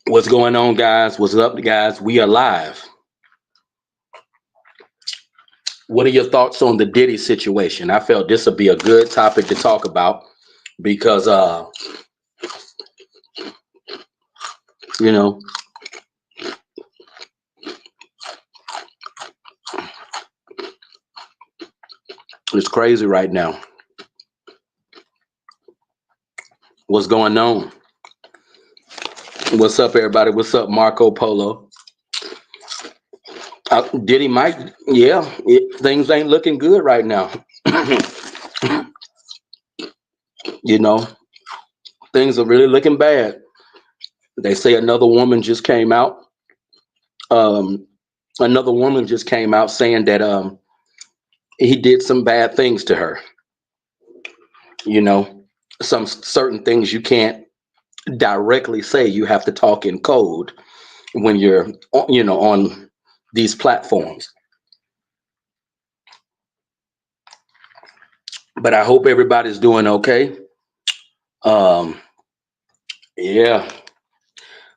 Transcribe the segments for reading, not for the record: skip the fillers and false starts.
What's going on, guys? What's up, guys? We are live. What are your thoughts on the Diddy situation? I felt this would be a good topic to talk about because, you know, it's crazy right now. What's going on? What's up, everybody? What's up, Marco Polo? Diddy Mike? Yeah, things ain't looking good right now. you know, things are really looking bad. They say another woman just came out. Um, Another woman just came out saying that he did some bad things to her. You know, some certain things you can't directly say. You have to talk in code when you're, on these platforms. But I hope everybody's doing okay. Um, yeah,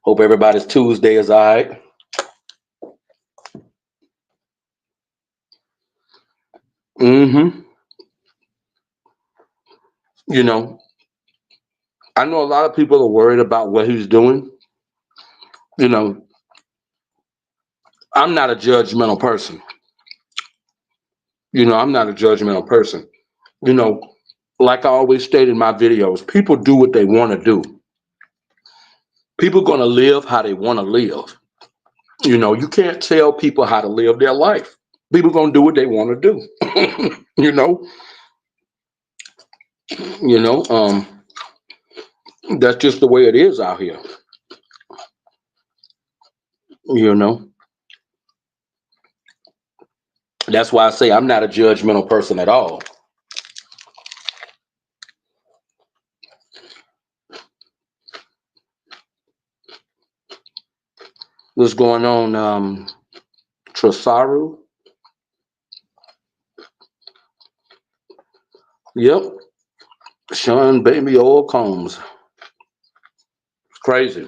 hope everybody's Tuesday is all right. Mm-hmm. You know, I know a lot of people are worried about what he's doing. You know, I'm not a judgmental person. I'm not a judgmental person. You know, like I always state in my videos, people do what they want to do. People gonna live how they want to live. You can't tell people how to live their life. People gonna do what they want to do. you know, you know, that's just the way it is out here. You know, that's why I say I'm not a judgmental person at all. What's going on, Trasaru? Yep, Sean Baby Oil Combs. It's crazy.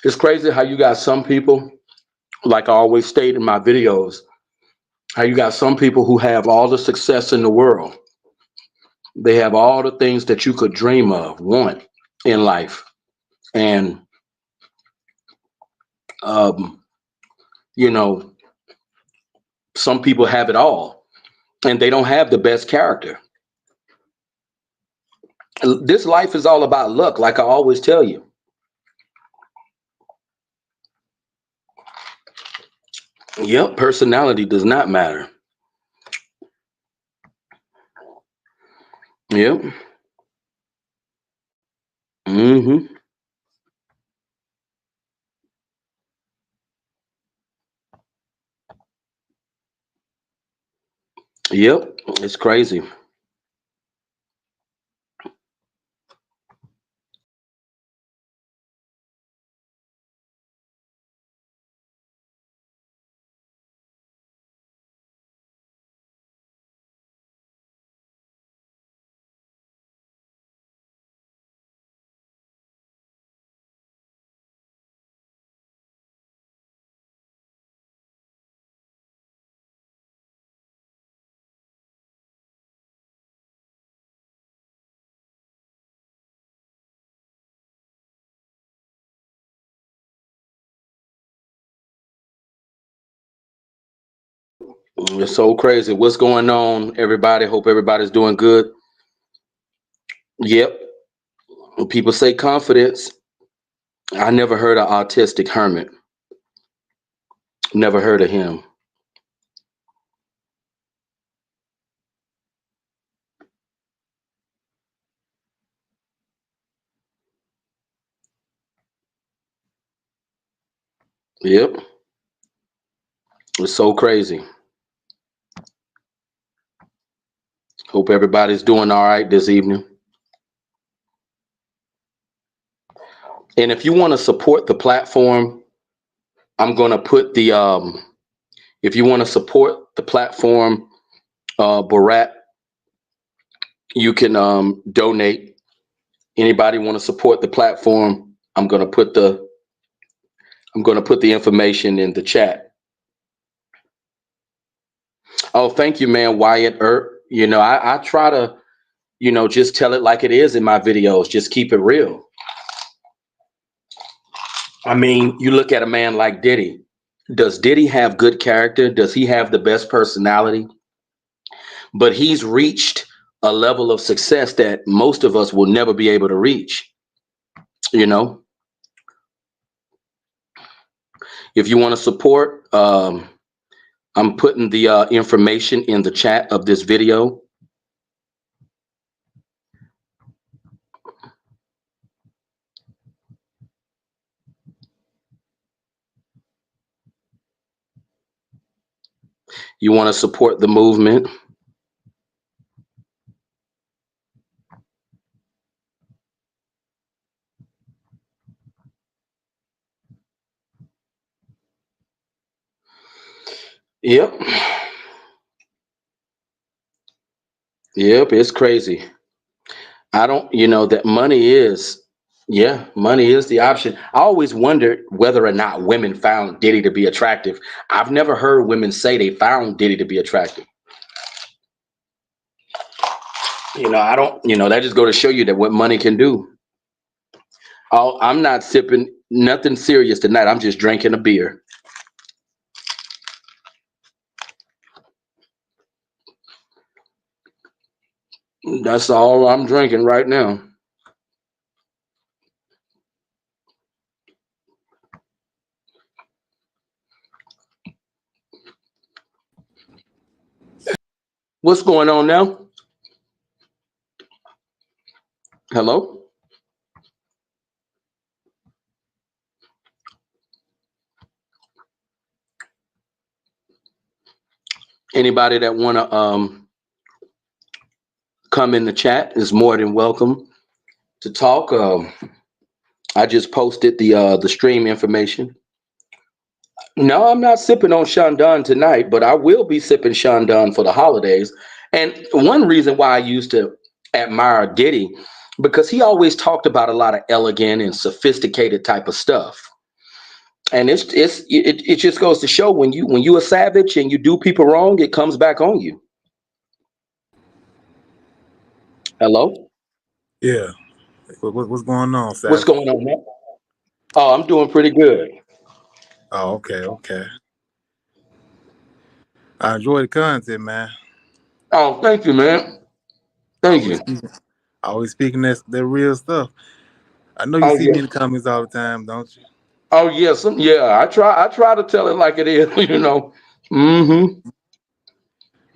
It's crazy how you got some people, like I always state in my videos, how you got some people who have all the success in the world. They have all the things that you could dream of, want in life. And, um, you know, some people have it all and they don't have the best character. This life is all about luck, like I always tell you. Yep, personality does not matter. Yep. Mm-hmm. Yep. It's crazy. It's so crazy. What's going on, everybody? Hope everybody's doing good. Yep. When people say confidence, I never heard of autistic hermit. Never heard of him. Yep. It's so crazy. Hope everybody's doing all right this evening. And if you want to support the platform, I'm going to put if you want to support the platform, Barat, you can donate. Anybody want to support the platform? I'm gonna put the information in the chat. Oh, thank you, man, Wyatt Earp. I try to, just tell it like it is in my videos. Just keep it real. I mean, you look at a man like Diddy. Does Diddy have good character? Does he have the best personality? But he's reached a level of success that most of us will never be able to reach. You know, if you want to support, I'm putting the information in the chat of this video. You want to support the movement. Yep. Yep, it's crazy. I don't, that money is the option. I always wondered whether or not women found Diddy to be attractive. I've never heard women say they found Diddy to be attractive. I don't, that just go to show you that what money can do. I'm not sipping nothing serious tonight. I'm just drinking a beer. That's all I'm drinking right now. What's going on now? Hello? Anybody that want to come in the chat is more than welcome to talk. I just posted the stream information. No, I'm not sipping on Shandon tonight, but I will be sipping Shandon for the holidays. And one reason why I used to admire Diddy, because he always talked about a lot of elegant and sophisticated type of stuff. And it just goes to show when you a savage and you do people wrong, it comes back on you. Hello? Yeah. What's going on, What's Savage? going on, man? Oh, I'm doing pretty good. Oh, okay. I enjoy the content, man. Oh, thank you, man. Thank Always you. speaking, always speaking that real stuff. I know you Oh see yeah. me in the comments all the time, don't you? Oh yes. Yeah. I try to tell it like it is. Mm-hmm.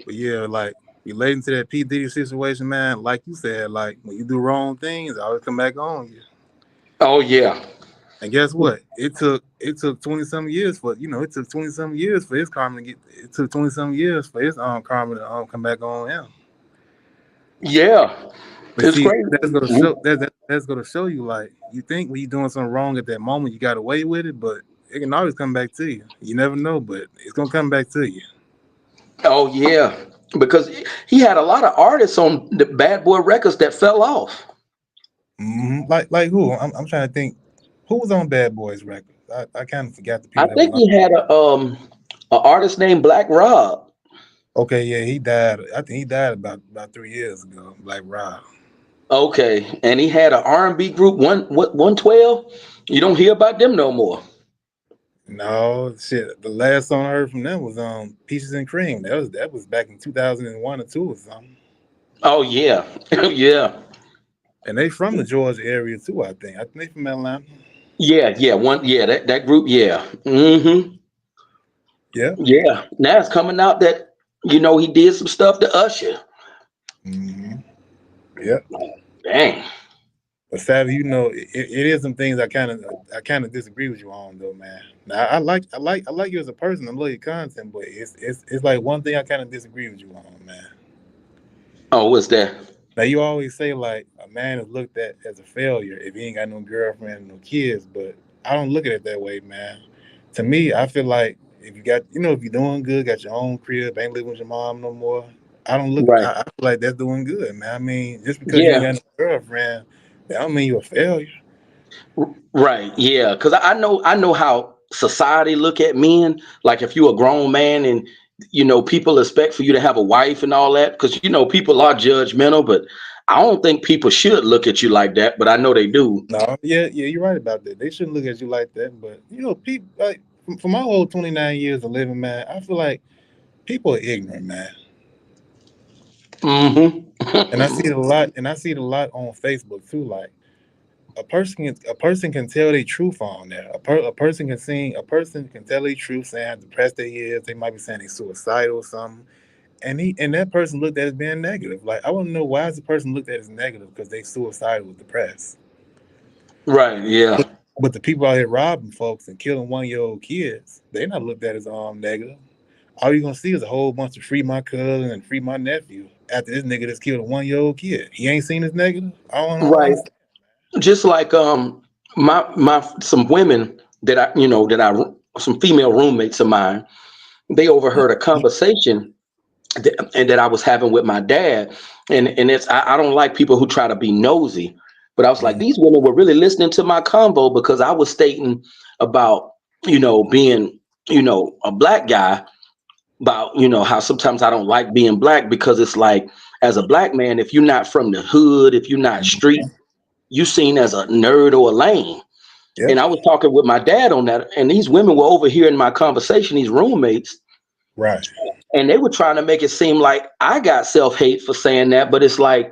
But yeah, like relating to that P Diddy situation, man. Like you said, like when you do wrong things, I always come back on you. Oh yeah. And guess what? It took 20 some years for it took 20 some years for his karma to get. It took 20 some years for his karma to come back on him. Yeah. But It's see, crazy. that's gonna show you like you think when you're doing something wrong at that moment, you got away with it, but it can always come back to you. You never know, but it's gonna come back to you. Oh yeah. Because he had a lot of artists on the Bad Boy Records that fell off. Like who? I'm trying to think. Who was on Bad Boys records? I kind of forgot the I people that was think on. he had a artist named Black Rob. Okay, yeah, he died. I think he died about 3 years ago. Like Rob. Okay, and he had an R&B group 112. You don't hear about them no more. No shit. The last song I heard from them was Peaches and Cream. That was back in 2001 or two or something. Oh yeah, yeah, And they from the Georgia area too. I think they from Atlanta. yeah. That group. Yeah. Mm-hmm. Yeah. Yeah. Now it's coming out that he did some stuff to Usher. hmm Yeah. Dang. But Savvy, it is some things I kind of disagree with you on though, man. Now I like you as a person. I love your content, but it's like one thing I kind of disagree with you on, man. Oh, what's that? Now you always say like a man is looked at as a failure if he ain't got no girlfriend, no kids, but I don't look at it that way, man. To me, I feel like if you're doing good, got your own crib, ain't living with your mom no more. I don't look. Right. I feel like that's doing good, man. I mean, just because you ain't Yeah. got no girlfriend That don't mean you a failure. Right. Yeah. Because I know how society look at men. Like if you're a grown man and people expect for you to have a wife and all that. Because people are judgmental, but I don't think people should look at you like that. But I know they do. No, yeah, you're right about that. They shouldn't look at you like that. But people like for my whole 29 years of living, man, I feel like people are ignorant, man. And I see Hmm. it a lot, and I see it a lot on Facebook too. Like a person can tell their truth on there. A person can sing. A person can tell their truth, saying how depressed they is. They might be saying they suicidal or something. And that person looked at as being negative. Like I want to know why is the person looked at as negative because they suicidal or depressed. Right. Yeah. But the people out here robbing folks and killing 1 year old kids, they not looked at as negative. All you're gonna see is a whole bunch of free my cousin and free my nephew after this nigga just killed a 1 year old kid. He ain't seen his negative. I don't Right. understand. Just like my some women that I some female roommates of mine, they overheard a conversation and that I was having with my dad. And it's I don't like people who try to be nosy, but I was like, Mhm. these women were really listening to my convo because I was stating about being a black guy, about how sometimes I don't like being black because it's like, as a black man, if you're not from the hood, if you're not street, you seen as a nerd or a lame. Yep. And I was talking with my dad on that, and these women were overhearing my conversation, these roommates, Right. and they were trying to make it seem like I got self hate for saying that, but it's like,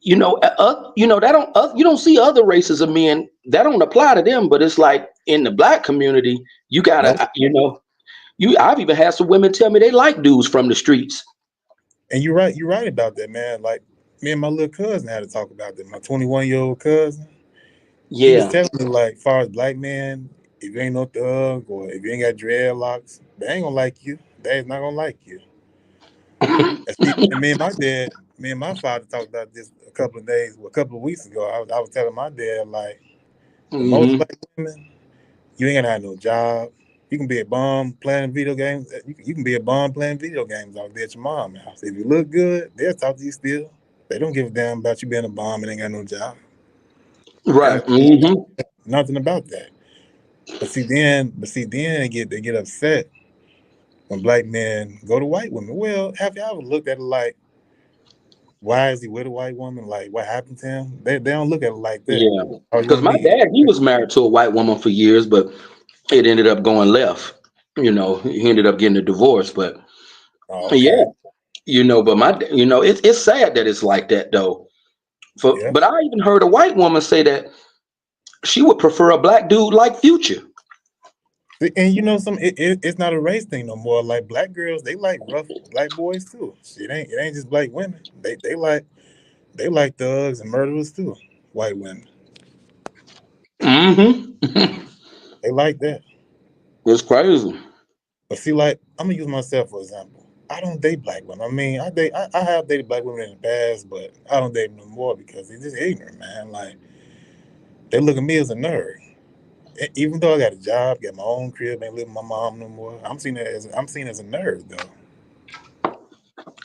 that you don't see other races of men that don't apply to them, but it's like in the black community, you Nope. gotta, I've even had some women tell me they like dudes from the streets. And you're right. You're right about that, man. Like me and my little cousin had to talk about that. My 21-year-old cousin, he was Yeah. telling me like, far as black man, if you ain't no thug or if you ain't got dreadlocks, they ain't gonna like you. They ain't not gonna like you. And see, and me and my father talked about this a couple of weeks ago. I was telling my dad like, for most Hmm. black women, you ain't gonna have no job. You can be a bum playing video games. You can be a bum playing video games out there at your mom's house. If you look good, they'll talk to you still. They don't give a damn about you being a bum and ain't got no job. They Right. don't Hmm. nothing about that. But see then they get upset when black men go to white women. Well, have you ever looked at it like, why is he with a white woman? Like, what happened to him? They don't look at it like that. Yeah. Oh, you Because want my me? dad, he was married to a white woman for years, but it ended up going left. He ended up getting a divorce. But Oh, yeah, okay. but it's sad that it's like that though. Yeah. But I even heard a white woman say that she would prefer a black dude like Future. And it's not a race thing no more. Like black girls, they like rough black boys too. It ain't just black women. They like thugs and murderers too. White women, Hmm. they like that. It's crazy. But see, like I'm gonna use myself for example. I don't date black women. I mean, I have dated black women in the past, but I don't date them no more because they're just ignorant, man. Like they look at me as a nerd. Even though I got a job, got my own crib, ain't living with my mom no more. I'm seen as a nerd though.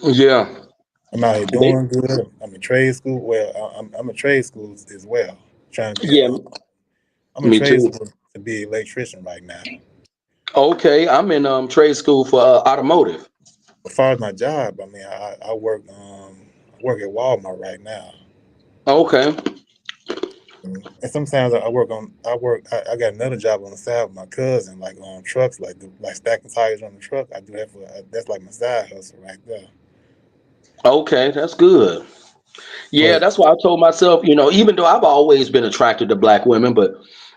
Yeah. I'm out here They, doing good. I'm in trade school. Well, I'm in trade school as well. Trying to be yeah, I'm in me trade too. school to be an electrician right now. Okay, I'm in trade school for automotive. As far as my job, I mean, I work at Walmart right now, Okay. and sometimes I got another job on the side with my cousin, like on trucks, like stacking tires on the truck. I do that for that's like my side hustle right there. Okay, that's good. Yeah, But that's why I told myself, even though I've always been attracted to black women, but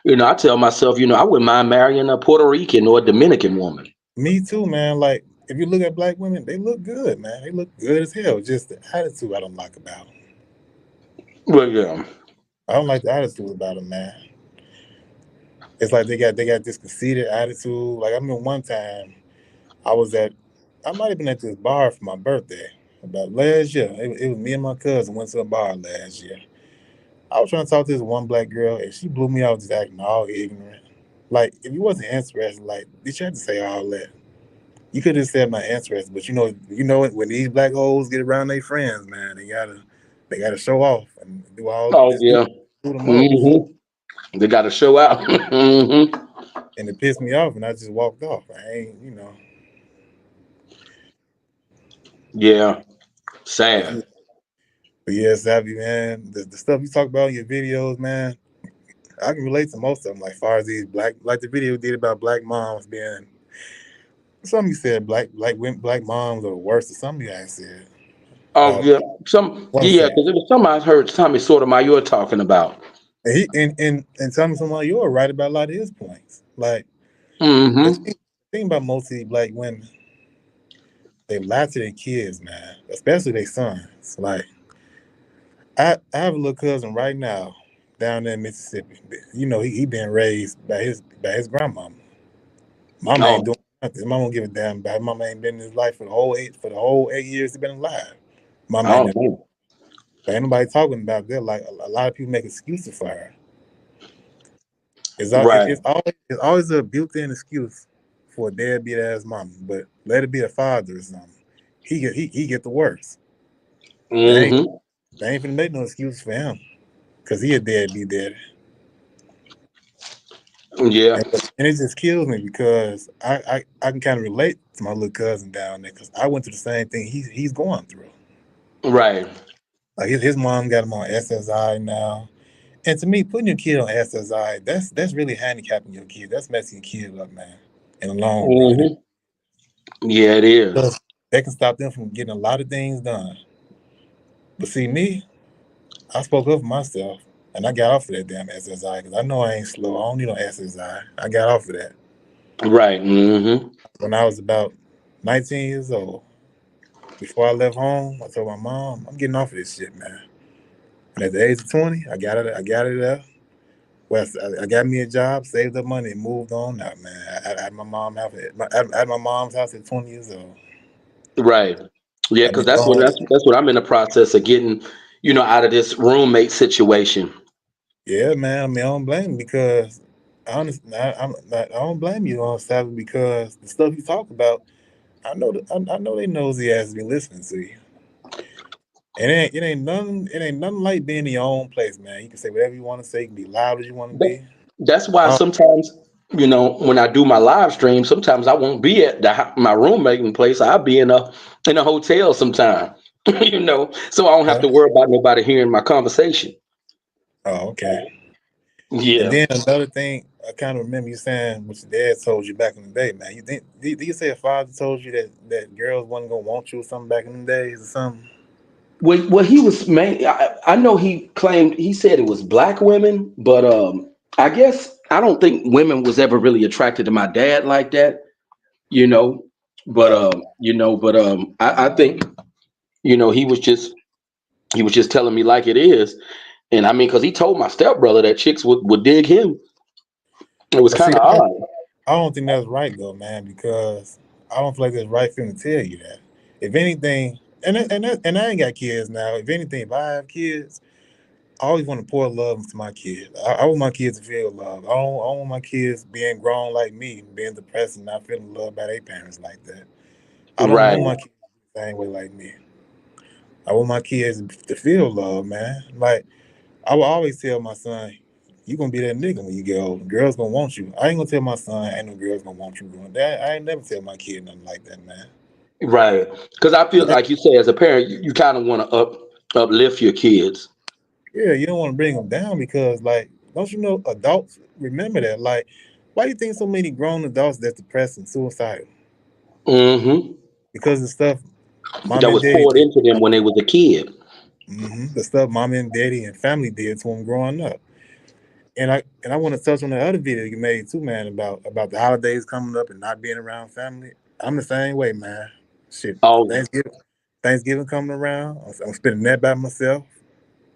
I tell myself, I wouldn't mind marrying a Puerto Rican or a Dominican woman. me too, man. Like if you look at black women, they look good, man. They look good as hell. Just the attitude I don't like about them. Well, yeah. I don't like the attitude about them, man. It's like they got this conceited attitude. Like I remember one time I was at I might have been at this bar for my birthday about last year. It was me and my cousin went to a bar last year. I was trying to talk to this one black girl and she blew me out just acting all ignorant. Like if you wasn't interested, like did you have to say all that? You could have said my interest, but you know it when these black hoes get around their friends, man, they gotta. They got to show off and do all Oh this, yeah. do the most, Hmm. They got to show out. Hmm. and it pissed me off, and I just walked off. I ain't, you know, Yeah. but Sad. yeah, but yeah, Savvy man, the stuff you talk about in your videos, man, I can relate to most of them. Like far as these black, like the video you did about black moms being, some you said black women, black moms are the worst, or some you guys said Oh about yeah. Some one yeah, said. because it was some I heard Tommy Sotomayor you were talking about. And tell me something, you're right about a lot of his points. Like the Hmm. thing about most of these black women, they lie to their kids, man, especially their sons. Like I have a little cousin right now down there in Mississippi. You know, he been raised by his grandmama. Mama ain't Oh, doing nothing. His mama don't give a damn about. His mama ain't been in his life for the whole 8 years he been alive. Mama ain't oh never. man. But ain't nobody talking about that. Like a lot of people make excuses for her. Right. It's always a built-in excuse for a deadbeat ass mama. But let it be a father or something. He get the worst. They ain't Hmm. they ain't finna make no excuse for him because he a deadbeat daddy. Yeah. And it just kills me because I can kind of relate to my little cousin down there because I went through the same thing he's going through. Right. Like his mom got him on SSI now. And to me, putting your kid on SSI, that's really handicapping your kid. That's messing your kid up, man, in the long run. Hmm. Yeah, it is. Because that can stop them from getting a lot of things done. But see, me, I spoke up for myself, and I got off of that damn SSI because I know I ain't slow. I don't need no SSI. I got off of that Right. Hmm. when I was about 19 years old. Before I left home, I told my mom, I'm getting off of this shit, man. And at the age of 20, I got it. I got it there. Well, I got me a job, saved up money, and moved on out, man. I had my mom house at my mom's house at 20 years old. Right. Yeah, I've because been gone. that's what I'm in the process of getting, out of this roommate situation. Yeah, man. I mean, I don't blame you because honestly, I don't blame you on Sabbath because the stuff you talk about, I know they nosy ass be listening to you. And it ain't nothing like being in your own place, man. You can say whatever you want to say, you can be loud as you want to That- be. That's why Oh, sometimes, when I do my live stream, sometimes I won't be at my roommating place. I'll be in a hotel sometime, so I don't have okay. to worry about nobody hearing my conversation. Oh, okay. And Yeah. then another thing, I kind of remember you saying what your dad told you back in the day, man. You think did you say a father told you that girls wasn't gonna want you or something back in the days or something? Well, he was I know he claimed he said it was black women, but I guess I don't think women was ever really attracted to my dad like that, you know. But Oh, I think he was just telling me like it is, and I mean, because he told my stepbrother that chicks would dig him. It was but see, kind of odd. I don't think that's right though, man, because I don't feel like that's right for him to tell you that. If anything, and I ain't got kids now. If anything, if I have kids, I always want to pour love into my kids. I want my kids to feel love. I don't want my kids being grown like me, being depressed and not feeling loved by their parents like that. I don't Right, want my kids the same way like me. I want my kids to feel love, man. Like I will always tell my son, you gonna be that nigga when you get old. Girls gonna want you. I ain't gonna tell my son, ain't no girls gonna want you growing. That I ain't never tell my kid nothing like that, man. right. Because I feel That, like you say as a parent, you kind of want to uplift your kids. yeah, you don't want to bring them down because, like, don't you know adults remember that? Like, why do you think so many grown adults that's depressed and suicidal? Hmm. Because the stuff mom That and was daddy poured did. into them when they was a kid. The stuff mom and daddy and family did to them growing up. And I want to touch on the other video you made too, man, about the holidays coming up and not being around family. I'm the same way, man. Shit, Oh, Thanksgiving coming around, I'm spending that by myself.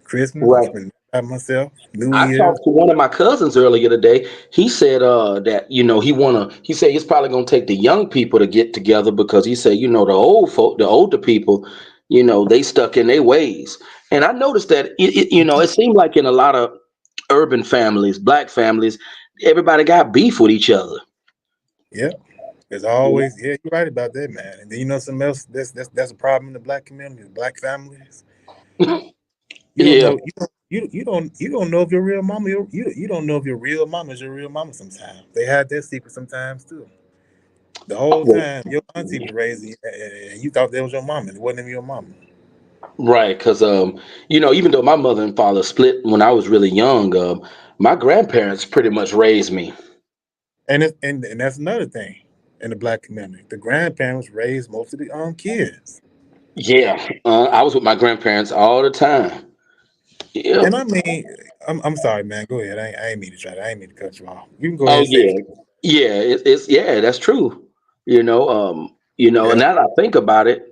Christmas, I'm right. spending that by myself. New I Year's, talked to one of my cousins earlier today. He said that he said it's probably gonna take the young people to get together because he said the old folk, the older people, they stuck in their ways. And I noticed that it seemed like in a lot of urban families, black families, everybody got beef with each other. yeah. There's always, yeah, you're right about that, man. And then you know something else that's a problem in the black community, black families. You don't Yeah, know you don't know if your real mama you don't know if your real mama is your real mama sometimes. They had their secret sometimes too. The whole oh, time your auntie was raising you and you thought that was your mama. It wasn't even your mama. right. Because even though my mother and father split when I was really young, my grandparents pretty much raised me. And that's another thing in the black community. The grandparents raised most of the kids. Yeah, I was with my grandparents all the time. Yep. And I mean, I'm sorry, man. Go ahead. I ain't mean to try to. I ain't mean to cut you off. You can go ahead Oh and say what yeah, you. yeah. It's yeah, that's true. Yeah. Now that I think about it,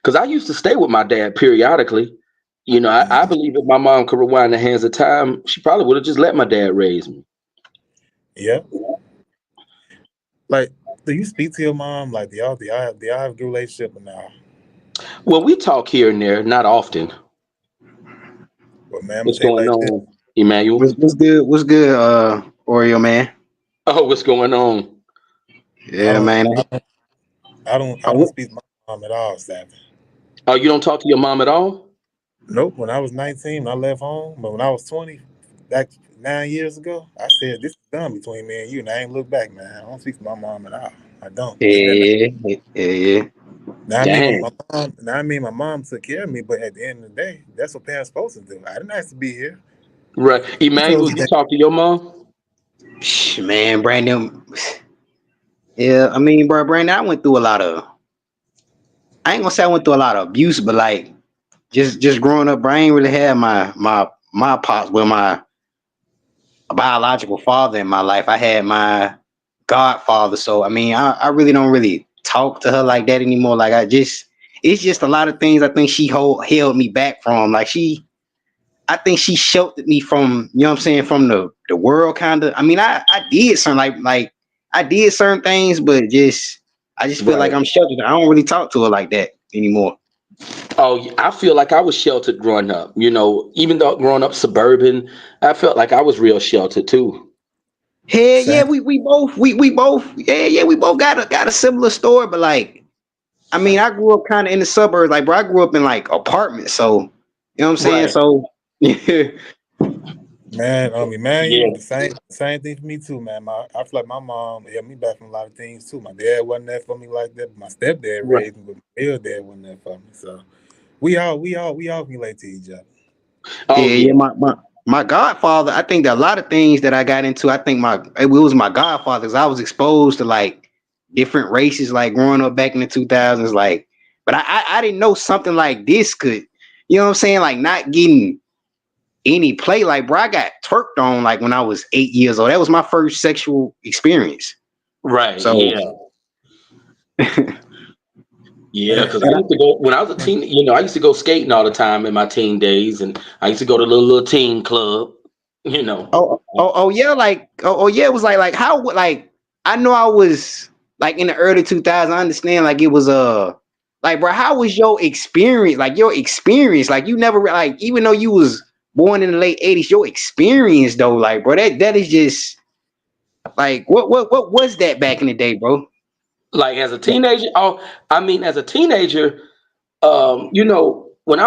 because I used to stay with my dad periodically. I Mhm. believe if my mom could rewind the hands of time, she probably would have just let my dad raise me. Yeah. Like, do you speak to your mom? Like, do y'all have a good relationship or now? Well, we talk here and there, not often. Well, man, I'm gonna What's tell you going like this. on, Emmanuel? What's good? What's good, Oreo man? Oh, what's going on? I Yeah, don't, man. I don't speak to my mom at all, Savvy. Oh, you don't talk to your mom at all? Nope. When I was 19, I left home. But when I was 20, back 9 years ago, I said this is done between me and you, and I ain't look back, man. I don't speak to my mom at all. I don't. Ain't that. Yeah, yeah. Now I mean, Dang. my mom took care of me, but at the end of the day, that's what parents supposed to do. I didn't ask to be here. Right, You chose Emmanuel, to you get. talk to your mom? Man, Brandon. Yeah, I mean, bro, Brandon, I went through a lot of. I ain't gonna say I went through a lot of abuse, but like just growing up, bro, I ain't really had my pops, well, my biological father in my life. I had my godfather, so I mean, I really don't really talk to her like that anymore. Like it's just a lot of things I think she held me back from. Like I think she sheltered me from, you know what I'm saying, from the world kind of. I mean, I did some like I did certain things, but I just feel like Right. I'm sheltered. I don't really talk to her like that anymore. Oh, I feel like I was sheltered growing up. Even though growing up suburban, I felt like I was real sheltered too. Hey, Same. yeah, we both yeah we both got a similar story, but like I mean, I grew up kind of in the suburbs, like bro. I grew up in like apartments, so you know what I'm saying. Right. So yeah, Man, man, Yeah. you the same thing for me too, man. I feel like my mom held me back from a lot of things too. My dad wasn't there for me like that, but my stepdad Right. raised me, but my real dad wasn't there for me. So we all relate to each other. Oh yeah. yeah. My godfather. I think that a lot of things that I got into. I think it was my godfather, 'cause I was exposed to like different races, like growing up back in the 2000s. Like, but I didn't know something like this could, you know what I'm saying? Like not getting any play. Like, bro, I got twerked on like when I was 8 years old. That was my first sexual experience. Right. So, Yeah. Yeah. Man, Because I used to go when I was a teen. I used to go skating all the time in my teen days, and I used to go to little teen club. You know. oh yeah, like yeah, it was like how like I know I was like in the early 2000s. I understand like it was like bro, how was your experience? Like your experience, like you never like even though you was born in the late 80s, your experience though, like bro, that is just like what was that back in the day, bro? Like as a teenager. Oh, I mean, as a teenager, when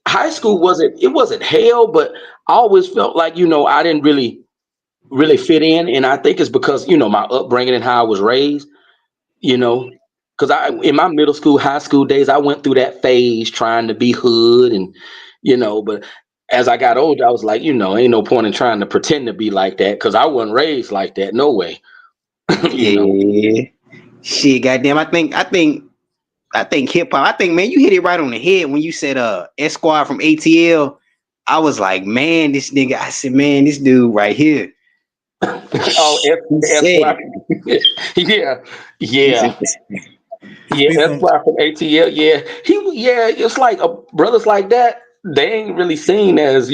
high school wasn't hell, but I always felt like I didn't really fit in, and I think it's because my upbringing and how I was raised. you know because I in my middle school, high school days, I went through that phase trying to be hood, and but as I got older, I was like, ain't no point in trying to pretend to be like that, because I wasn't raised like that, no way. you know Yeah. Shit, goddamn. I think hip hop. I think, man, you hit it right on the head when you said Esquire from ATL. I was like, man, this nigga. I said, man, this dude right here. oh, He said Esquire. it. Yeah, He yeah. said, he Yeah, speaks some. Esquire from ATL. Yeah, it's like brothers like that. They ain't really seen as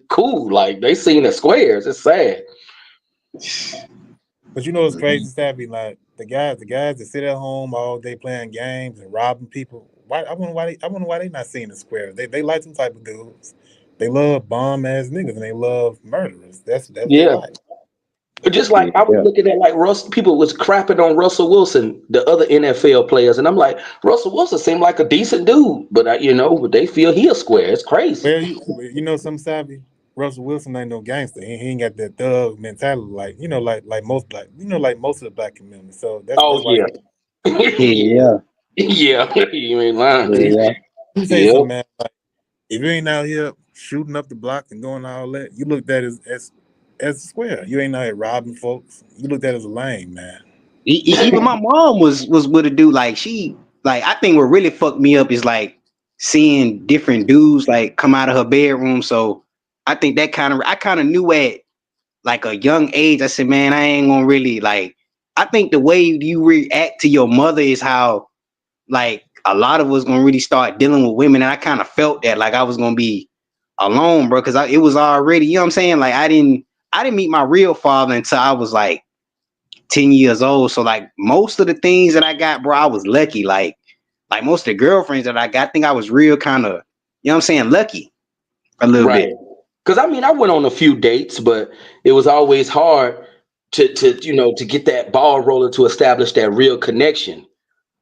cool. Like they seen as squares. It's sad. But you know what's crazy, Savvy? Like the guys that sit at home all day playing games and robbing people. Why? I wonder why they not seeing the square. They like some type of dudes. They love bomb ass niggas and they love murderers. That's what they Yeah, like. Just like I was Yeah. looking at like people was crapping on Russell Wilson, the other NFL players, and I'm like, Russell Wilson seemed like a decent dude, but but they feel he a square. It's crazy. Well, you know, some savvy. Russell Wilson ain't no gangster. He ain't got that thug mentality, like like most of the black community. So that's Oh why yeah, Yeah. yeah, you ain't lying. Yeah. you say Yep. something, man. Like if you ain't out here shooting up the block and doing all that, you looked at as a square. You ain't out here robbing folks. You looked at as a lame man. Even my mom was with a dude like she like I think what really fucked me up is like seeing different dudes like come out of her bedroom. So I think that I kind of knew at like a young age. I said, man, I ain't gonna really like. I think the way you react to your mother is how like a lot of us gonna really start dealing with women, and I kind of felt that like I was gonna be alone, bro, because it was already, you know what I'm saying? Like I didn't meet my real father until I was like 10 years old. So like most of the things that I got, bro, I was lucky. Like most of the girlfriends that I got, I think I was real kind of, you know what I'm saying, lucky a little Right. bit. Because I mean, I went on a few dates, but it was always hard to get that ball rolling to establish that real connection.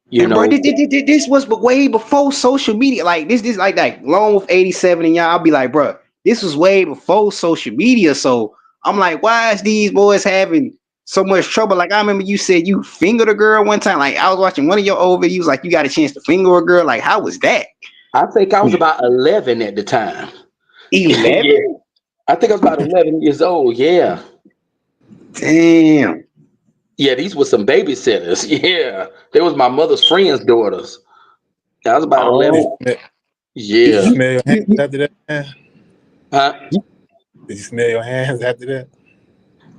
You And bro, know. this was way before social media. Like this like long with 87 and y'all, I'll be like, bro, this was way before social media. So I'm like, why is these boys having so much trouble? Like I remember you said you fingered a girl one time. Like I was watching one of your old videos, like you got a chance to finger a girl. Like how was that? I think I was about 11 at the time. Yeah, 11? I think I was about 11 years old. Yeah, Damn. yeah. These were some babysitters. Yeah, they was my mother's friends' daughters. I was about Did 11. Oh, did you Yeah. you, smell your hands you, after that, man? Huh? Did you smell your hands after that?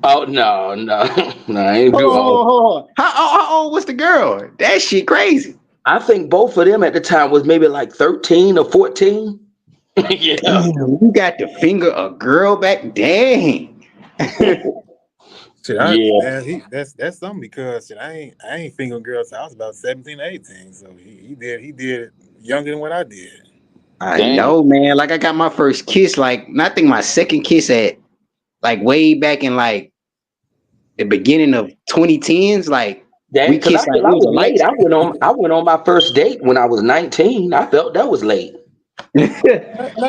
Oh no, no, no. I ain't hold do on, hold all. on, hold on. How old was the girl? That shit crazy. I think both of them at the time was maybe like 13 or 14. Yeah. Damn, you got to finger a girl back. Dang. Shit, Yeah. that's something because shit, I ain't fingered girls. I was about 17, 18. So he did it younger than what I did. I Dang. know, man. Like I got my first kiss, like I think my second kiss at like way back in like the beginning of 2010s. Like Dang. we Because I kissed like feel it I was a was light late. I went on my first date when I was 19. I felt that was late. skin.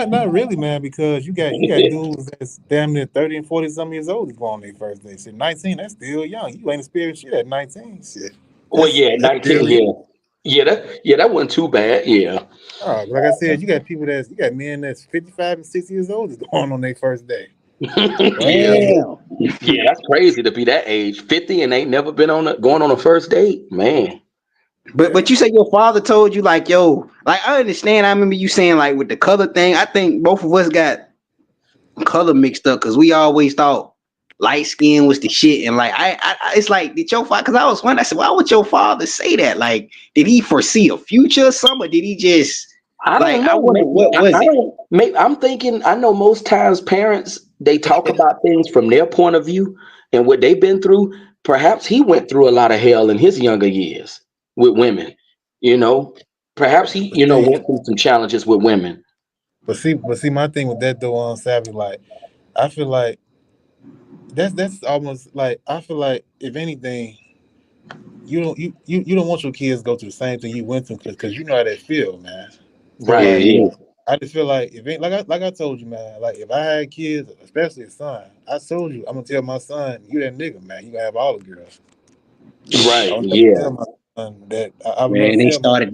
Not really, man, because you got dudes that's damn near 30 and 40 some years old to go on their first date. Shit, 19, that's still young. You ain't experienced shit at 19. Shit. Well, That's yeah, that's 19. still young. Yeah. Yeah, that wasn't too bad. Yeah. Like I said, you got men that's 55 and 60 years old that's going on their first day. So I Yeah. mean, Damn. Yeah, that's crazy to be that age, 50, and ain't never been going on a first date, man. yeah. But you say your father told you like, yo, like I understand. I remember you saying like with the color thing. I think both of us got color mixed up because we always thought light skin was the shit. And like it's like did your father? Because I was wondering. I said, why would your father say that? Like, did he foresee a future or something? Or did he just I like? don't I know. wonder what was I it. don't. Maybe I'm thinking. I know most times parents they talk about things from their point of view and what they've been through. Perhaps he went through a lot of hell in his younger years with women. You know, perhaps he But see, went through some challenges with women. but see, my thing with that though, Savvy, like I feel like that's almost like I feel like if anything, you don't want your kids to go through the same thing you went through because you know how that feel, man. So Yeah, Right. like Yeah. yeah. I just feel like if ain't like I told you, man. Like if I had kids, especially a son, I told you I'm gonna tell my son, you that nigga, man. You gonna have all the girls. I Right. would never Yeah. tell my son that. I would never Man, they tell my started son.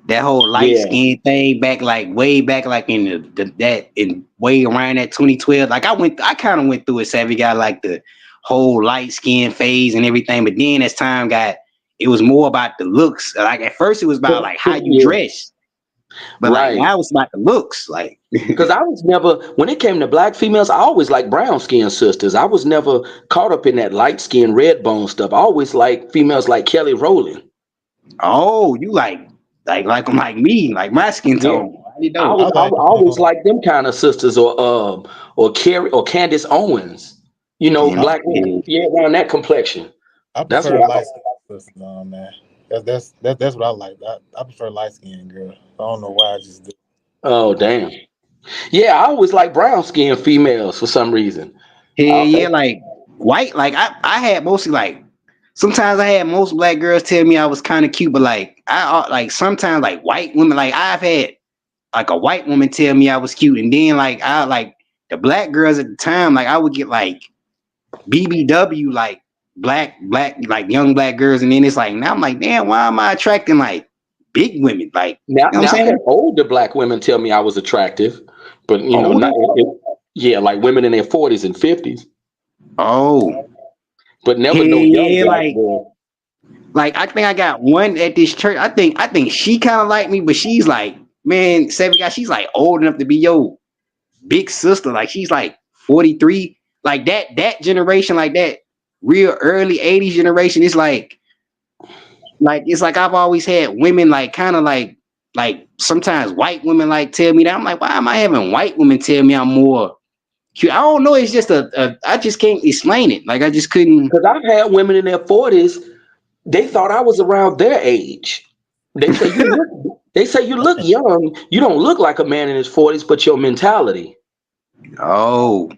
that whole light Yeah. skin thing back like way back like in that in way around that 2012. Like I kind of went through it. Savvy got like the whole light skin phase and everything, but then as time got, it was more about the looks. Like at first it was about like how you Yeah. dress, but like Right. now it's about the looks. Like Because I was never, when it came to black females, I always liked brown skinned sisters. I was never caught up in that light skinned red bone stuff. I always liked females like Kelly Rowland. oh, you like me, like my skin Yeah. tone. I didn't I know. I was I, like was- I always liked them kind of sisters or Carrie or Candace Owens. I, Black women. Yeah. Yeah, around that complexion. I That's prefer what light skin sisters, man. That's what I like. I prefer light skinned girl. I don't know why I just do. oh damn. Yeah, I always like brown skinned females for some reason. Hell I, yeah, like. white, like I had mostly like sometimes I had most black girls tell me I was kind of cute, but like like sometimes like white women, like I've had like a white woman tell me I was cute, and then like I like the black girls at the time, like I would get like BBW, like black like young black girls, and then it's like now I'm like, damn, why am I attracting like big women? Like, Now, you know what I'm I've had saying? older black women tell me I was attractive, but Older? not yeah, like women in their 40s and 50s, Oh, but hell never no young yeah, black boy. like I think I got one at this church. I think she kind of like me, but she's like, man, seven guy, she's like old enough to be your big sister. Like she's like 43. Like that generation, like that real early 80s generation, it's like it's like I've always had women like kind of like sometimes white women like tell me that. I'm like, why am I having white women tell me I'm more cute? I don't know. It's just I just can't explain it. Like I just couldn't. Because I've had women in their 40s, they thought I was around their age. They say you look young. You don't look like a man in his 40s, but your mentality. Oh,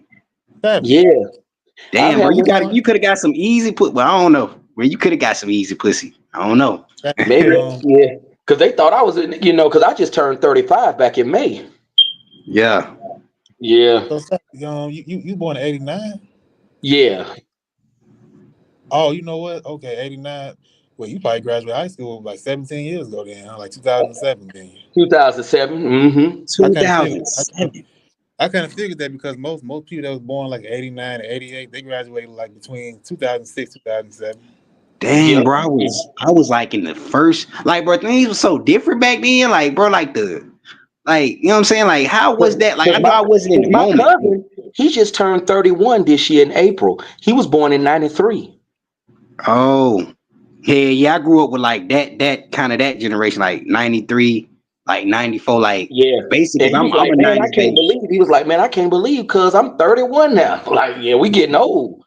Savage. Yeah, I've damn, had bro, women. you could have got some easy put. Well, I don't know. Bro, you could have got some easy pussy. I don't know. Savage. Maybe, yeah, because they thought I was, because I just turned 35 back in May. Yeah. Yeah, So Savage, you born in '89? yeah, Oh, you know what? Okay, '89. Well, you probably graduated high school like 17 years ago, then, huh? Like 2007, then. 2007. Mm-hmm. I kind of figured. 2007. I kind of figured that because most people that was born like '89 and '88, they graduated like between 2006 2007. Dang, Yep. bro, I was like in the first, like, bro, things were so different back then. Like, bro, like like, you know what I'm saying? Like, how was that? Like, I Because know I wasn't in the my moment. cousin, he just turned 31 this year in April. He was born in 93. Oh, yeah, I grew up with like that kind of that generation, like 93, like 94, like Yeah. basically, And because he was I'm like, a man, 90s baby. he was like, man, I can't believe because I'm 31 now. Like, yeah, we getting old.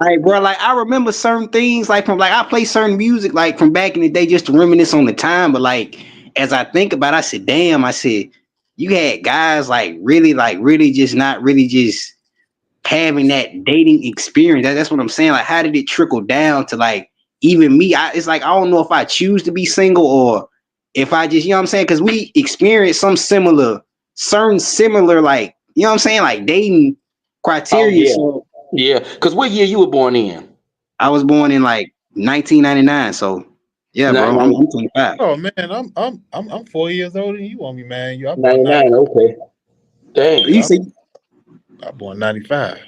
Like, bro, like I remember certain things, like from like I play certain music, like from back in the day, just to reminisce on the time. But like, as I think about it, I said, damn, I said, you had guys like really just not really just having that dating experience. That's what I'm saying. Like, how did it trickle down to like even me? It's like I don't know if I choose to be single or if I just, you know what I'm saying? Because we experienced some certain similar, like, you know what I'm saying, like dating Oh, criteria. yeah. So Yeah. Because what year you were born in? I was born in like 1999. So yeah, bro, I'm 25. Oh man, I'm 4 years older than you on me, man. You I born 99. 90. Okay. Dang. You Yeah, say I born '95. So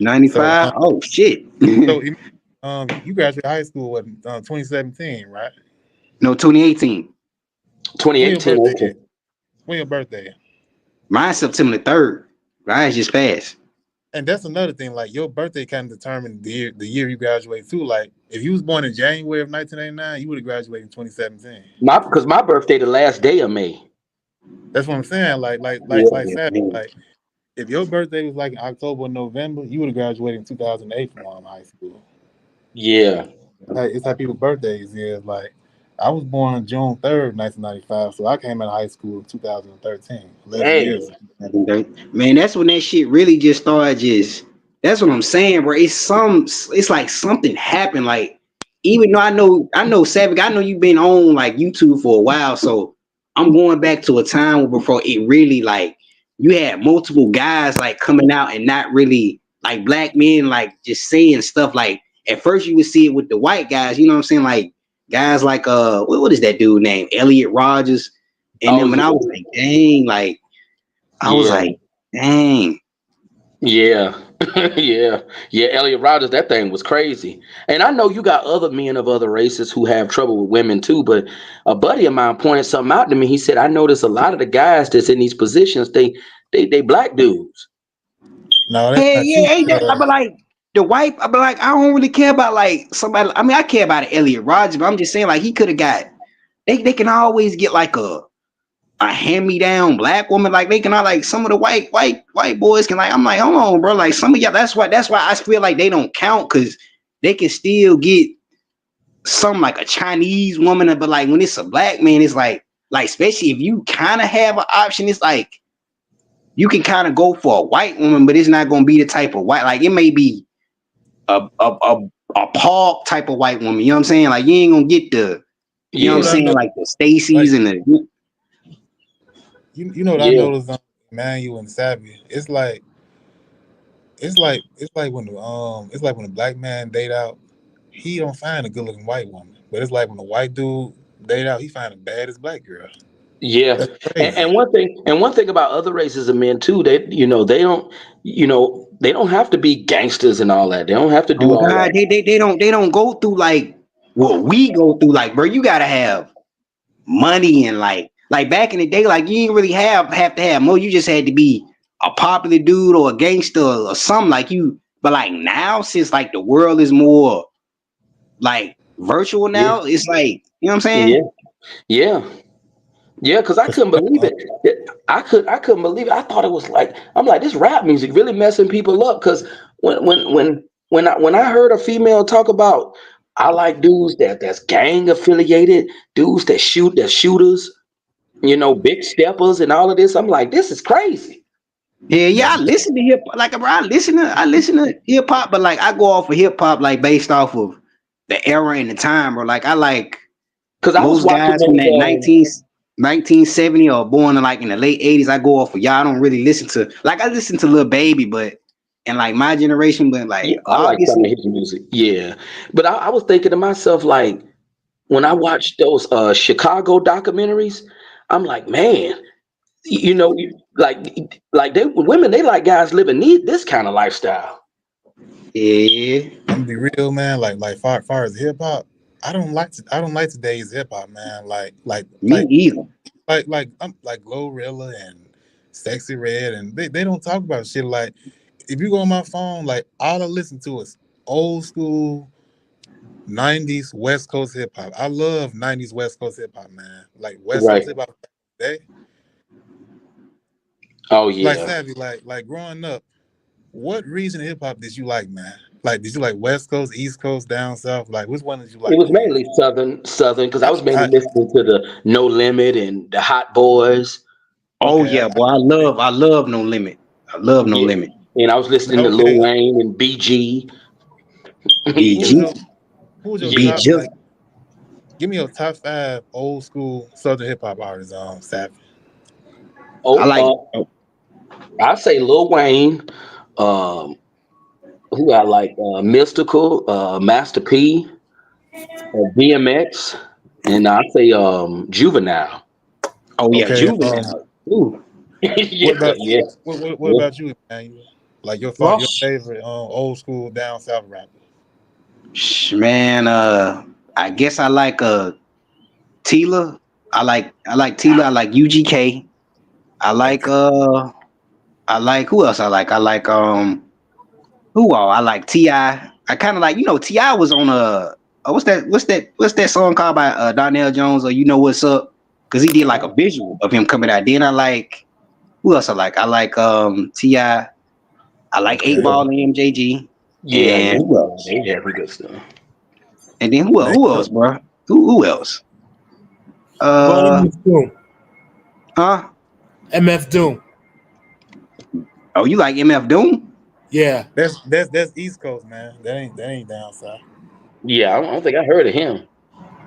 95? Oh shit. so you graduated high school what 2017, right? No, 2018. When your 2018. birthday is? Okay. When your birthday? Mine's September the 3rd. Mine's just passed. And that's another thing. Like your birthday kind of determined the year you graduate too. Like if you was born in January of 1989, you would have graduated in 2017. Because my birthday the last day of May. That's what I'm saying. Like Yeah. Savage, like if your birthday was like in October or November, you would have graduated in 2008 from high school. Yeah. It's how people's birthdays is. Like I was born on June 3rd, 1995, so I came out of high school in 2013, 11 years. Dang. Man, that's when that shit really just started just that's what I'm saying, bro. It's like something happened. Like, even though I know Savick, I know you've been on like YouTube for a while, so I'm going back to a time before it really like you had multiple guys like coming out and not really like black men like just saying stuff like at first you would see it with the white guys, you know what I'm saying? Like guys like what is that dude name? Elliot Rogers. And Oh, then when I was like, dang, like I was yeah. like, dang. Yeah. Yeah. Yeah. Elliot Rogers, that thing was crazy. And I know you got other men of other races who have trouble with women too, but a buddy of mine pointed something out to me. He said, I noticed a lot of the guys that's in these positions, they black dudes. No, that's Hey, not true. yeah, ain't that? I be like the wife. I be like, I don't really care about like somebody. I mean, I care about Elliot Rogers, but I'm just saying like he could have got. They can always get like a hand me down black woman. Like they can all like some of the white boys can like. I'm like, hold on, bro. Like some of y'all. That's why I feel like they don't count because they can still get some like a Chinese woman, but like when it's a black man, it's like especially if you kind of have an option, it's like you can kind of go for a white woman, but it's not gonna be the type of white. Like it may be. a Paul type of white woman. You know what I'm saying? Like you ain't gonna get the, you know You what I'm know what Yeah, I saying, know? like the Stacy's Like and the. you know what I yeah, noticed on Emmanuel and Savvy? It's like when the black man date out, he don't find a good looking white woman. But it's like when the white dude date out, he find a baddest black girl. yeah. That's crazy. And one thing about other races of men too, they they don't they don't have to be gangsters and all that. They don't have to do Oh all God, that. they don't go through like what we go through. Like, bro, you gotta have money and like back in the day, like you didn't really have to have more. You just had to be a popular dude or a gangster or something like you. But like now, since like the world is more like virtual Yeah, now, it's like, you know what I'm saying? yeah, yeah. Yeah, because I For couldn't sure. believe it. I couldn't believe it. I thought it was like I'm like this rap music really messing people up. Because when I heard a female talk about I like dudes that's gang affiliated, dudes that shooters, big steppers and all of this. I'm like, this is crazy. Yeah, yeah. That's I listen to hip like, bro. I listen to hip hop, but like I go off of hip hop like based off of the era and the time, bro. Like I like Because I was most watching guys from those. that 1970 or born in like in the late 80s. I go off of y'all. I don't really listen to like I listen to Lil Baby, but and like my generation, but like Yeah, I like some of obviously, his music. Yeah, but I was thinking to myself like when I watched those Chicago documentaries, I'm like, man. Like they women, they like guys living this kind of lifestyle. yeah, I'm gonna be real, man. Like far as hip hop, I don't like today's hip hop, man. me either. I'm like Glorilla and Sexy Red, and they don't talk about shit like. If you go on my phone, like all I listen to is old school '90s West Coast hip hop. I love '90s West Coast hip hop, man. Like West Right. Coast hip hop. They Oh like yeah. Savvy, like growing up. What region of hip hop did you like, man? Like, did you like West Coast, East Coast, down South? Like, which one did you It like was the most? mainly southern because I was mainly I listening to the No Limit and the Hot Boys. Oh okay, yeah, boy. I love No Limit. I love No Yeah. Limit. And I was listening to Lil okay. Wayne and BG. Who was BG, your who was your Yeah. top BG. like? Give me your top five old school Southern hip hop artists. Savage. I Oh, like. I say Lil Wayne. Um, who I like? Mystical, Master P, DMX, and I say Juvenile. Oh yeah, Okay. Juvenile. Ooh. Yeah, What about yeah, what yeah. about you, man? Like Well, your favorite old school down south rapper? Man, I guess I like Tila. I like Tila. I like UGK. I like Okay. who else I like? I like who all? I like Ti. I kind of like, Ti was on what's that song called by Donnell Jones, or you know what's up? Cause he did like a visual of him coming out. Then I like who else I like? I like Ti. I like Eight Okay. Ball and MJG. Yeah, And yeah, who else? they have some good stuff. And then who else? Man, Who else, bro? Who else? well, Uh, MF Doom. huh? MF Doom. Oh, you like MF Doom? Yeah. that's East Coast, man. That ain't down south. Yeah, I don't think I heard of him.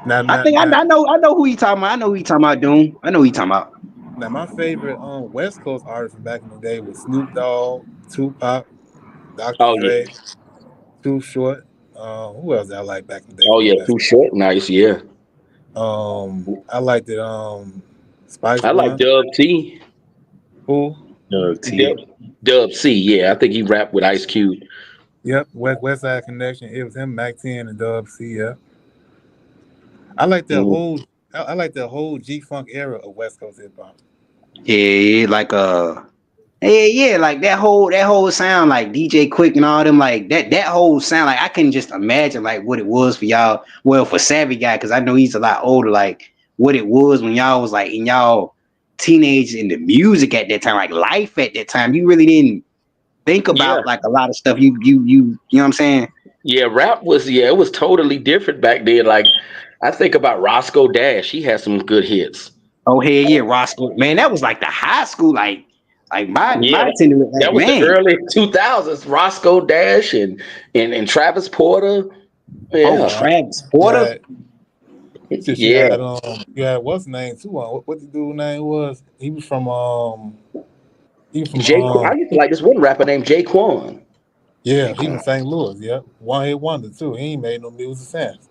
Now I now think now I know who he talking about. I know who he talking about, Doom. I know who he talking about. now my favorite West Coast artist from back in the day was Snoop Dogg, Tupac, Dr. Oh yeah, Dre, Too Short. Who else did I like back in the day oh from the yeah, West? Too Short, nice. Yeah, I liked it. Spice I like One. Dub T. Who? Dub, Dub C. Yeah, I think he rapped with Ice Cube. Yep. West Side Connection. It was him, Mac 10, and Dub C. Yeah. I like that Mm. whole. I like the whole G Funk era of West Coast hip hop. Yeah, like yeah, like that whole sound, like DJ Quick and all them, like that whole sound, like I can just imagine like what it was for y'all. Well, for Savvy Guy, because I know he's a lot older, like what it was when y'all was like in y'all teenage in the music at that time, like life at that time. You really didn't think Yeah, about like a lot of stuff. You know what I'm saying? yeah, rap was it was totally different back then. Like I think about Roscoe Dash. He had some good hits. Oh hell yeah, Roscoe, man, that was like the high school, like Like Yeah, bartender, that like was the man. early 2000s. Roscoe Dash and Travis Porter. Oh, Yeah, Nah, Travis you Porter. had since yeah. you had what's his name too? What the dude name was? He was from I used to like this one rapper named Jaquan. yeah, he from St. Louis. Yep, one hit wonder too. He ain't made no music since.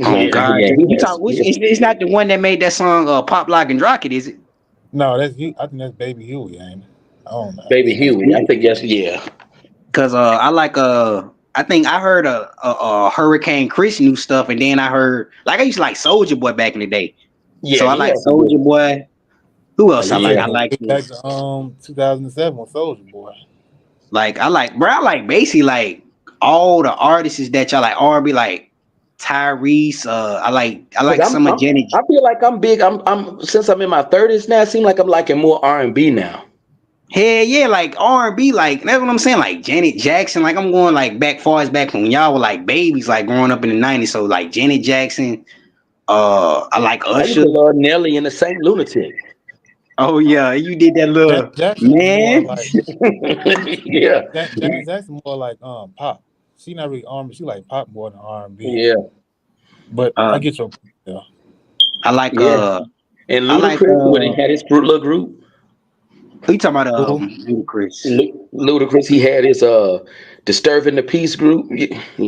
Oh Yeah, God, yeah. you talk. It's not the one that made that song "Pop Lock and Rock It," is it? No, that's I think that's Baby Huey, ain't it? I don't know. Baby Huey. I think yes, yeah. Cause I like I think I heard Hurricane Chris new stuff, and then I heard like I used to like Soldier Boy back in the day. Yeah, So I he like had some good Soldier ones. Boy. Who else I like? Yeah. I like Get back to 2007 with Soldier Boy. bro. I like basically like all the artists that y'all like R&B like Tyrese. I Cause like some of Janet. I feel like I'm big. I'm since I'm in my 30s now. It seems like I'm liking more R&B now. Hell yeah, like R&B, like that's what I'm saying. Like Janet Jackson, like I'm going like back far as back from when y'all were like babies, like growing up in the '90s. So like Janet Jackson, I like I used Usher. to love Nelly and the Saint Lunatic. Oh yeah, you did that Janet little Jackson was more man. like Yeah, Janet Jackson more like pop. She not really R&B. She like pop more than R&B. yeah, But I Uh, get your point. Yeah. I like yeah. And I like Ludacris when he had his little group. who you talking about? Who? Ludacris. Ludacris, he had his Disturbing the Peace group.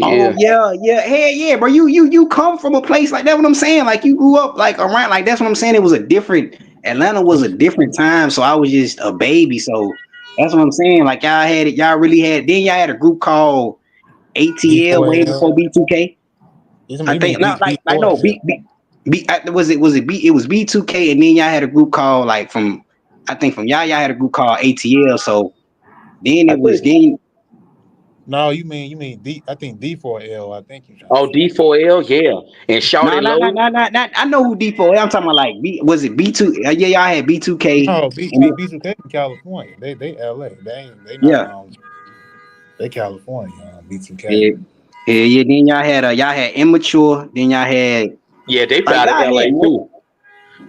Oh Yeah, yeah, yeah, hey yeah, bro. You come from a place like that. What I'm saying, like you grew up like around, like that's what I'm saying. It was a different Atlanta was a different time, so I was just a baby. So that's what I'm saying. Like y'all had it, y'all really had. Then y'all had a group called ATL way D4L. before B2K. I You mean think not like no B4L? was it B it was B2K, and then y'all had a group called like from I think from y'all had a group called ATL. So then I it was think. then No, you mean D. I think D4L. I think you're trying to Oh, say. D4L, yeah, and Shout no It no no Low. no no not I know who D4. I'm talking about like was it B2? Yeah, y'all had B2K. No, And B2K in California. They LA. They not yeah, they California. B2K. yeah, yeah. Then y'all had Immature. Then y'all had Yeah, they like found in y'all LA had too.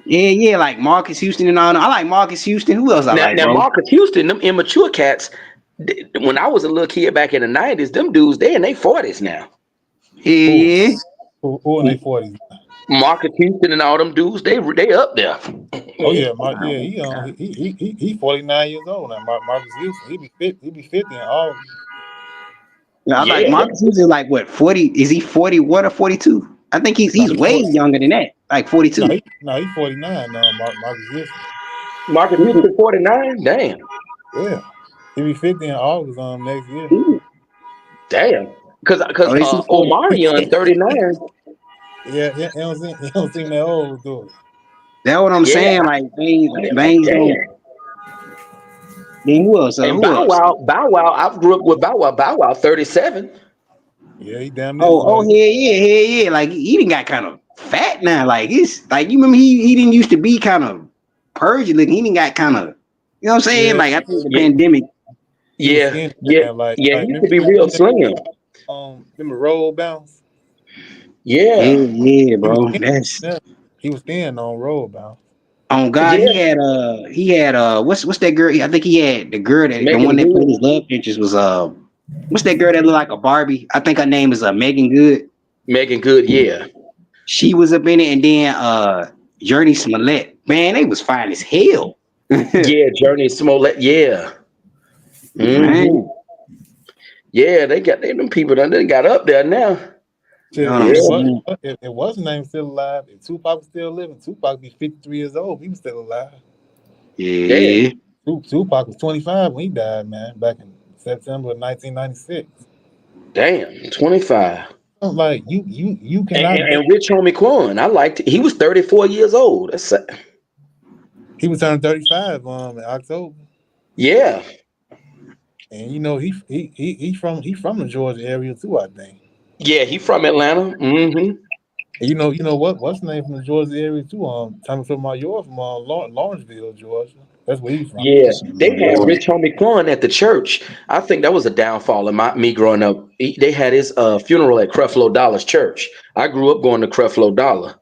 yeah like Marcus Houston and all. I like Marcus Houston. Who else I like, Now bro? Marcus Houston, them immature cats. When I was a little kid back in the 90s, them dudes they in their 40s now. Who? Yeah, Who in their 40s? Marcus Houston and all them dudes, they up there. Oh yeah, he 49 years old now. Marcus Houston. He be 50 in August. I like Yeah, Marcus Houston. Like what 40? Is he 41 or 42? I think No, he's way younger than that. Like 42. he 49 now. Marcus Houston. Marcus Houston 49. Damn, Yeah, he be 50 in August next year. damn. Because Oh, is he 40? Omarion 39. Yeah, he don't seem that old, do it. That's what I'm Yeah, saying. Like yeah, Bangs don't. damn. Then who else? And Who else? Bow Wow. I grew up with Bow Wow. Bow Wow 37. Yeah, he damn near Oh 40. yeah. Like he done got kind of fat now. Like it's like you remember he didn't used to be kind of purgy looking. He didn't got kind of you know what I'm saying. Yeah, Like I think the Yeah, pandemic. he was yeah, skinny, yeah, man. yeah. He used Remember to be real slim. them roll bounce. Yeah, Yeah, He was bro. thin. That's Yeah, he was thin on roll bounce. on God. yeah. He had what's that girl? I think he had the girl that the one Making that played good, his love interest was what's that girl that looked like a Barbie? I think her name is Megan Good. making good. Yeah, She was up in it, and then Journey Smollett. Man, they was fine as hell. yeah. Journey Smollett. Yeah. Man, Yeah, they them people done they got up there now. you know Shit, what I'm Yeah, saying? if it wasn't name still alive, if Tupac was still living, Tupac be 53 years old. He was still alive. damn, Yeah. Tupac was 25 when he died, man, back in September of 1996. damn, 25. I'm like you cannot be. And Rich Homie Quan, I liked it. He was 34 years old. He was turning 35 in October, Yeah, and you know he from the Georgia area too, I think. yeah. He from Atlanta. And you know what's the name from the Georgia area too? Tommy Sotomayor from Lawrenceville, Georgia. That's where he's from. Yeah, they had Lord. Rich Homie Quan at the church. I think that was a downfall of me growing up. They had his funeral at Creflo Dollar's church. I grew up going to Creflo Dollar.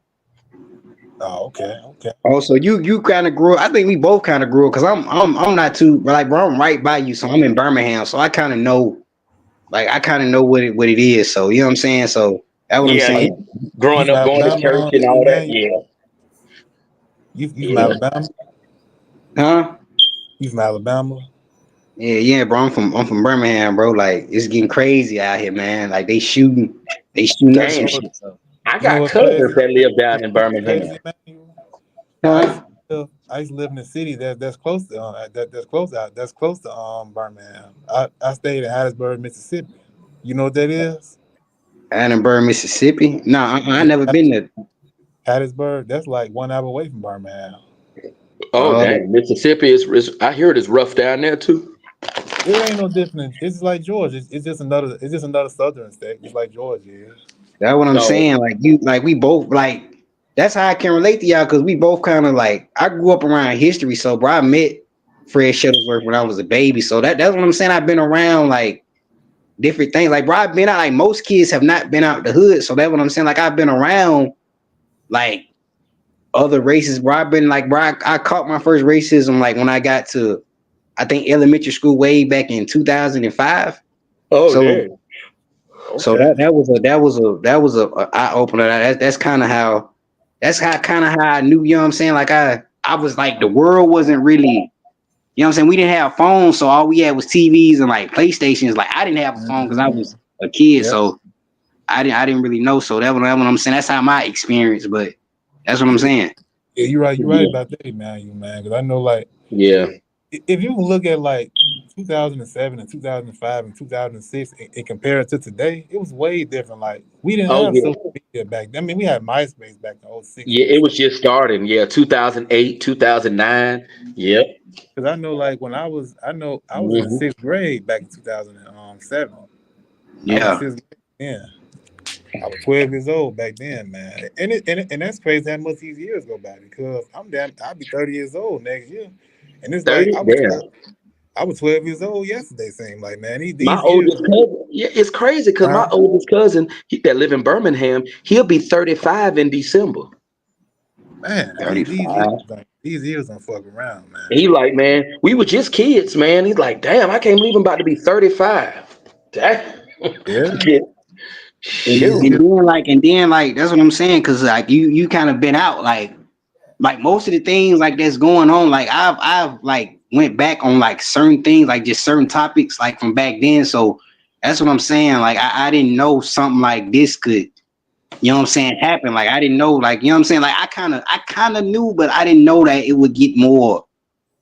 Oh, okay, okay. Also, you kind of grew up. I think we both kind of grew up because I'm not too like bro. I'm right by you, so I'm in Birmingham, so I kind of know what it is. So you know what I'm saying. So that's what I'm Yeah, Oh, saying. you growing from up, going to church Alabama, and all that. man? Yeah, You from yeah. Alabama? Huh? You from Alabama? Yeah, bro. I'm from Birmingham, bro. Like it's getting crazy out here, man. Like they shooting up You some know Damn, what? shit. So, I You know got what's cousins crazy? that live down in You know what's Birmingham. crazy, man? huh? I used to live in a city that's close to that's close to Birmingham. I stayed in Hattiesburg, Mississippi. You know what that is? Annenberg, Mississippi. Nah, I Yeah, never been to. Hattiesburg. That's like 1 hour away from Birmingham. Oh, Oh, dang, Mississippi is. I hear it is rough down there too. It ain't no different. It's like Georgia. It's just another. It's just another southern state, just like Georgia is. that's what I'm No. saying. Like we both like. That's how I can relate to y'all because we both kind of like. I grew up around history, so bro, I met Fred Shuttlesworth when I was a baby. So that's what I'm saying. I've been around like different things. Like bro, I've been out. Like most kids have not been out the hood, so that's what I'm saying. Like I've been around like other races. Bro, I've been like bro, I caught my first racism like when I got to I think elementary school way back in 2005. Oh, So dang. so Okay. that was a eye opener. That's how kind of how I knew, you know what I'm saying? Like I was like the world wasn't really, you know what I'm saying? We didn't have phones, so all we had was TVs and like PlayStations. Like I didn't have a phone because I Mhm. was a kid, Yep. so I didn't really know. So that's what I'm saying. That's how my experience, but that's what I'm Yeah, saying. yeah, you're right. You're right Yeah. about that, man. You man, because I know like Yeah. if you look at like 2007 and 2005 and 2006 and compare it to today, it was way different. Like we didn't Oh, have yeah. social media back then. I mean, we had MySpace back in '06 Yeah. and It was stuff. just starting. Yeah. 2008, 2009. Yep. Because I know, like when I was in the Hmm. sixth grade back in 2007. I was in Yeah. sixth grade then. I was 12 years old back then, man. And that's crazy how much these years go by because I'll be 30 years old next year. And it's like 30. Damn. I was 12 years old yesterday, seemed like, man. My These years, oldest cousin. Yeah, it's crazy because my huh? oldest cousin that live in Birmingham, he'll be 35 in December. Man, $35. these years don't fuck around, man. He like, man, we were just kids, man. He's like, damn, I can't believe I'm about to be 35. Damn. Yeah. Yeah. And, These Shoot. and years, then like that's what I'm saying, cause like you kind of been out like most of the things like that's going on, like I've like went back on like certain things, like just certain topics like from back then. So that's what I'm saying. Like I didn't know something like this could, you know what I'm saying, happen. Like I didn't know, like, you know what I'm saying? Like I kinda knew, but I didn't know that it would get more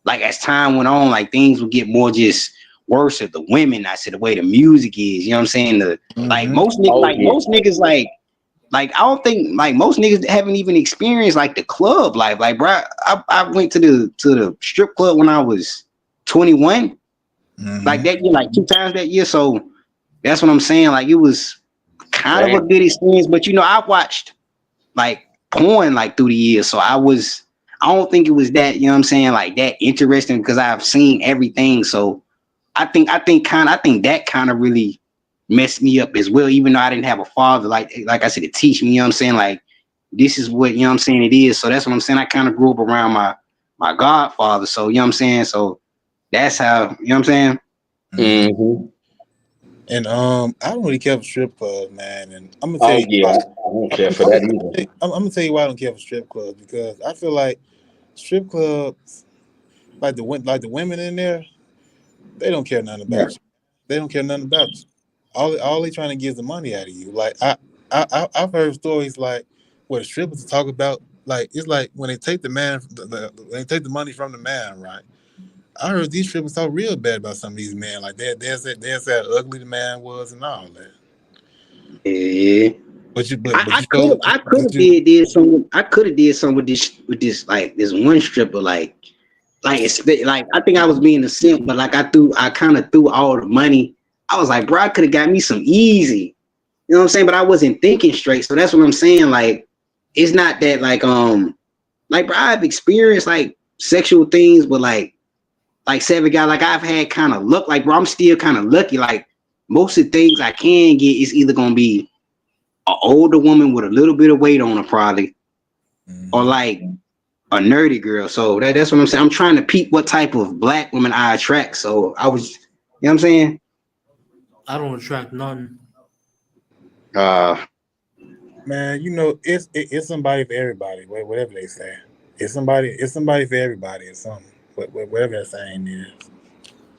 like as time went on, like things would get more just worse of the women. I said the way the music is, you know what I'm saying? The like mm-hmm. most niggas Oh like yeah. most niggas like I don't think like most niggas haven't even experienced like the club life. Like bro, I went to the strip club when I was 21, like Mm-hmm. that year, like 2 times that year. So that's what I'm saying. Like it was kind of a Damn. good experience, but I watched like porn like through the years. So I don't think it was that, you know what I'm saying, like that interesting because I've seen everything. So I think that kind of really messed me up as well, even though I didn't have a father, like I said, to teach me, you know what I'm saying? Like this is what, you know what I'm saying, it is. So that's what I'm saying. I kind of grew up around my godfather. So, you know what I'm saying? So that's how, you know what I'm saying? Mm-hmm. Hmm. And I don't really care for strip clubs, man. And I'm gonna tell Oh you yeah. why. I don't care for that either. I'm gonna tell you why I don't care for strip clubs because I feel like strip clubs, like the women in there, they don't care nothing Yeah. about you. They don't care nothing about you. All they trying to get is the money out of you. Like I've heard stories like where the strippers talk about like it's like when they take the man when they take the money from the man, right? I heard these strippers talk real bad about some of these men. Like they said how ugly the man was and all that. Yeah. But I you could have so I could but have you did something with this like this one stripper like it's like I think I was being a simp, but like I kind of threw all the money. I was like, bro, I could have got me some easy. You know what I'm saying? But I wasn't thinking straight. So that's what I'm saying. Like, it's not that like bro, I've experienced like sexual things, but like seven guy, like I've had kind of luck. Like, bro, I'm still kind of lucky. Like most of the things I can get is either gonna be an older woman with a little bit of weight on her, probably, or like a nerdy girl. So that's what I'm saying. I'm trying to peep what type of black woman I attract. So I was, you know what I'm saying? I don't attract none. Uh, Man, it's somebody for everybody. Whatever they say, it's somebody for everybody or something. Whatever that saying is.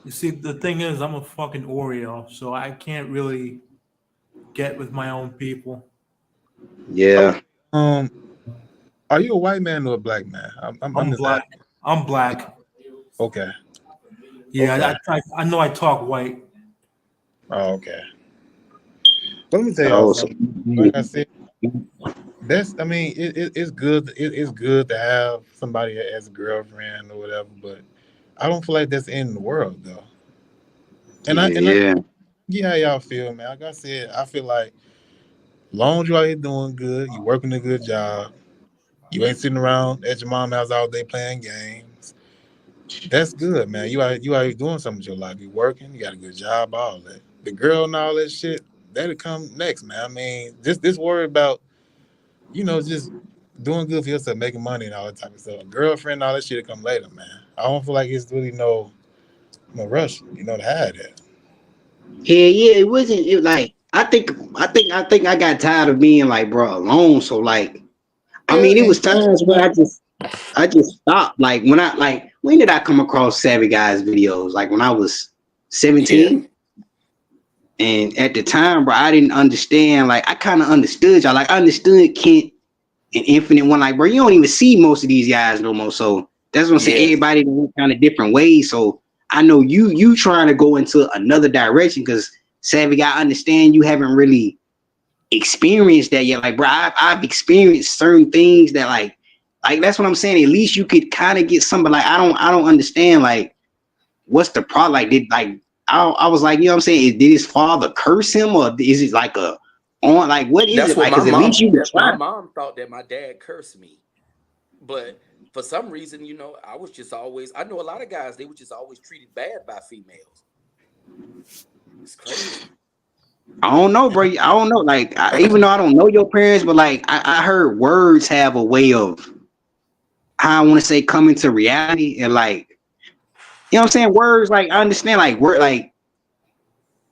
You see, the thing is, I'm a fucking Oreo, so I can't really get with my own people. yeah. Okay. Are you a white man or a black man? I'm I'm just black. asking. I'm black. Okay. Yeah, Okay. I know I talk white. Oh, okay. But let me tell y'all Oh, so something. Like I said, it's good. It's good to have somebody as a girlfriend or whatever. But I don't feel like that's the end of the world though. And I yeah. get how y'all feel, man. Like I said, I feel like long as you out here doing good, you working a good job, you ain't sitting around at your mom's house all day playing games. That's good, man. You out here doing something with your life. You working, you got a good job, all that. The girl and all that shit, that'll come next, man. I mean, just worry about, just doing good for yourself, making money and all that type of stuff. A girlfriend, all that shit will come later, man. I don't feel like it's really no rush, to have that. Yeah, it wasn't it like I think I got tired of being like bro alone. So like I Yeah, mean it and was times where I just stopped. Like when did I come across Savvy Guys videos? Like when I was Yeah. 17. And at the time, bro, I didn't understand. Like I kind of understood y'all. Like I understood Kent and Infinite One. Like, bro, you don't even see most of these guys no more. So that's what I'm saying. Yeah. Everybody went kind of different ways. So I know you trying to go into another direction because Savvy, I understand you haven't really experienced that yet. Like, bro, I've experienced certain things that like that's what I'm saying. At least you could kind of get somebody. Like I don't understand. Like, what's the problem? Like, I was like, you know what I'm saying? Did his father curse him, or is it like a on? Like, what is That's it what like? my Because at least mom. you could That my try. mom thought that my dad cursed me, but for some reason, I was just always. I know a lot of guys. They were just always treated bad by females. It's crazy. I don't know, bro. I don't know. Like, even though I don't know your parents, but like, I heard words have a way of how I want to say coming to reality, and like, you know what I'm saying? Words, like, I understand, like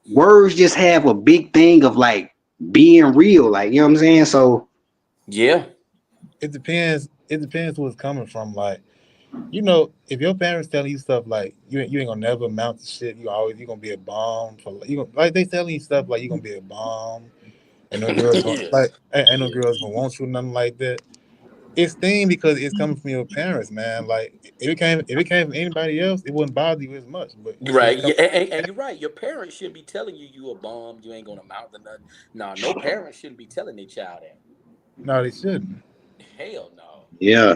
words just have a big thing of like being real, like, you know what I'm saying? So, Yeah. it depends. It depends who it's coming from. Like, if your parents telling you stuff like you ain't gonna never amount to shit, you gonna be a bomb for you gonna, like they telling you stuff like you gonna be a bomb, and no girls gonna Yeah. like ain't no girls gonna want you or nothing like that. It's thing because it's coming from your parents, man. Like if it came from anybody else, it wouldn't bother you as much. But You're since right. it Yeah, comes, and you're right. Your parents shouldn't be telling you a bum. You ain't gonna amount to nothing. No, no parents shouldn't be telling their child that. no, they shouldn't. Hell no. yeah.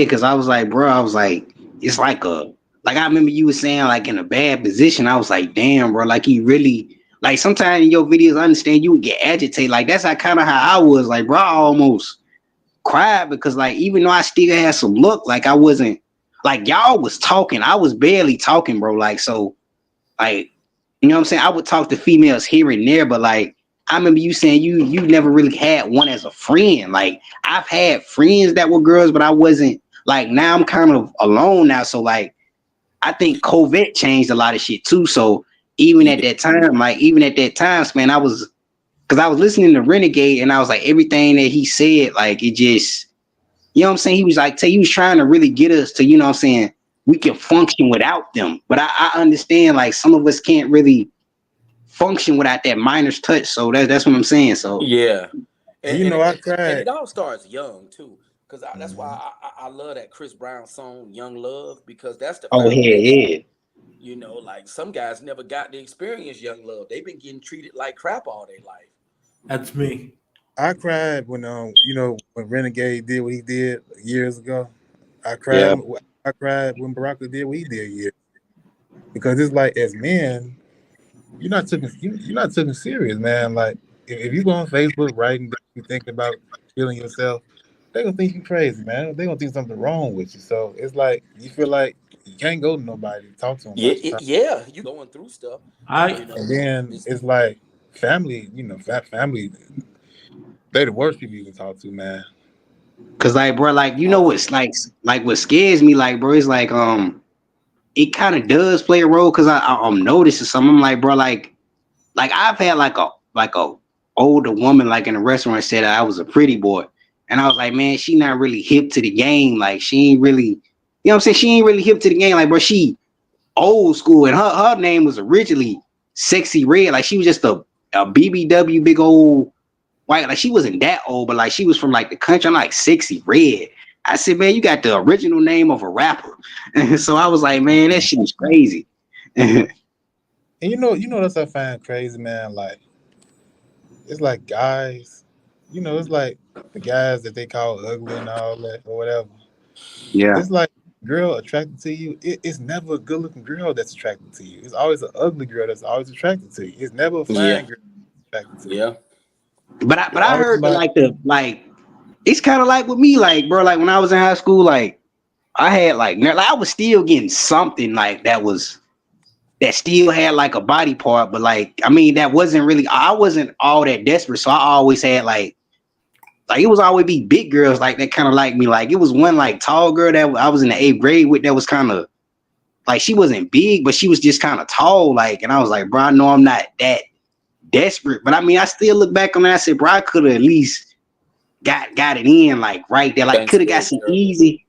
Because I was like, bro, I was like, it's like I remember you were saying like in a bad position. I was like, damn, bro, like he really like sometimes in your videos, I understand you would get agitated. Like that's kind of how I was. Like, bro, I almost cried because like even though I still had some look, like I wasn't like y'all was talking. I was barely talking, bro. Like so, like you know what I'm saying. I would talk to females here and there, but like I remember you saying you never really had one as a friend. Like I've had friends that were girls, but I wasn't like now I'm kind of alone now. So like I think COVID changed a lot of shit too. So even at Yeah. that time, man, I was because I was listening to Renegade and I was like everything that he said, like it just you know what I'm saying? He was like, he was trying to really get us to, you know what I'm saying, we can function without them. But I understand like some of us can't really function without that miner's touch. So that's what I'm saying. So Yeah. And I And cried. it all starts young too. Cause that's why Mhm. I love that Chris Brown song "Young Love" because that's the oh foundation. yeah. Like some guys never got to experience young love. They've been getting treated like crap all their life. That's me. I cried when Renegade did what he did years ago. I cried. Yeah. I cried when Baraka did what he did years because it's like as men, you're not taken serious, man. Like if you go on Facebook writing that you thinking about killing yourself, they gonna think you crazy, man. They gonna think something wrong with you. So it's like you feel like you can't go to nobody, talk to them Yeah, about your problem. yeah. You going through stuff, I you And know. then It's it's like family, family, they the worst people you can talk to, man. Cause like, bro, like you know Oh, what's like what scares me, like, bro, it's like it kind of does play a role. Cause I'm noticing something. I'm like, bro, like I've had like a older woman like in a restaurant said I was a pretty boy, and I was like, man, she not really hip to the game. Like she ain't really, you know what I'm saying? She ain't really hip to the game. Like, bro, she old school, and her name was originally Sexy Red. Like she was just a BBW big old white. Like she wasn't that old, but like she was from like the country. I'm like Sexy Red. I said, man, you got the original name of a rapper. And so I was like, man, that shit is crazy. Yeah, And that's I find crazy, man. Like it's like guys, it's like the guys that they call ugly and all that or whatever. It's like girl attracted to you. It's never a good looking girl that's attracted to you. It's always an ugly girl that's always attracted to you. It's never a yeah, fine girl that's attracted to you. yeah, but It's I always heard that somebody. like it's kind of like with me, like bro, like when I was in high school, like I had like I was still getting something like that still had like a body part, but like I mean that wasn't really I wasn't all that desperate, so I always had like it was always be big girls like that kind of like me. Like it was one like tall girl that I was in the eighth grade with that was kind of like she wasn't big, but she was just kind of tall. Like, and I was like, bro, I know I'm not that desperate, but I mean, I still look back on that. I said, bro, I could have at least got it in like right there. Like, thanks could have got very some careful. easy.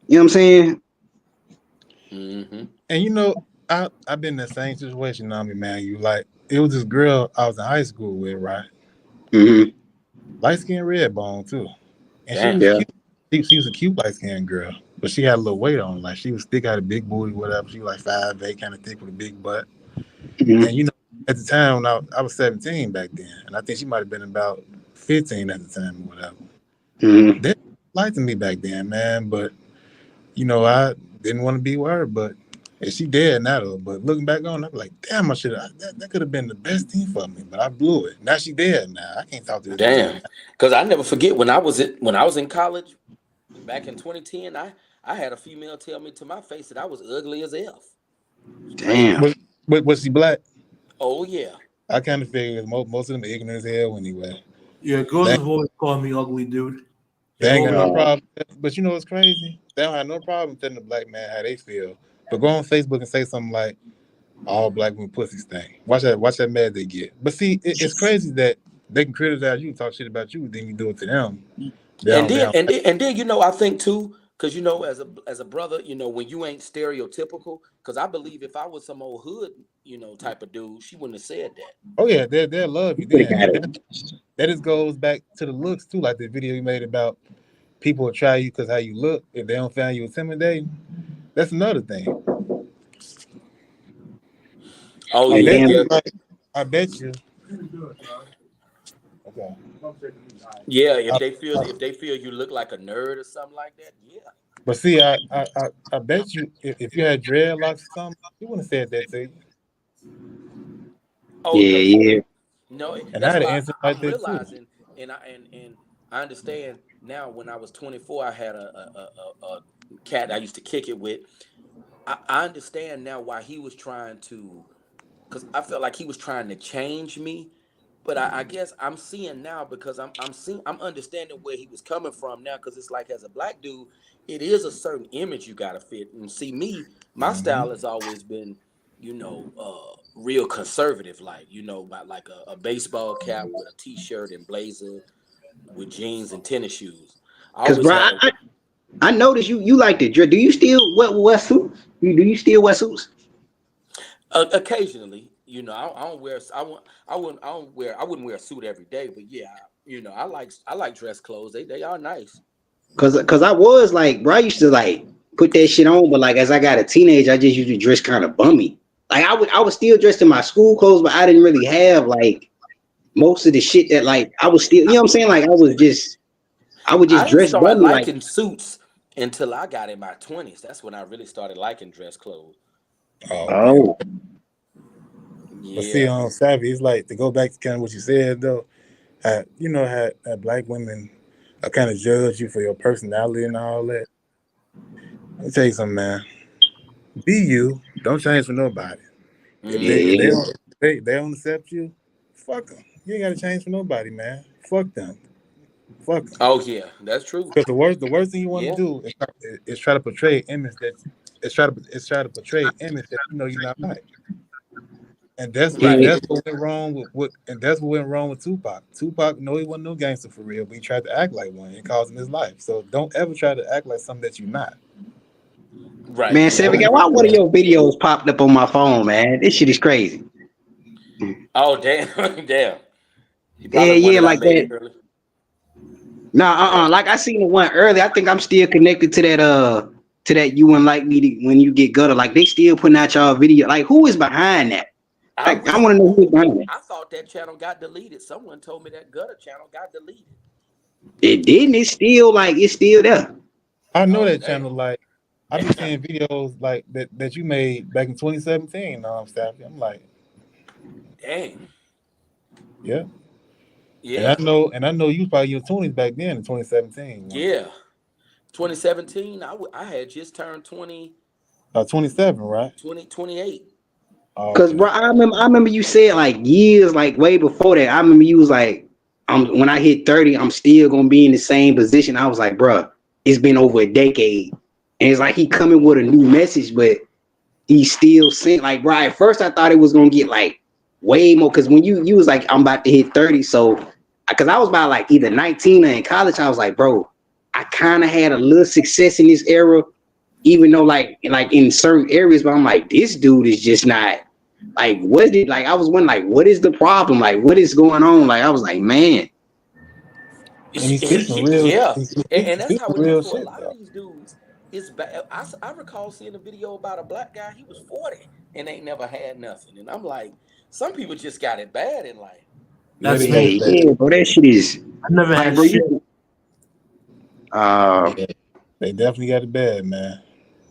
You know what I'm saying? Hmm. And I've been in the same situation. I mean, man, you like it was this girl I was in high school with, right? Mm-hmm. Light skinned red bone too, and she Damn. was Yeah. cute. She was a cute light skinned girl, but she had a little weight on. Like she was thick, had a big booty, whatever. She was like 5'8", kind of thick with a big butt. And Mm-hmm. at the time when I was 17 back then, and I think she might have been about 15 at the time or whatever. Mm-hmm. They liked me back then, man, but I didn't want to be with her, but and she dead now though. But looking back on, I'm like, damn, I should have. That could have been the best thing for me, but I blew it. Now she dead. Now I can't talk to this girl Damn. now. Because I never forget when I was in college back in 2010. I had a female tell me to my face that I was ugly as F. It's crazy. Damn. Was she black? Oh yeah. I kind of figured most of them ignorant as hell anyway. Yeah, girls They, have always called me ugly, dude. they They've ain't got always. no Uh, problem. But you know what's crazy? They don't have no problem telling a black man how they feel. But go on Facebook and say something like all black women pussy stink. Watch that mad they get. But see, it's crazy that they can criticize you and talk shit about you, then you do it to them. And They then don't and then and then I think too, because as a brother, when you ain't stereotypical, because I believe if I was some old hood, type of dude, she wouldn't have said that. oh yeah, they'll love you you would have then. got And it. that just goes back to the looks too, like the video you made about people will try you because how you look. If they don't find you intimidating, that's another thing. Oh I yeah, bet yeah, Damn. like I bet you. Okay. yeah. If I, they feel I, if they feel you look like a nerd or something like that, yeah. but see, I bet you if you had dreadlocks or something, you wouldn't have said that to you. Oh Yeah, no, she yeah. wouldn't. No, And I that's had an why answer like I'm that too. realizing, and I understand now. When I was 24, I had a cat I used to kick it with. I understand now why he was trying to, because I felt like he was trying to change me. But I guess I'm seeing now because I'm understanding where he was coming from now, because it's like as a black dude, it is a certain image you gotta fit. And see me, my Hmm. style has always been, real conservative, like, about like a baseball cap with a t-shirt and blazer with jeans and tennis shoes. I Cause always bro, had a I noticed you like to dress. Do you still wear suits? Do you still wear suits? occasionally, I don't wear I wouldn't wear a suit every day, but yeah, I like dress clothes. They are nice. Cause I was like, bro, I used to like put that shit on, but like as I got a teenager, I just used to dress kind of bummy. Like I was still dressed in my school clothes, but I didn't really have like most of the shit that like I was still, you know what I'm saying? Like I would I just didn't dress start bummy, like liking suits until I got in my 20s. That's when I really started liking dress clothes. Oh, okay. oh But see, Yeah. on Savvy, it's like to go back to kind of what you said though. How black women kind of judge you for your personality and all that. Let me tell you something, man. Be you. Don't change for nobody. If they if Hmm. they yeah, don't if they don't accept you, fuck them. You ain't got to change for nobody, man. Fuck them. Fuck him. Oh yeah, that's true. Because the worst thing you want to Yeah. do is try to portray an image that it's try to portray an image that you know you're not like. And Right. Yeah, that's what went wrong and that's what went wrong with Tupac. Tupac, no, he wasn't no gangster for real, but he tried to act like one. It cost him his life. So don't ever try to act like something that you're not. Right. man, Yeah, I Seven guy, agree why with one of that. your videos popped up on my phone, man? This shit is crazy. Oh damn, damn. You Yeah, probably one yeah, that I like made that. early. Nah, Yeah. like I seen the one earlier. I think I'm still connected to that you wouldn't like me when you get gutter. Like they still putting out y'all video. Like who is behind that? I Like I really want to know don't who is know. behind it. I thought that channel got deleted. Someone told me that gutter channel got deleted. It didn't. It's still there. I know Oh that damn. channel. Like I be seeing videos like that you made back in 2017. Staffy. I'm like, Dang. yeah. Yeah. And I know you was probably in your 20s back then in 2017. Yeah. 2017. I had just turned 20, 27, right? 28. Oh, Cause okay. bro, I remember you said like years, like way before that. I remember you was like, when I hit 30, I'm still gonna be in the same position. I was like, bro, it's been over a decade, and it's like he coming with a new message, but he still saying like, bro. At first, I thought it was gonna get like way more. Cause when you was like, I'm about to hit 30, so cause I was about like either 19 or in college, I was like, bro, I kind of had a little success in this era, even though like in certain areas, but I'm like, this dude is just not. Like, what did like I was wondering, like, what is the problem? Like, what is going on? Like, I was like, man, And he speaks some real. Yeah. He And that's speaks how some it is real for a shit lot of though. these dudes. It's bad. I recall seeing a video about a black guy. He was 40 and ain't never had nothing. And I'm like, some people just got it bad in life. Yeah, That's they got me. it bad. yeah, bro, that shit is I never like, had bro, shit. you, Yeah, they definitely got it bad, man.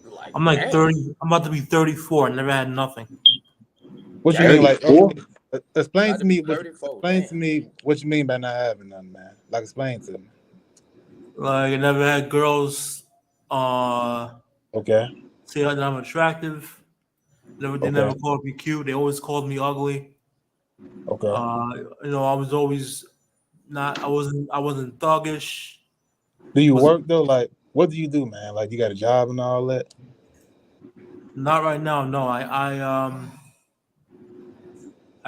Like, I'm like dang. 30. I'm about to be 34. I never had nothing. What you mean, like? 34. Okay, explain About to to be me 34. explain Damn. to me what you mean by not having nothing, man. Like, explain to me. Like I never had girls Okay, say that I'm attractive. They okay, never called me cute. They always called me ugly. okay. Uh, I was always not. I wasn't thuggish. Do you Was work though? Like, what do you do, man? Like, you got a job and all that? not right now. No, I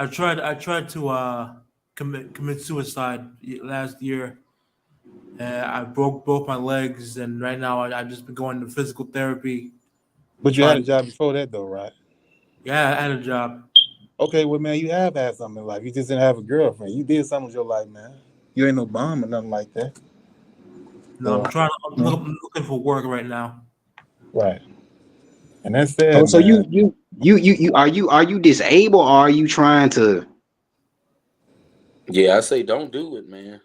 tried to commit suicide last year. I broke both my legs, and right now I just been going to physical therapy. But you had a Trying, job before that, though, right? yeah, I had a job. Okay, well, man, you have had something in life. You just didn't have a girlfriend. You did something with your life, man. You ain't no bum or nothing like that. No, So, I'm looking for work right now. right, and that's Oh, sad, so man. you disabled or are you trying to? Yeah, I say don't do it, man.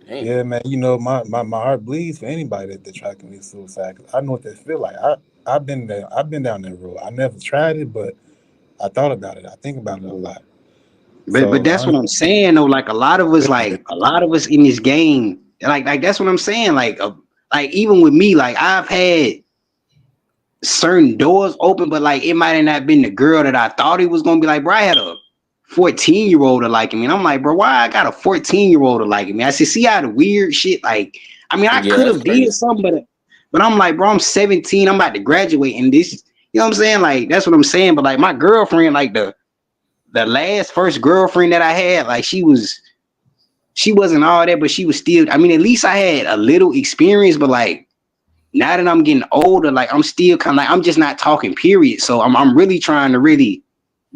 Damn. Yeah, man. You know, my heart bleeds for anybody that try to commit suicide. 'Cause I know what that feel like. I've been there. I've been down that road. I never tried it, but I thought about it. I think about it a lot. But So, that's what I'm saying though. Like a lot of us in this game, like that's what I'm saying. Like even with me, like I've had certain doors open, but like it might have not been the girl that I thought it was gonna be. Like, bro, I had a 14-year-old to liking me, and I'm like, bro, why I got a 14-year-old to liking me? I said, see how the weird shit. Like, I mean, I Yeah, could that's have did crazy. something, but I'm like, bro, I'm 17. I'm about to graduate, and this, you know what I'm saying? Like, that's what I'm saying. But like my girlfriend, like the last first girlfriend that I had, like she wasn't all that, but she was still. I mean, at least I had a little experience, but like now that I'm getting older, like I'm still kind of like I'm just not talking. Period. So I'm really trying to really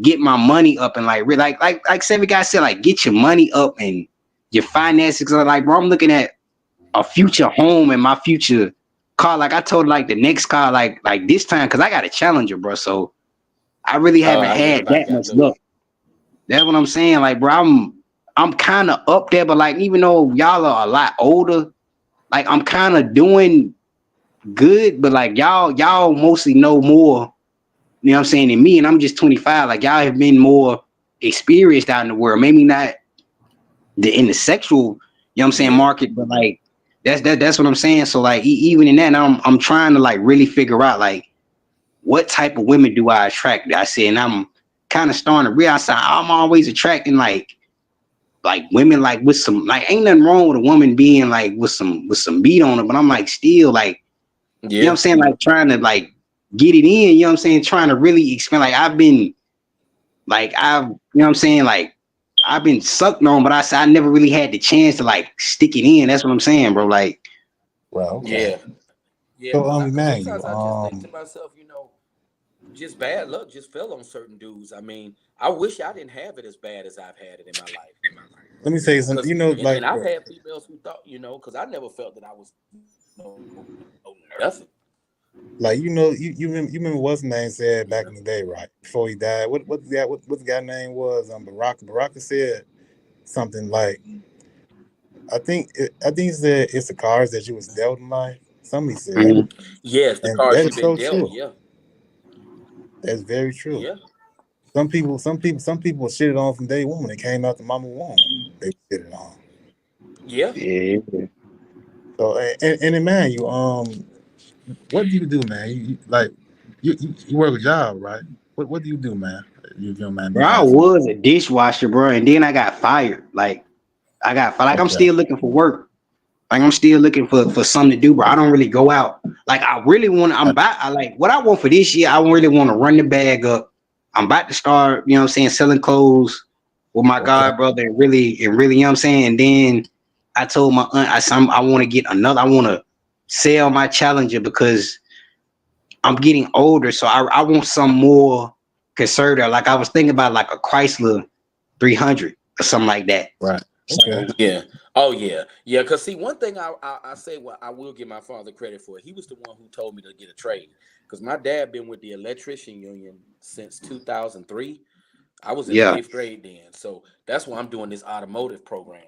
get my money up and like Seven guys said, like get your money up and your finances. Like, bro, I'm looking at a future home and my future car. Like I told like the next car, like this time, because I got a Challenger, bro. So I really haven't I heard had about that that much though. luck. That's what I'm saying. Like, bro, I'm kind of up there, but like even though y'all are a lot older, like I'm kind of doing good, but like y'all mostly know more, you know what I'm saying, than me, and I'm just 25. Like y'all have been more experienced out in the world. Maybe not in the sexual, you know what I'm saying, Yeah. market, but like that's what I'm saying. So like even in that, I'm trying to like really figure out like what type of women do I attract. I said, and I'm kind of starting to realize I'm always attracting like like women like with some like ain't nothing wrong with a woman being like with some meat on her, but I'm like still like you know what I'm Yeah, saying, like trying to like get it in, you know what I'm saying, trying to really expand. Like I've been like I've you know what I'm saying, like I've been sucked on, but I said I never really had the chance to like stick it in. That's what I'm saying, bro. Like Well, okay. yeah, yeah. So Cause Emmanuel, sometimes I just think to myself, just bad luck just fell on certain dudes. I mean, I wish I didn't have it as bad as I've had it in my life. let me say something. Cause You know, and like I've had females who thought, cause I never felt that I was nothing. you remember what's his name said back in the day, right before he died. What the guy name was? Baraka. Baraka said something like, I think he said it's the cards that you was dealt in life. Somebody said that, mhm. Yes, the and cards that you've is been so dealt. true. Yeah, That's very true. yeah, Some people shitted on from day one when they came out the mama womb. They shitted on. yeah. Yeah. So and Emmanuel, what do you do, man? You work a job, right? What do you do, man? You don't mind me Bro, I asking. was a dishwasher, bro, and then I got fired. Like I'm Okay. still looking for work. Like I'm still looking for something to do, bro. I don't really go out. Like I really want. I like what I want for this year. I really want to run the bag up. I'm about to start, you know what I'm saying, selling clothes with my Okay. god brother, and really, you know what I'm saying. And then I told my aunt, I want to get another. I want to sell my Challenger because I'm getting older, so I want some more conservative. Like I was thinking about like a Chrysler 300 or something like that. Right. Okay. So Yeah. Oh yeah. Yeah. Cause see, one thing I say, well, I will give my father credit for. He was the one who told me to get a trade. Cause my dad been with the electrician union since 2003. I was in the yeah. eighth grade then, so that's why I'm doing this automotive program.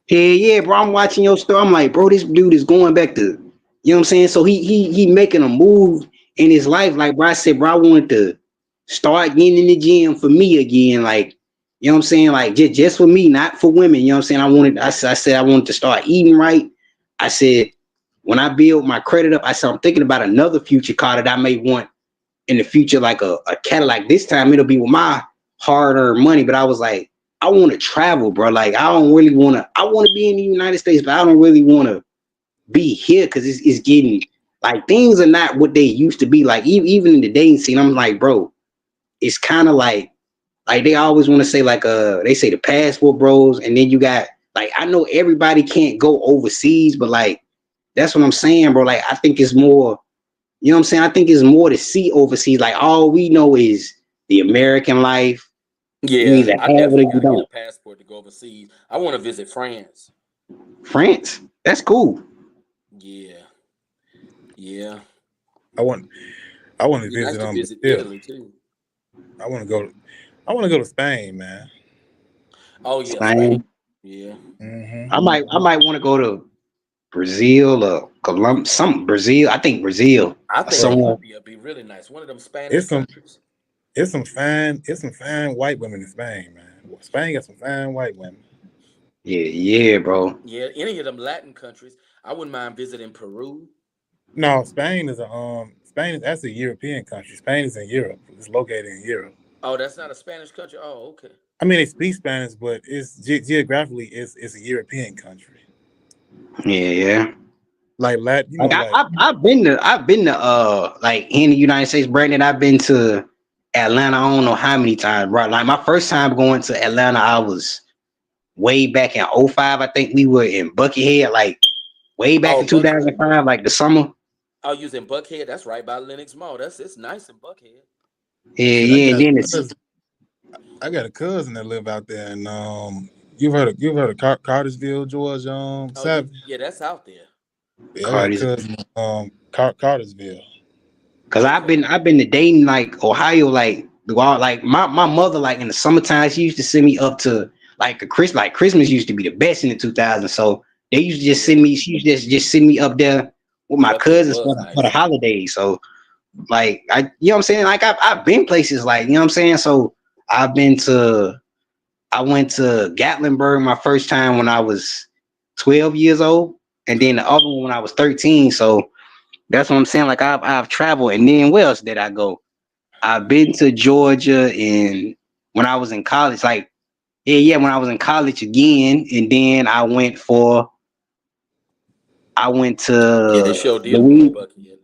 Yeah, bro. I'm watching your story. I'm like, bro, this dude is going back to, you know what I'm saying? So he making a move in his life. Like, bro, I said, bro, I wanted to start getting in the gym for me again. Like, you know what I'm saying? Like, just for me, not for women. You know what I'm saying? I said I wanted to start eating right. I said, when I build my credit up, I said, I'm thinking about another future car that I may want in the future, like a Cadillac. This time it'll be with my hard-earned money. But I was like, I want to travel, bro. Like I don't really want to. I want to be in the United States, but I don't really want to be here because it's getting like things are not what they used to be. Like even in the dating scene, I'm like, bro, it's kind of like they always want to say like they say the passport bros, and then you got like I know everybody can't go overseas, but like that's what I'm saying, bro. Like I think it's more, you know what I'm saying? I think it's more to see overseas. Like all we know is the American life. You Yeah, either I have it definitely or you got to get a don't. passport to go overseas. I want to visit France. France, that's cool. Yeah, yeah. I want I want to Be nice visit to visit Brazil. Italy too. I want to go. I want to go to Spain, man. Oh yeah, Spain. Spain. Yeah, Hmm. I might want to go to Brazil or Colombia. Some Brazil. I think Brazil I or think Bro, somewhere. Colombia would be really nice. One of them Spanish it's some countries. it's some fine white women in Spain, man. Spain got some fine white women. Yeah, bro. Yeah, any of them Latin countries. I wouldn't mind visiting Peru. No, Spain is that's a European country. Spain is in Europe. It's located in Europe. Oh, that's not a Spanish country. Oh, okay. I mean, they speak Spanish, but it's geographically it's a European country. Yeah. Like Latin, Like I, like I I've been to like in the United States, Brandon. I've been to Atlanta. I don't know how many times, bro. Like my first time going to Atlanta, I was way back in '05. I think we were in Buckyhead, like way back Oh, in Buckhead. 2005, like the summer. Oh, you was in Buckhead. That's right by Lenox Mall. It's nice in Buckhead. Yeah, shit. I yeah. And got then I it's got I got a cousin that live out there, and you've heard of Cartersville, Georgia, Oh yeah, Savage. yeah. That's out there. Yeah, I got a Cardi's. cousin, Cartersville. Cause I've Okay. been I've been to Dayton, like Ohio, like my mother, like in the summertime, she used to send me up to like a Chris like Christmas used to be the best in the 2000s. So they used to just Yeah, send me, she used to just send me up there with my Buckhead cousins was for the nice. holidays. So like you know what I'm saying? Like I've been places like, you know what I'm saying? So I've been to I went to Gatlinburg my first time when I was 12 years old, and then the other one when I was 13. So that's what I'm saying. Like I've traveled, and then where else did I go? I've been to Georgia, and when I was in college, like yeah, when I was in college again, and then I went Yeah, this to show did pull a Louis bucket.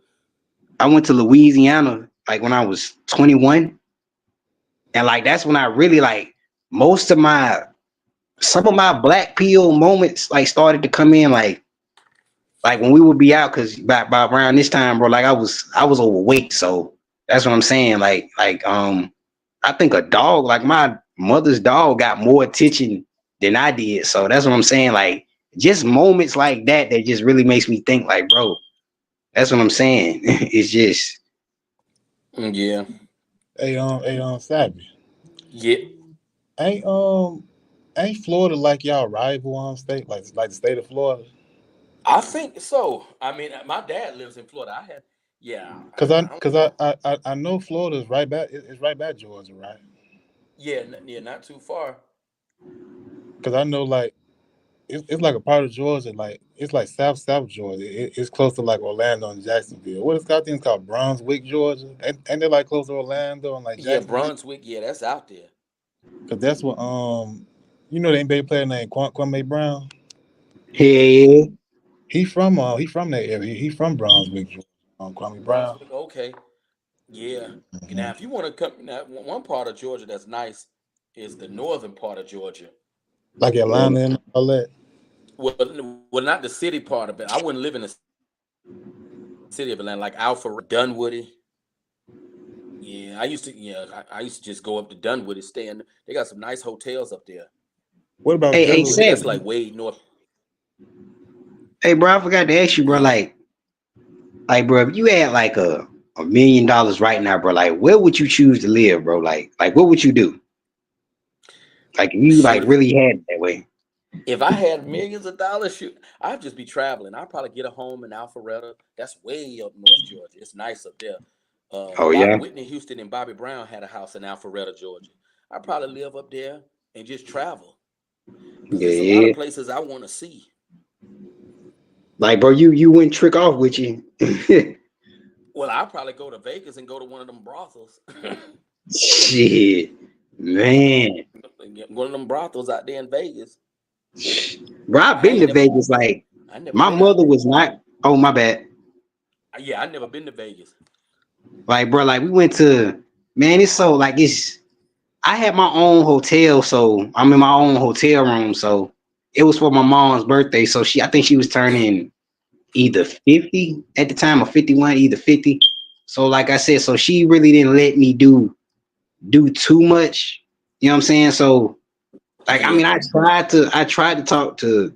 I went to Louisiana like when I was 21, and like that's when I really like most of my some of my black pill moments like started to come in like when we would be out because by around this time, bro, like I was overweight, so that's what I'm saying. I think a dog, like my mother's dog, got more attention than I did. So that's what I'm saying. Like just moments like that that just really makes me think, like, bro, that's what I'm saying. It's just Yeah, Savvy. yeah. Ain't ain't Florida like y'all rival state, like the state of Florida? I think so. I mean, my dad lives in Florida. Yeah, I don't. Cause I know Florida is right back. It's right back Georgia, right? Yeah, yeah, not too far. Cause I know like it's like a part of Georgia, like it's like South Georgia. It's close to like Orlando and Jacksonville. What is that thing called? Brunswick, Georgia. And they're like close to Orlando and like Yeah, Jacksonville. Brunswick. Yeah, that's out there. Cause that's what you know the NBA player named Kwame Brown. yeah, He from that area. He from Brunswick, Georgia. Kwame Brown. Brunswick. Okay. Yeah. Now, Hmm. if you want to come, now one part of Georgia that's nice is the northern part of Georgia. Like Atlanta and all that. Well, not the city part of it. I wouldn't live in the city of Atlanta, like Alpharetta, Dunwoody. Yeah, I used to. Yeah, I used to just go up to Dunwoody, stay in. They got some nice hotels up there. What about hey, I think Villa? that's Savage. like way north. Hey, bro, I forgot to ask you, bro. Yeah. Like, bro, if you had like $1 million right now, bro, like, where would you choose to live, bro? Like, what would you do? Like, if you like Shoot, really had it that way. if I had millions of dollars, shoot, I'd just be traveling. I'd probably get a home in Alpharetta. That's way up north Georgia. It's nice up there. Oh Bobby yeah, Whitney Houston and Bobby Brown had a house in Alpharetta, Georgia. I'd probably live up there and just travel because yeah, there's a lot of yeah. places I want to see. Like, bro, you wouldn't trick off with you. Well, I'd probably go to Vegas and go to one of them brothels. Shit, man. Get one of them brothels out there in Vegas. Bro, I've I been ain't to never, Vegas. Like, I never my been out mother there. was not. Oh, my bad. Yeah, I never been to Vegas. Like, bro, like we went to. Man, it's so like it's. I had my own hotel, so I'm in my own hotel room. So it was for my mom's birthday. So I think she was turning either 50 at the time or 51, either 50. So like I said, so she really didn't let me do too much. You know what I'm saying? So like I Yeah. mean, I tried to talk to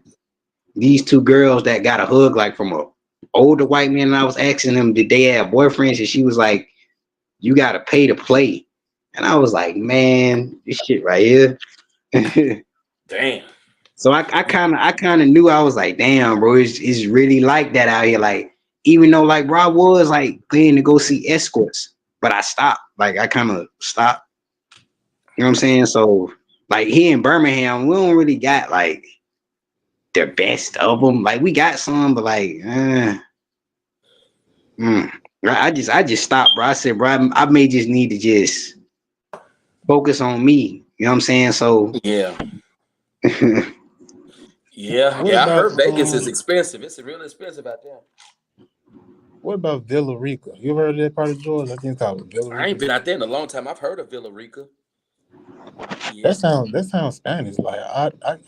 these two girls that got a hug like from a older white man, and I was asking them did they have boyfriends, and she was like, "You gotta pay to play," and I was like, "Man, this shit right here." Damn. So I kind of knew. I was like, "Damn, bro, it's really like that out here." Like even though like bro, I was like planning to go see escorts, but I stopped. Like I kind of stopped. You know what I'm saying? So like here in Birmingham, we don't really got like the best of them. Like we got some, but like. Mm. I just stopped, bro. I said, bro, I may just need to just focus on me. You know what I'm saying? So, Yeah. Yeah. What Yeah. I about heard Vegas is expensive. It's real expensive out there. what about Villa Rica? You ever heard of that part of Georgia? I think it's called Villa I Rica, ain't been out Georgia. there in a long time. I've heard of Villa Rica. Yeah. That sounds Spanish. Like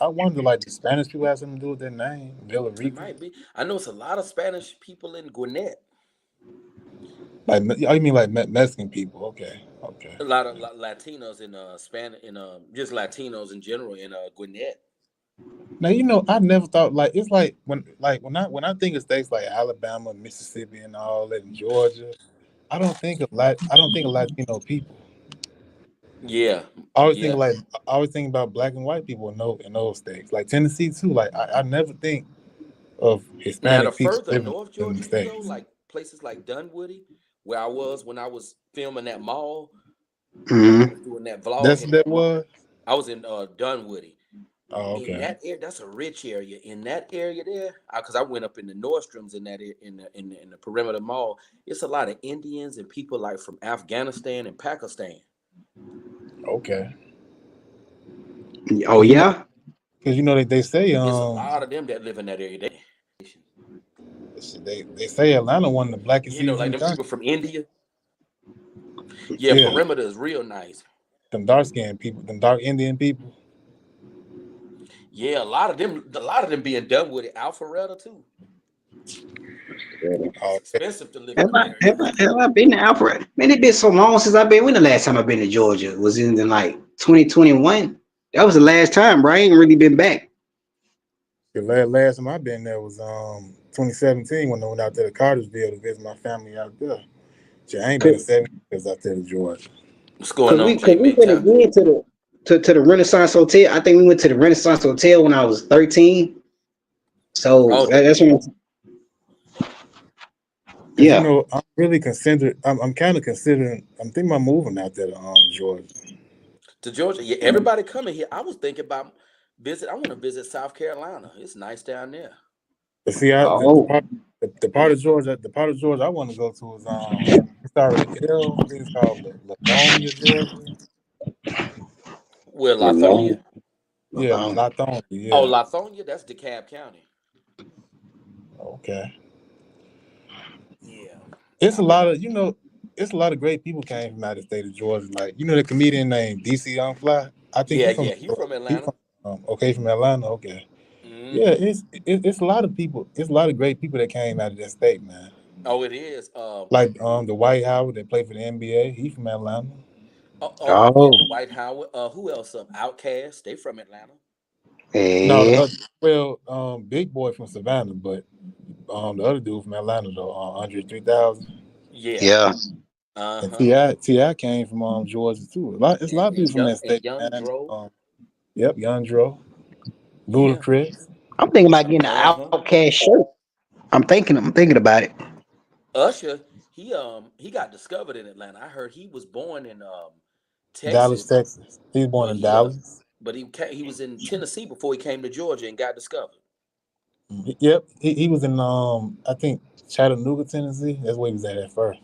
I wonder like do Spanish people have something to do with their name? Villa It Rica? might be. I know it's a lot of Spanish people in Gwinnett. Like oh, you mean like Mexican people? Okay, okay. A lot of Latinos in Spanish in just Latinos in general in Gwinnett. Now you know I never thought like it's like when I think of states like Alabama, Mississippi, and all that, in Georgia, I don't think of Latino people. Yeah. I always think Yeah. of like I always think about black and white people in those states, like Tennessee too. Like I never think of Now the Hispanic people further living north in the Georgia you go, states. like places like Dunwoody, where I was when I was filming that mall, when I mhm. was doing that vlog That's in what that that mall, was. I was in Dunwoody. Oh, In okay, that area, that's a rich area. In that area there, because I went up in the Nordstroms in that in the perimeter mall. It's a lot of Indians and people like from Afghanistan and Pakistan. okay. Oh Cause you know, yeah. cause you know that they say It's a lot of them that live in that area. they say Atlanta one of the blackest You know, cities in like the them country. people from India. Yeah, Yeah, perimeter is real nice. them dark skinned people, them dark Indian people. Yeah, a lot of them being done with it. Alpharetta too. It's Oh, expensive to live in Have them I, have areas. I, have I been to Alfred? Man, it been so long since I've been. When the last time I've been to Georgia was in like 2021. That was the last time, bro. I ain't really been back. the last time I been there was 2017 when I went out to the Cartersville to visit my family out there. Shit, I ain't been Cause, in 7 years out there to Georgia. What's going cause on, we, J cause we Mitch? went again to the Renaissance Hotel. I think we went to the Renaissance Hotel when I was 13. So Oh, that's when, Cause you yeah. know I'm really considered. I'm kind of considering. I'm thinking about moving out there to Georgia. to Georgia. Yeah, everybody coming here. I was thinking about visit. I want to visit South Carolina. It's nice down there. But see, Oh, the part of Georgia I want to go to is it started with an L. I think it's called Lithonia, Georgia. Where Malone. Lithonia? Yeah, Malone. Lithonia. Oh, Yeah. Lithonia. That's DeKalb County. Okay. Yeah, It's a I've been lot out of it's a lot of great people came from out of the state of Georgia. Like the comedian named DC Young Fly. I think there. Yeah, yeah. He from he Atlanta. from okay from Atlanta. Okay. Yeah, Hmm. it's a lot of people. It's a lot of great people that came out of that state, man. Oh, it is. Like the White Howard that played for the NBA. He from Atlanta. Yeah, Oh, the White Howard. Who else? Outcast. They from Atlanta. No, yeah. Big Boy from Savannah, but the other dude from Atlanta though, Andre 3000, Yeah. Yeah. Uh and huh. Ti Came from Georgia too. It's a lot of And people from young that and state, young man. Dro. Yep, Young Dro, Yeah. Ludacris. I'm thinking about getting an Uh huh. Outcast shirt. I'm thinking about it. Usher. He got discovered in Atlanta. I heard he was born in Dallas, Texas, Texas. He was born but in he Dallas. but he was in Tennessee before he came to Georgia and got discovered. Yep, he was in I think Chattanooga, Tennessee. That's where he was at first.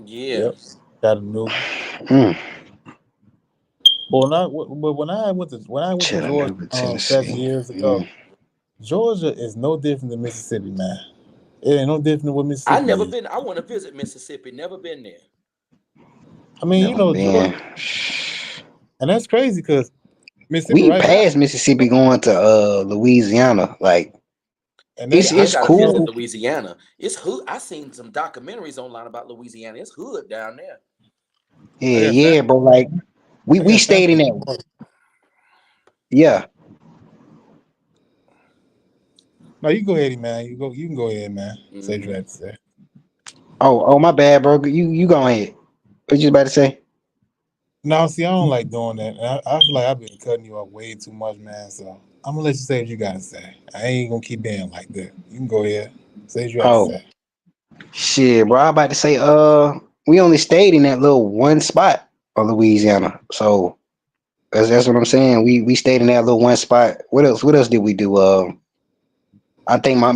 Yeah. Yep, Chattanooga. Hmm. But when I went to Georgia Chattanooga, 7 years Tennessee. ago, Georgia is no different than Mississippi, man. It ain't no different than what I Mississippi never is. been. I want to visit Mississippi. Never been there. I mean, Never Georgia, been. and that's crazy because Mississippi We right by, passed Mississippi going to Louisiana. Like and it's Yeah, I it's gotta visit cool. Louisiana. It's hood. I seen some documentaries online about Louisiana. It's hood down there. I Yeah, got family. yeah, bro. Like we I we got family. stayed in that. Yeah. No, you go ahead, man. You can go ahead, man. Say what you Hmm. have to say. Oh, my bad, bro. You go ahead. What you about to say? No, see, I don't like doing that. And I feel like I've been cutting you off way too much, man. So I'm gonna let you say what you gotta say. I ain't gonna keep being like that. You can go ahead. Say what you have to Oh, say. shit, bro. I about to say, we only stayed in that little one spot of Louisiana. So that's what I'm saying. We stayed in that little one spot. What else did we do? I think my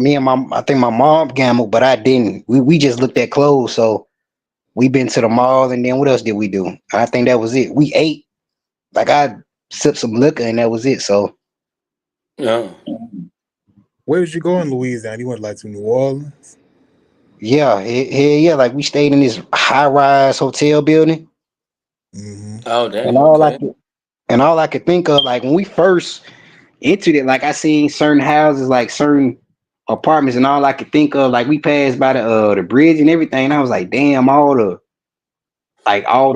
mom gambled, but I didn't. We just looked at clothes. So we been to the mall, and then what else did we do? I think that was it. We ate. Like I sipped some liquor, and that was it. So Yeah. Where did you go in Louisiana? You went like to New Orleans? yeah, yeah. Like we stayed in this high rise hotel building, Mm-hmm. Oh, and dang. all I Okay. could and all I could think of, like when we first entered it, like I seen certain houses, like certain apartments, and all I could think of, like we passed by the bridge and everything, and I was like, damn, all the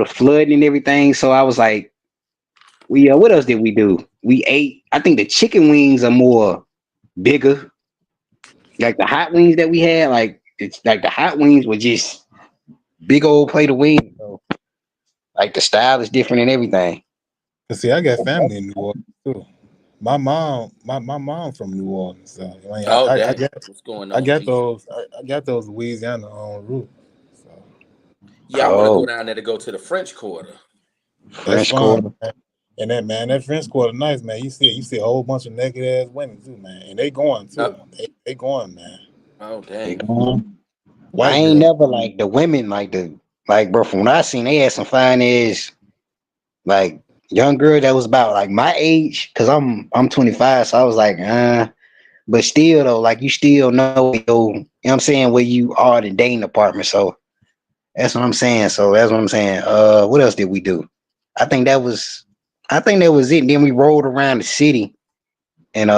flooding and everything. So I was like, we what else did we do? We ate. I think the chicken wings are more bigger. Like the hot wings that we had, like it's like the hot wings were just big old plate of wings. So like the style is different and everything. But see, I got family in New Orleans too. My mom from New Orleans. So I mean, Oh, I dang. got What's going I on, got G? those Louisiana on root. So Yeah, I want to go Oh, down there to go to the French Quarter. that's French fun, Quarter. man. And that French Quarter nice, man. You see a whole bunch of naked ass women too, man. And they going Uh, too. They going, man. oh, They dang. gone. I White ain't girl. never like the women like bro. From what I seen, they had some fine ass like young girl that was about like my age, cause I'm 25, so I was like, but still though, like you still know where you know what I'm saying, where you are in the dating department. So that's what I'm saying. So that's what I'm saying. What else did we do? I think that was I think that was it. And then we rolled around the city and you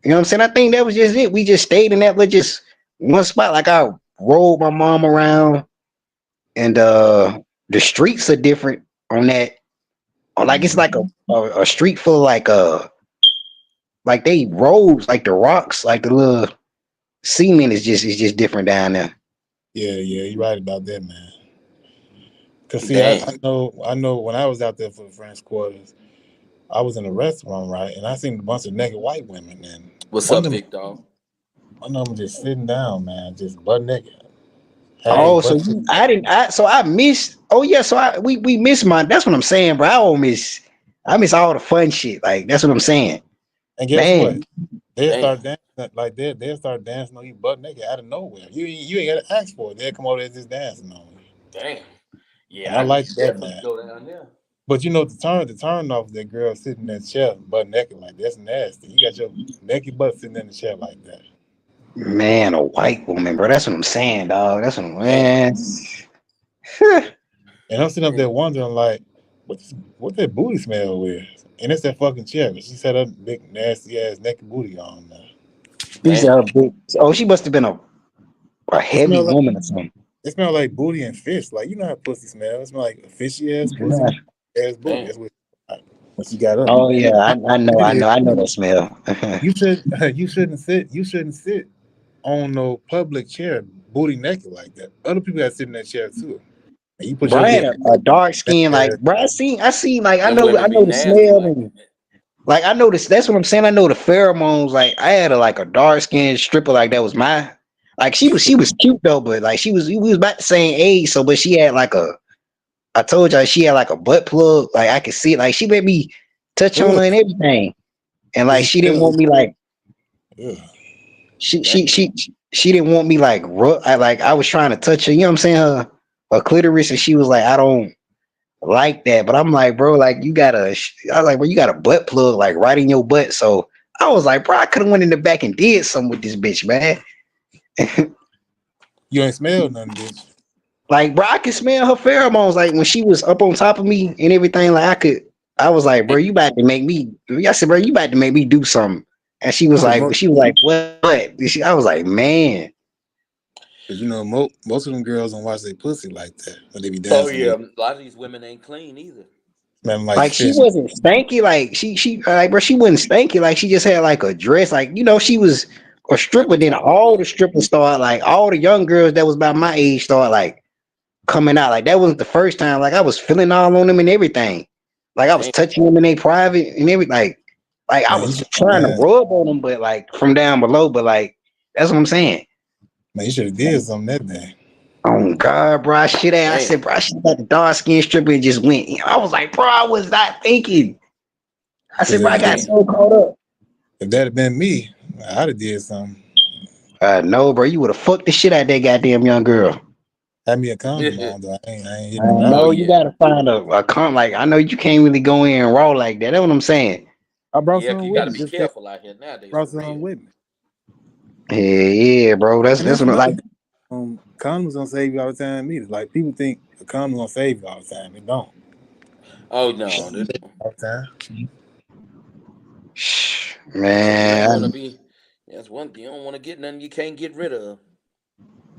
know what I'm saying? I think that was just it. We just stayed in that little just one spot. Like I rolled my mom around and the streets are different on that. Like it's like a street full of like they roads, like the rocks, like the little cement is just different down there. Yeah, you're right about that, man. Cause see, I, Dang. I know I know when I was out there for the French quarters, I was in a restaurant, right, and I seen a bunch of naked white women, and What's one up, of them, Victor? one of them just sitting down, man, just butt naked, had their Oh, Dang. so butt. you, I didn't. I missed. Oh yeah, so we missed my. That's what I'm saying, bro. I don't miss. I miss all the fun shit. Like that's what I'm saying, And guess what? man. They'll Damn. start dancing like they'll start dancing on you butt naked out of nowhere. You ain't gotta ask for it. They'll come over there just dancing on you. Damn. And Yeah, I I need like to that, definitely man. go down there. But you know the turn off that girl sitting in that chair butt naked like that's nasty. You got your naked butt sitting in the chair like that. Man, a white woman, bro. That's what I'm saying, dog. That's what I'm Damn. man. And I'm sitting up there Damn. wondering like what that booty smell is. And it's that fucking chair. She said her big nasty ass naked booty on there. These Damn. are big. Oh, she must have been a It heavy smelled like woman or something. it smelled like booty and fish. Like you know how pussy smells. It smelled like a fishy ass pussy, Yeah. ass booty. Damn. That's what when she got up. Oh yeah, I know, I It know, is. I know that smell. You shouldn't sit on no public chair booty naked like that. Other people got to sit in that chair too. And you put Bro, your I had head a dark back skin, like there. bro. I seen, like Them I women be know the nasty smell, like and that. like I know this. That's what I'm saying. I know the pheromones. Like I had like a dark skinned stripper, like that was my. Like she was cute though, but like we was about the same age. So, but she had like a. I told y'all she had like a butt plug. Like I could see it. Like she made me touch on Ugh. her and everything, and Did like you she didn't tell? want me like Ugh. she Damn. she she she didn't want me like I was trying to touch her. You know what I'm saying? Her clitoris, and she was like, I don't like that. But I'm like, bro, like I was like, bro, you got a butt plug like right in your butt. So I was like, bro, I could have went in the back and did something with this bitch, man. You ain't smelled nothing, did you? Like, bro, I could smell her pheromones. Like when she was up on top of me and everything. Like I was like, bro, you about to make me. I said, bro, you about to make me do something. And Cause she was like, what? I was like, man. most of them girls don't wash their pussy like that when they be Oh dancing. yeah, They a lot of these women ain't clean either. smelling like Like she fish. wasn't stanky. Like she like, bro, she wasn't stanky. Like she just had like a dress. Like she was a Like stripper. what Then y'all was all the doing. strippers started like all the young girls that was about my age started like coming out. Like that wasn't the first time. Like I was feeling all on them and everything. Like I was Damn. touching them in their private and everything. Like I Man, you was should trying to man, rub on them, but like from down below. But like that's what I'm saying. man, you should have did something that day. Oh God, bro, I Damn. said, bro, I should have got the dark skin stripper and just went. I was like, bro, I was not thinking. I Cause said, bro, I got Damn. so caught up. if that had been me, I'd have did something. No, bro, you would have fucked the shit out of that goddamn young girl. Had me a condom on though. I ain't I hitting Oh around. know you yeah. gotta find a con. Like I know you can't really go in raw like that. That's what I'm saying. I brought Yeah, something you with gotta me. be Just say careful out here nowadays brought for something real. with me. Yeah, yeah, bro. And That's that's what another like. thing. Condoms don't save you all the time either. Like people think a condom gonna save you all the time. It don't Oh no, this, all the time. yeah, you don't want to Man, be. That's one thing. You don't want to get nothing you can't get rid of.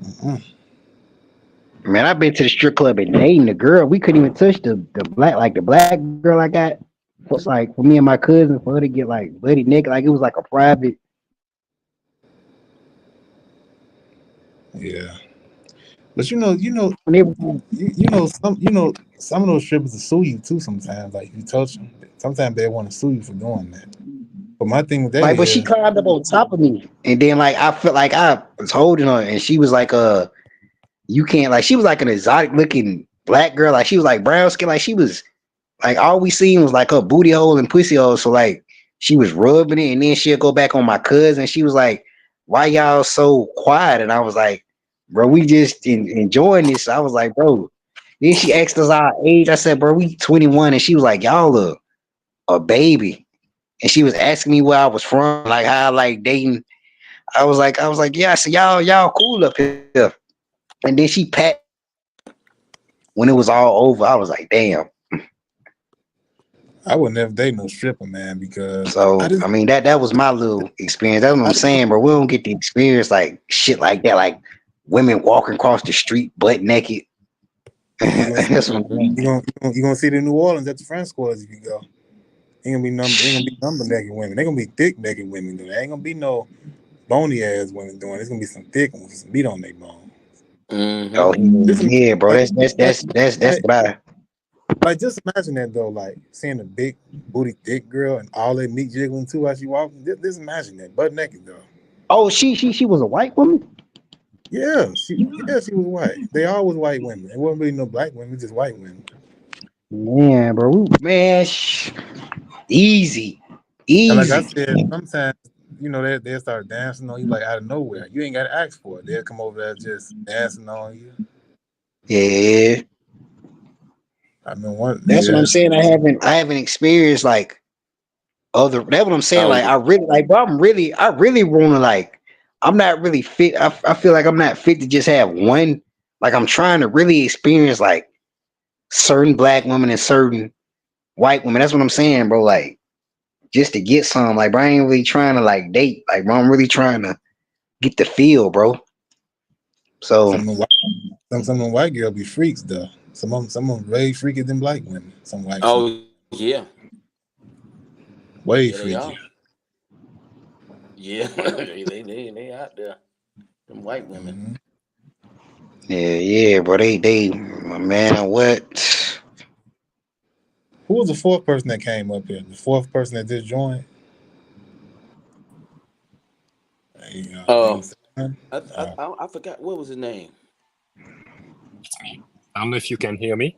Mm-mm. man, I've been to the strip club and dating the girl. We couldn't even touch the black girl I got. Was like for me and my cousin for her to get like bloody naked. Like it was like a private. Yeah, but And some of those strippers will sue you too. Sometimes, like if you touch them, sometimes they want to sue you for doing that. But my thing with that like, but she is, climbed up on top of me, and then like I felt like I was holding her, and she was like, you can't like she was like an exotic looking black girl, like she was like brown skin, like she was like all we seen was like her booty hole and pussy hole. So like she was rubbing it, and then she'll go back on my cousin. She was like, "Why y'all so quiet?" And I was like, "Bro, we just enjoying this." I was like, "Bro." Then she asked us our age. I said, bro, we 21. And she was like, y'all a baby. And she was asking me where I was from, like how I like dating. I was like, yeah. I said, y'all cool up here. And then she pat when it was all over. I was like, damn. I would never date no stripper, man, because I So just I mean that was my little experience. That's what I I'm just saying, bro. We don't get the experience like shit like that, like women walking across the street butt naked. you gonna see That's what I'm saying. you gonna see it in New Orleans at the French quarters if you go. Ain't gonna be number naked women. They gonna be thick naked women doing. Ain't gonna be no bony ass women doing. There's gonna be some thick ones, with some meat on their bone. Mm-hmm. Oh Just yeah, bro. like That's like what I. like just imagine that though, like seeing a big booty thick girl and all that meat jiggling too as she walking. Just imagine that butt naked though. Oh, she was a white woman. Yeah, she was white. They all was white women. It wasn't really no black women, just white women. Man, bro, man, easy, And like I easy. said, sometimes they start dancing on you like out of nowhere. You ain't got to ask for it. They'll come over there just dancing on you. Yeah, I mean, one that's what yeah, I'm saying. I haven't experienced like other. That's what I'm saying. Oh Like yeah. I really like, bro. I really want to like. I'm not really fit. I feel like I'm not fit to just have one. Like I'm trying to really experience like certain black women and certain white women. That's what I'm saying, bro. Like just to get some. Like, bro, I ain't really trying to like date. Like, bro, I'm really trying to get the feel, bro. So, some of them white, some of them white girls be freaks though. Some of them way freakier than black women. Some Oh yeah. Yeah, way they are. freaky. Yeah. they out there. Them white women. Hmm. yeah, bro. Man, what? Who was the fourth person that came up here? The fourth person that just joined. They Uh, was saying, I forgot what was his name. It's me. I don't know if you can hear me.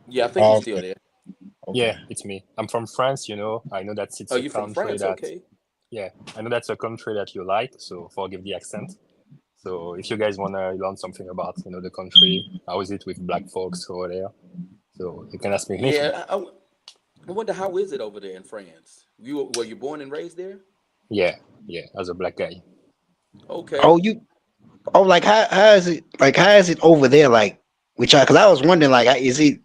Yeah, I think he's oh, still okay, there. Yeah, okay. it's me. I'm from France, you know. I know that Oh, it's a you from country France? that, Okay. yeah, I know that's a country that you like, so forgive the accent. So if you guys want to learn something about, the country, how is it with black folks over there? So you can ask me anything. Yeah, I wonder how is it over there in France? Were you born and raised there? Yeah, yeah, as a black guy. Oh, Okay. you. Oh, like how is it? Like how is it over there? Like which I because I was wondering like is it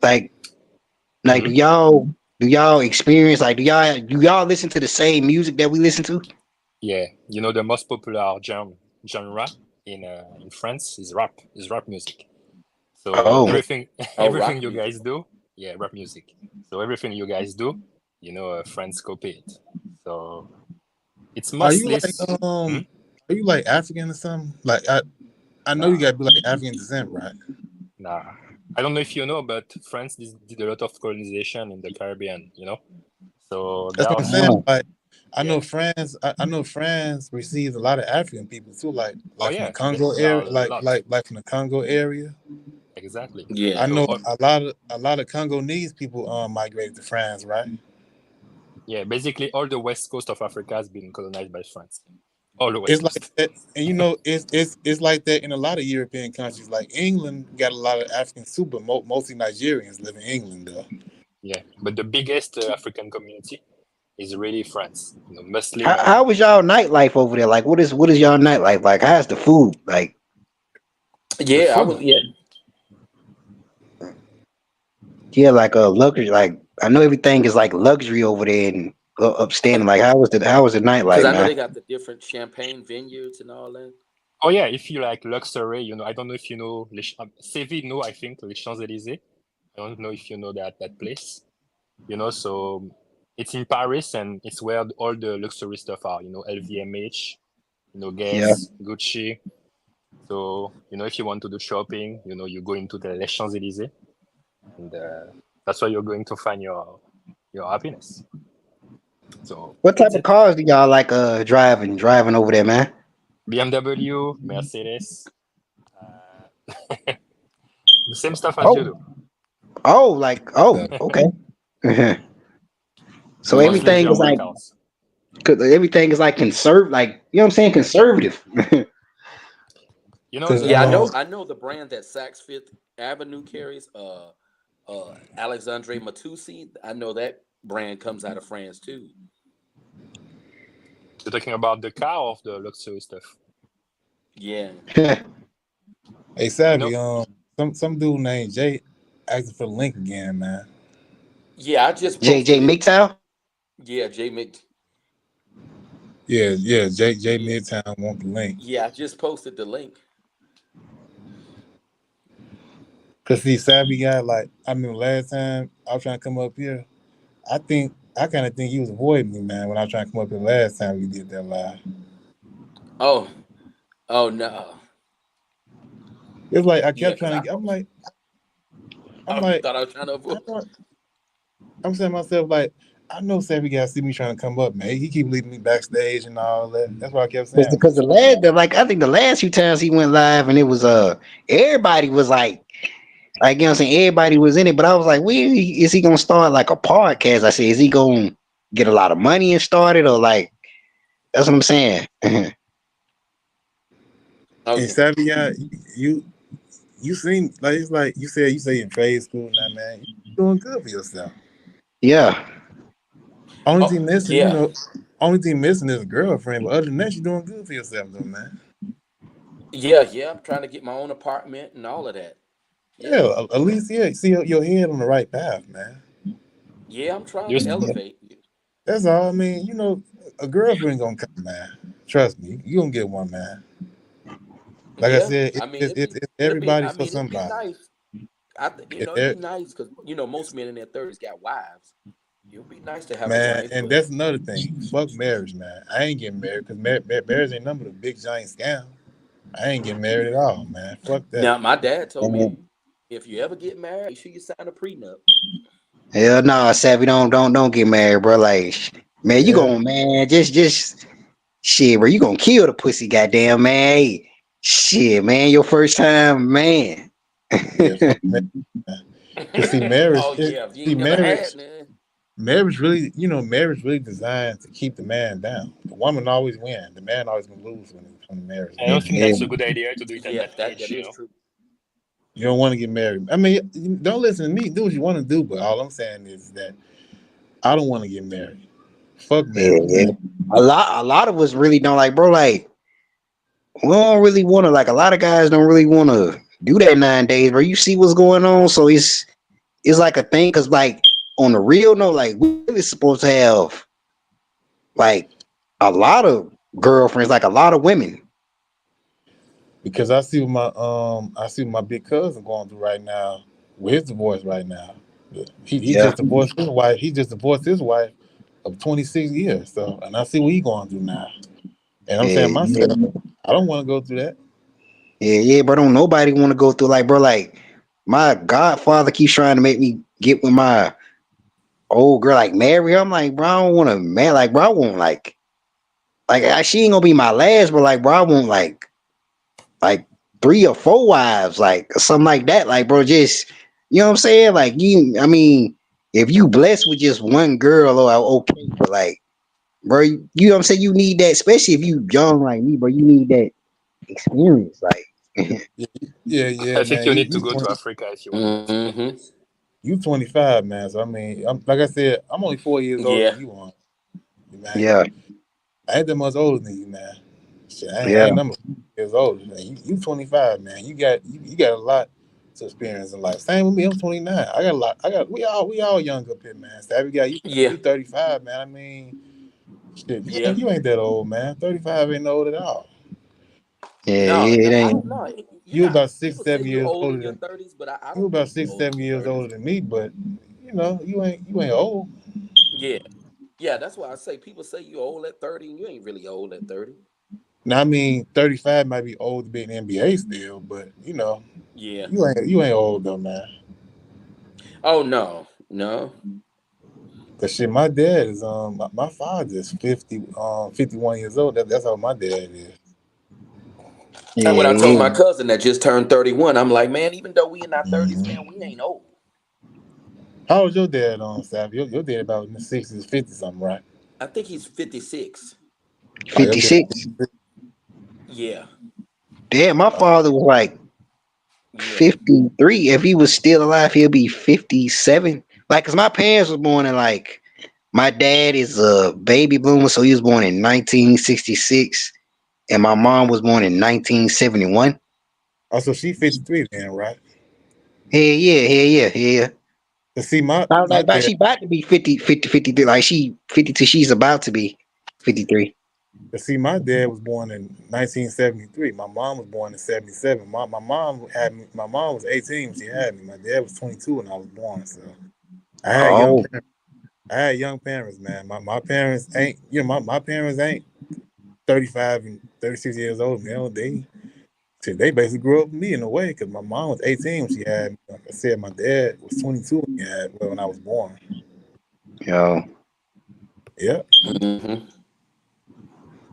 like Hmm. do y'all experience like do y'all listen to the same music that we listen to? Yeah, the most popular genre in France is rap music. So Oh, everything Oh, everything rock you music. guys do, yeah, rap music. So everything you guys do, friends copy it. So it's Are you mostly like hmm? are you like African or something? Like I know you Nah, gotta be like African descent, right? nah. I don't know if you know, but France did a lot of colonization in the Caribbean. So there That's what are I'm saying. oh, Like I yeah. know France. I know France receives a lot of African people too. Like Oh like from the yeah, Congo there are area. a Like lot. like like from the Congo area. Exactly. I Yeah. So know a lot of Congolese people migrated to France, right? yeah, basically all the west coast of Africa has been colonized by France. All the west It's like coast. that, and it's like that in a lot of European countries. Like England got a lot of Africans too, but mostly Nigerians live in England though. Yeah, but the biggest African community is really France. Muslim how and was y'all nightlife over there? Like what is y'all nightlife like? How's the food? Like the Yeah, I food. was. Yeah. yeah, like a luxury. Like I know everything is like luxury over there and upstanding. Like how was the Because nightlife, I know man? they got the different champagne vineyards and all that. Oh yeah, if you like luxury, I don't know if you know Séville, no, I think les Champs-Élysées. I don't know if you know that place. So it's in Paris and it's where all the luxury stuff are. LVMH, Yeah. Guess, Gucci. So if you want to do shopping, you go into the Les Champs-Élysées, and that's where you're going to find your happiness. So What type that's of it. cars do y'all like driving over there, man? BMW, Mercedes, uh, the same stuff as you Oh, do. okay. So Mostly Mm-hmm. German cars. everything is like conservative, like you know what I'm saying, conservative. You know Cause the Yeah, brand? I know the brand that Saks Fifth Avenue carries. Alexandre Matusi. I know that brand comes out of France too. You're talking about the car or the luxury stuff? Yeah, hey You know, Savvy, some dude named Jay asking for the link again, man. yeah. I just JJ posted it. MGTOW. Yeah, J Mc. Yeah, J Yeah, Midtown want the link. yeah. I just posted the link. Cause see, Savvy guy, like I mean, last time I was trying to come up here, I kind of think he was avoiding me, man. When I was trying to come up here last time we did that live, Oh, oh no. it's like I Yeah, kept because trying I to. I'm posted. like, I'm Oh, you like, thought I was trying to I avoid? know, I'm saying to myself like, I know Savvy guy see me trying to come up, man. He keep leaving me backstage and all that. That's why I kept saying, Because like I think the last few times he went live and it was everybody was like you know what I'm saying, everybody was in it, but I was like, when is he gonna start like a podcast? I said, is he gonna get a lot of money and start it or like that's what I'm saying. Oh and yeah, Savvy guy, you seem like it's like you say in trade school now, man. You doing good for yourself. Yeah. Only oh thing missing, yeah, only thing missing is a girlfriend. But other than that, you're doing good for yourself, though, man. yeah. I'm trying to get my own apartment and all of that. Yeah, Yeah, at least yeah, see your head on the right path, man. yeah. I'm trying you to elevate. That's all. I mean, a girlfriend gonna come, man. Trust me, you gonna get one, man. Like I Yeah, said, I mean it's it'll be. everybody I for mean it'd be somebody. nice. It, It'd be it- nice because most men in their 30s got wives. It would be nice to have a man, wife, and but that's another thing. Fuck marriage, man. I ain't getting married because marriage ain't nothing but a big giant scam. I ain't getting married at all, man. Fuck that. now my dad told me And if you ever get married, make sure you sign a prenup. hell no, Savvy, don't get married, bro. Like man, you Yeah, gonna man, just shit, bro, you gonna kill the pussy, goddamn man. Hey, shit, man, your first time, man. yeah. Fuck marriage. Cause see, Oh yeah, if you ain't never had, man. marriage really, marriage really designed to keep the man down. The woman always win. The man always gonna lose when the marriage I don't ends. think Yeah, that's a good idea to do it at Yeah, that that age. is true. You don't want to get married. I mean, don't listen to me. Do what you want to do, but all I'm saying is that I don't want to get married. Fuck yeah, marriage, yeah. man. A lot of us really don't like, bro. Like we don't really want to. Like a lot of guys don't really want to do that 9 days, bro. You see what's going on, so it's like a thing. Cause like on the real note, like we really supposed to have like a lot of girlfriends, like a lot of women. Because I see what my big cousin going through right now with his divorce right now. He Yeah, just divorced his wife. He just divorced his wife of 26 years. So, and I see what he going through now. And I'm saying yeah, myself, yeah, I don't want to go through that. yeah. But don't nobody want to go through like, bro. Like my godfather keeps trying to make me get with my old girl, like marry her. I'm like, bro, I don't want to, man. Like, bro, I want she ain't gonna be my last, but like, bro, I want like 3 or 4 wives, like something like that. Like, bro, just you know what I'm saying? Like, I mean, if you blessed with just one girl, or okay, but like, bro, you know what I'm saying? You need that, especially if you young like me, bro. You need that experience, like, Yeah, yeah, I think man. you need to go to Africa if you want that. Mm-hmm. You 25, man. So I mean, like I said, I'm only 4 years older Yeah, than you on, man. yeah, I ain't that much older than you, man. Shit, I yeah, ain't number years older. Man. You 25, man. You got a lot to experience in life. Same with me. I'm 29. I got a lot. We all young up here, man. Savvy guy, yeah, you 35, man. I mean, shit, yeah. you ain't that old, man. 35 ain't old at all. yeah, No, yeah. no, It I ain't. don't know. You're You not. about six, People say 7 you're years old in older your than 30s, but I you. don't About think you're six, old in 7 years your 30s. older than me, but you ain't old. Yeah, yeah. That's why I say people say you're old at 30, and you ain't really old at 30. Now I mean, 35 might be old to be in the NBA still, but Yeah. you ain't old though, man. Oh no, no. Cause shit, my dad is my father is 51 years old. That's how my dad is. And when Yeah, I told my yeah. cousin that just turned 31, I'm like, man, even though we in our 30s, Hmm. man, we ain't old. How was your dad on Sav? Your dad about in the 60s, 50 something, right? I think he's 56. Oh, your dad. 56. Yeah. Damn, my father was like Yeah. 53. If he was still alive, he'll be 57. Like, cause my parents was born in like my dad is a baby boomer, so he was born in 1966, and my mom was born in 1971. Oh, so she 53 then, right? Hell yeah, hell yeah, hell yeah. To see I was my like, but dad. she about to be 53. Like she 52, she's about to be 53. To see my dad was born in 1973. My mom was born in 77. My mom had me. My mom was 18 when she had me. My dad was 22 when I was born. So I had young Oh, parents. I had young parents, man. My parents ain't. My parents ain't 35 and 36 years old. They basically grew up with me in a way because my mom was 18 when she had me. Like I said, my dad was 22 when when I was born. yo, Yeah, Mm-hmm.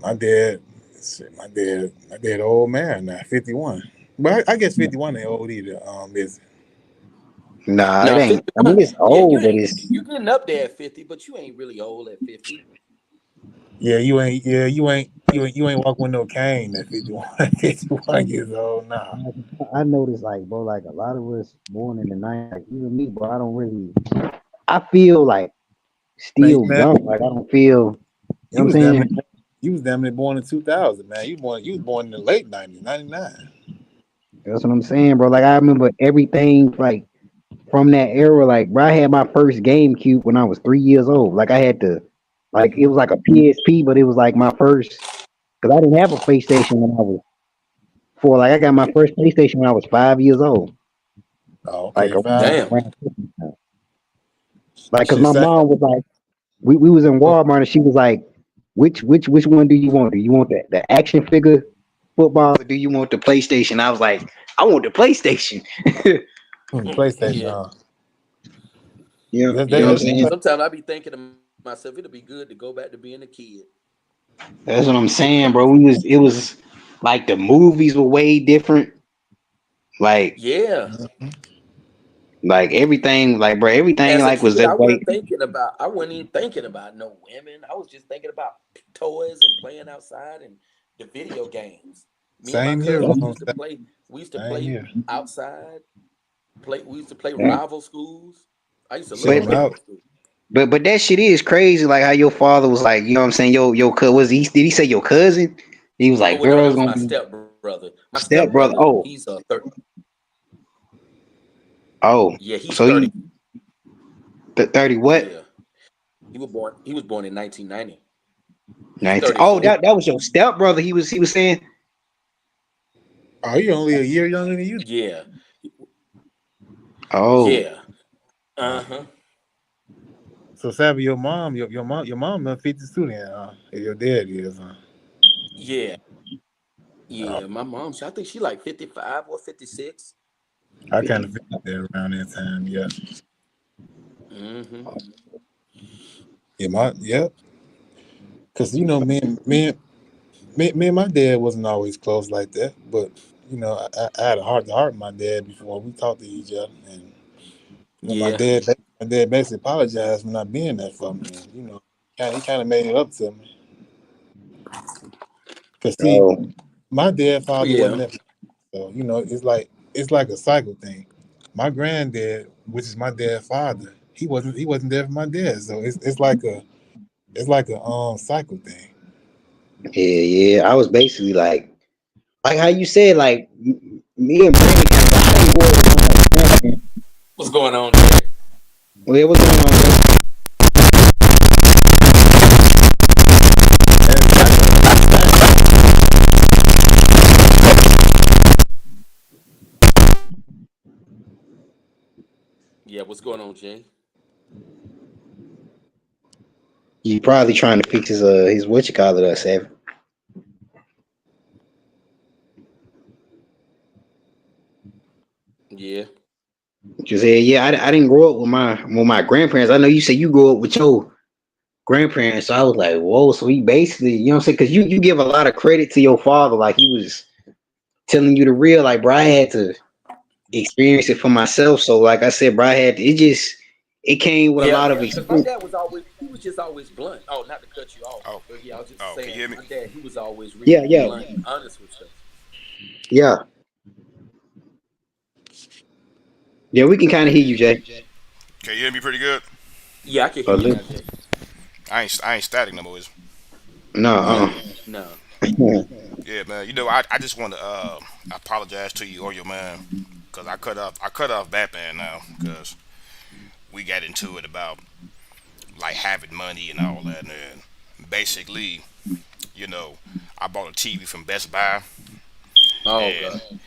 my dad, my dad, old man now, 51. But I guess 51 ain't old either. Is nah, it Now ain't. I 51. mean, it's Yeah, you old, but ain't. it's You getting up there at 50, but you ain't really old at 50. yeah, you ain't walking with no cane at 51, 51 years old now. I noticed, like, bro, like a lot of us born in the 90s, like even me, bro, I don't really, I feel like Man, still young. Like, I don't feel, you know what you I'm was damn saying? near, you was damn near born in 2000, man. You was born in the late 90s, 99. That's what I'm saying, bro. Like, I remember everything, like, from that era. Like, bro, I had my first GameCube when I was 3 years old. Like, I had to, like, it was like a PSP, but it was like my first, because I didn't have a PlayStation when I was four. Like, I got my first PlayStation when I was 5 years old. Oh, Like, okay, five. Damn. around Christmas time. Like, cause Shit, my same. mom was like, we was in Walmart and she was like, which one do you want? Do you want the action figure football or do you want the PlayStation? I was like, I want the PlayStation. PlayStation. Yeah. You know, That, you that, know what Yeah. I'm that's, saying? Sometimes I be thinking to myself, it'll be good to go back to being a kid. That's what I'm saying, bro. It was like the movies were way different. Like Yeah. like everything, like bro, everything As a like was kid, that way. I wasn't even thinking about no women. I was just thinking about toys and playing outside and the video games. Me and my same here. cousins used to play. We used to Same play here. outside. We used to play Yeah. rival schools. I used to Shit, love But when I rival schools. but that shit is crazy. Like how your father was like, you know what I'm saying? Yo, was he? Did he say your cousin? He was Oh like, well, no, that girls was gonna my be stepbrother. My step brother. stepbrother, Oh, he's oh. yeah, he's So 30. he 30 what? Yeah, He was born in 1990. He's 19. Oh, 34. that was your step brother. He was saying. oh, you only a year younger than you. Yeah, Oh, yeah. Uh huh. So Savvy, your mom done 52 then, if your dad is, Yeah, uh, yeah. My mom, I think she like 55 or 56. I kind 50. of figured that around that time. Yeah, Mm-hmm. yeah, because me and my dad wasn't always close like that, but I had a heart to heart with my dad before we talked to each other, and Yeah, my dad basically apologized for not being there for me, and he kind of made it up to me. Cause see, Oh, my dad father wasn't yeah, there, so it's like a cycle thing. My granddad, which is my dad's father, he wasn't there for my dad, so it's like a cycle thing. yeah, yeah. I was basically like how you said, like me and Brandon kind of. I didn't grow up with my grandparents. what's going on, Jay? Well, yeah, what's going on, Jay? Yeah, what's going on, Jay? You probably trying to fix his what you call it, Seven. Yeah, You said, yeah, I didn't grow up with my grandparents. I know you said you grew up with your grandparents, so I was like, whoa. So he basically, you know what I'm saying? Because you give a lot of credit to your father, like he was telling you the real. Like, bro, I had to experience it for myself. So, like I said, bro, it came with a yeah. lot of Because my experience. dad he was just always blunt. Oh, not to cut you off, Oh, but yeah, I was just oh, can saying, you hear me? my dad, he was always real Yeah, yeah, blunt and honest with stuff. Yeah, yeah, we can kind of hear you, Jay. Can you hear me pretty good? Yeah, I can hear A you now, little. Jay. I ain't static no more. No, No, no. Yeah, man. I just want to apologize to you or your man because I cut off Batman now because we got into it about like having money and all that, and basically, you know, I bought a TV from Best Buy Oh and God.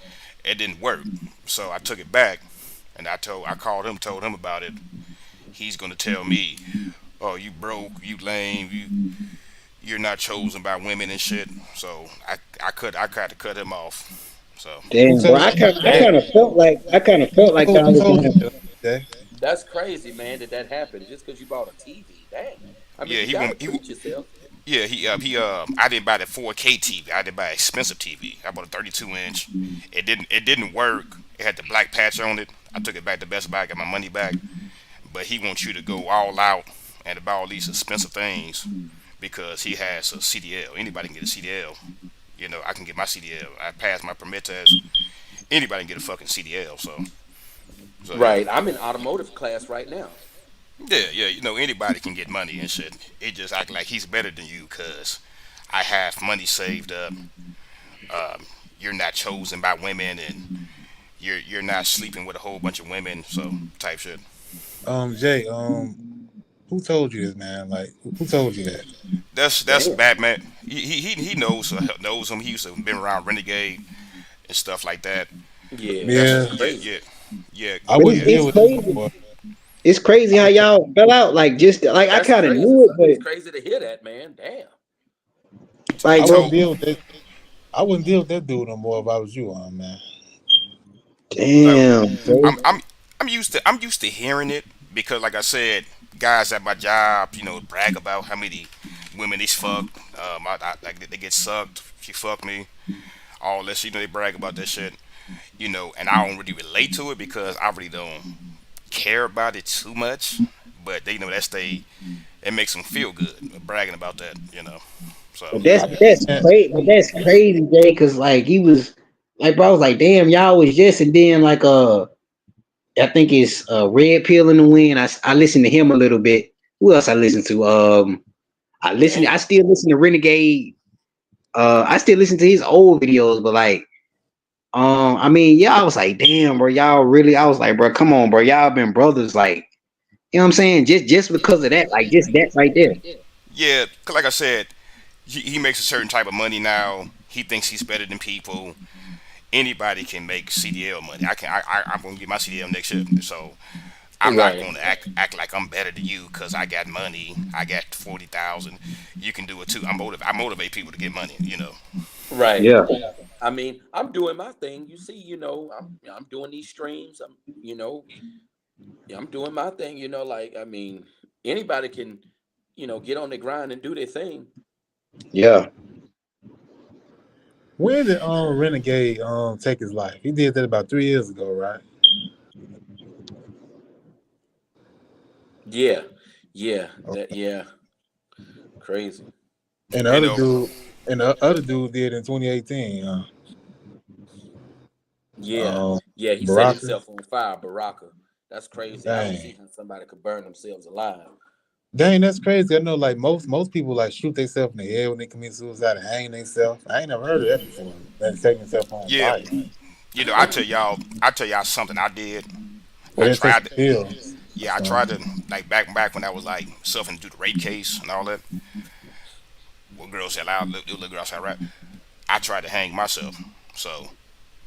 it didn't work, so I took it back and I called him, told him about it. He's gonna tell me, "Oh, you broke, you lame, you're not chosen by women and shit." So I had to cut him off. So Who damn, bro. told you? I Dang, kind of felt like Who y'all was told gonna you have. that, Jay? that's crazy, man. That happened just because you bought a TV. Dang. I mean, yeah, you he gotta won't. treat yourself. Yeah, I didn't buy the 4K TV. I didn't buy an expensive TV. I bought a 32 inch. It didn't work. It had the black patch on it. I took it back to Best Buy, got my money back. But he wants you to go all out and to buy all these expensive things because he has a CDL. Anybody can get a CDL. I can get my CDL. I passed my permit test. Anybody can get a fucking CDL. So yeah. Right. I'm in automotive class right now. Yeah, yeah, anybody can get money and shit. It just act like he's better than you because I have money saved up. You're not chosen by women, and you're not sleeping with a whole bunch of women, so type shit. Jay, who told you this, man? Like, who told you that? That's Damn. Batman. He knows him. He used to been around Renegade and stuff like that. Yeah, That's Yeah, that's yeah, crazy. yeah, yeah, I But wouldn't yeah. deal it's with this crazy. boy. It's crazy how y'all fell out. Like just like I That's kind of crazy, knew it, son. It's but crazy to hear that, man. Damn. He I like, wouldn't told bro, deal with that. I wouldn't deal with that dude no more if I was you, man. uh, damn, I'm bro. I'm I'm used to hearing it because like I said, guys at my job, brag about how many women they fucked. Like they get sucked. She fucked me. All this, they brag about that shit. And I don't really relate to it because I really don't care about it too much. But they know it makes them feel good bragging about that. So But that's And, crazy. But that's crazy, Jay. Cause like he was like, bro, I was like, damn, y'all was just and then like I think it's Red Pill in the Wind. I listened to him a little bit. Who else I listened to? I Damn. still listen to Renegade. I still listen to his old videos, but like I mean, yeah, I was like, damn, bro, y'all really. I was like, bro, come on, bro, y'all been brothers, like, you know what I'm saying? Just because of that, like, just that right there. yeah, like I said, he makes a certain type of money now. He thinks he's better than people. Anybody can make CDL money. I'm gonna get my CDL next year. So I'm not Right. going to act like I'm better than you because I got money. I got 40,000. You can do it too. I motivate people to get money. Right. Yeah, I mean, I'm doing my thing. You see, I'm doing these streams. You know, I'm doing my thing. Like I mean, anybody can, get on the grind and do their thing. yeah. when did Renegade take his life? He did that about 3 years ago, right? Yeah, yeah, that Okay. yeah, crazy. And the You other know, dude, and the other dude did in 2018. Yeah, Um, yeah. He set Baraka. himself on fire, Baraka. That's crazy. I don't Dang, see how somebody could burn themselves alive. dang, that's crazy. I know, like most people like shoot themselves in the head when they commit suicide and hang themselves. I ain't never heard of that before. That's taking themselves on yeah, fire. I tell y'all something I did. Well, I they take tried some to, pills or yeah, I tried something. to like back when I was like suffering due to rape case and all that. What girls said loud, little girls said right. I tried to hang myself. So,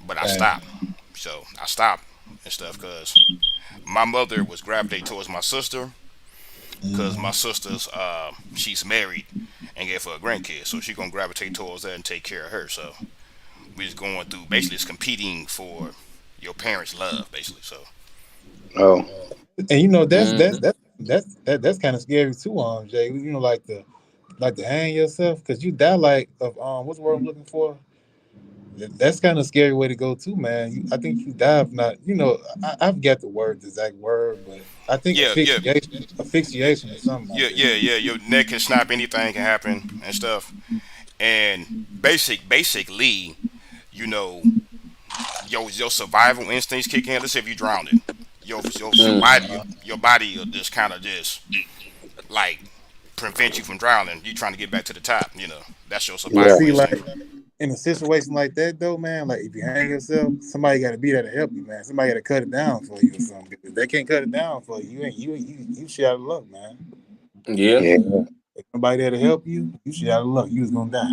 but I Dang. stopped. So I stopped and stuff because my mother was gravitating towards my sister because my Hmm. sister's she's married and gave her a grandkid, so she gonna gravitate towards that and take care of her. So we just going through basically it's competing for your parents' love, basically. So Oh, And Hmm. that's kind of scary too, Jay. Like to hang yourself because you die like of what's the word I'm looking for? That's kind of scary way to go too, man. I think you die of not, I've got the exact word, but I think yeah, yeah, yeah, asphyxiation or something like yeah, that. yeah, yeah. Your neck can snap, anything can happen and stuff. And basically, you know. your survival instincts kick in. Let's say if you drowned it, Mm. your body will just kind of just like prevent you from drowning. You trying to get back to the top. That's your But Yeah. survival see, instinct. like in a situation like that, though, man, like if you hang yourself, somebody got to be there to help you, man. Somebody got to cut it down for you or something. If they can't cut it down for you, you ain't you shit out of luck, man. Yeah. Yeah. If nobody there to help you, you shit out of luck. You was gonna die.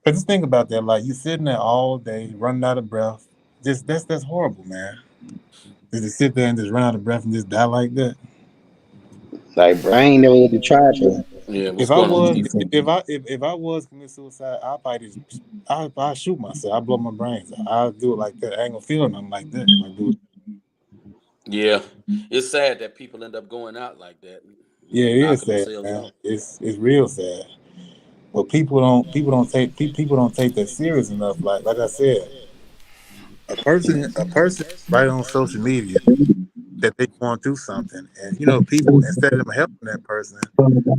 But just think about that, like you sitting there all day, running out of breath. Just that's horrible, man. Just to sit there and just run out of breath and just die like that. Like, bro, I ain't never really tried to. Yeah. What's If I going on, was G4? if I was commit suicide, I'd probably just I shoot myself. I blow my brains out. I do it like that. I ain't gonna feel nothing like that if I do it. Yeah. It's sad that people end up going out like that. Yeah, it is Knocking sad, themselves man. out. It's real sad. But people don't take that serious enough. Like I said, a person right on social media that they going through something, and people instead of them helping that person,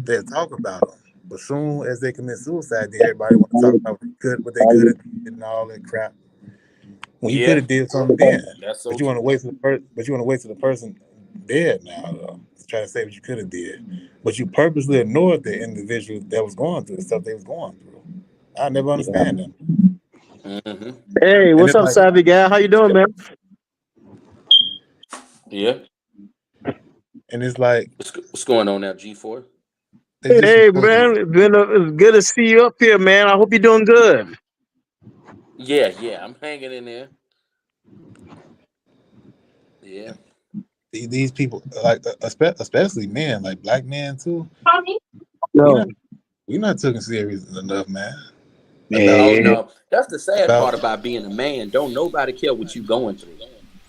they'll talk about them. But soon as they commit suicide, then everybody want to talk about what they could have did and all that crap. When you could Yeah. have did something then, That's so but you want to true. wait for but you want to wait till the person dead now to try to say what you could have did. But you purposely ignored the individual that was going through the stuff they was going through. I never Yeah. understand that. Hmm. Hey, And what's it's up, like Savvy guy? How you doing, man? Yeah. and it's like What's going on now, G4? they just Hey, supposed to. man, it's good to see you up here, man. I hope you're doing good. Yeah. Yeah. I'm hanging in there. Yeah. These people, like especially men, like black men too. We No. not we not taken serious enough, man. About Oh Yeah. no. That's the sad about part about being a man. Don't nobody care what you going through.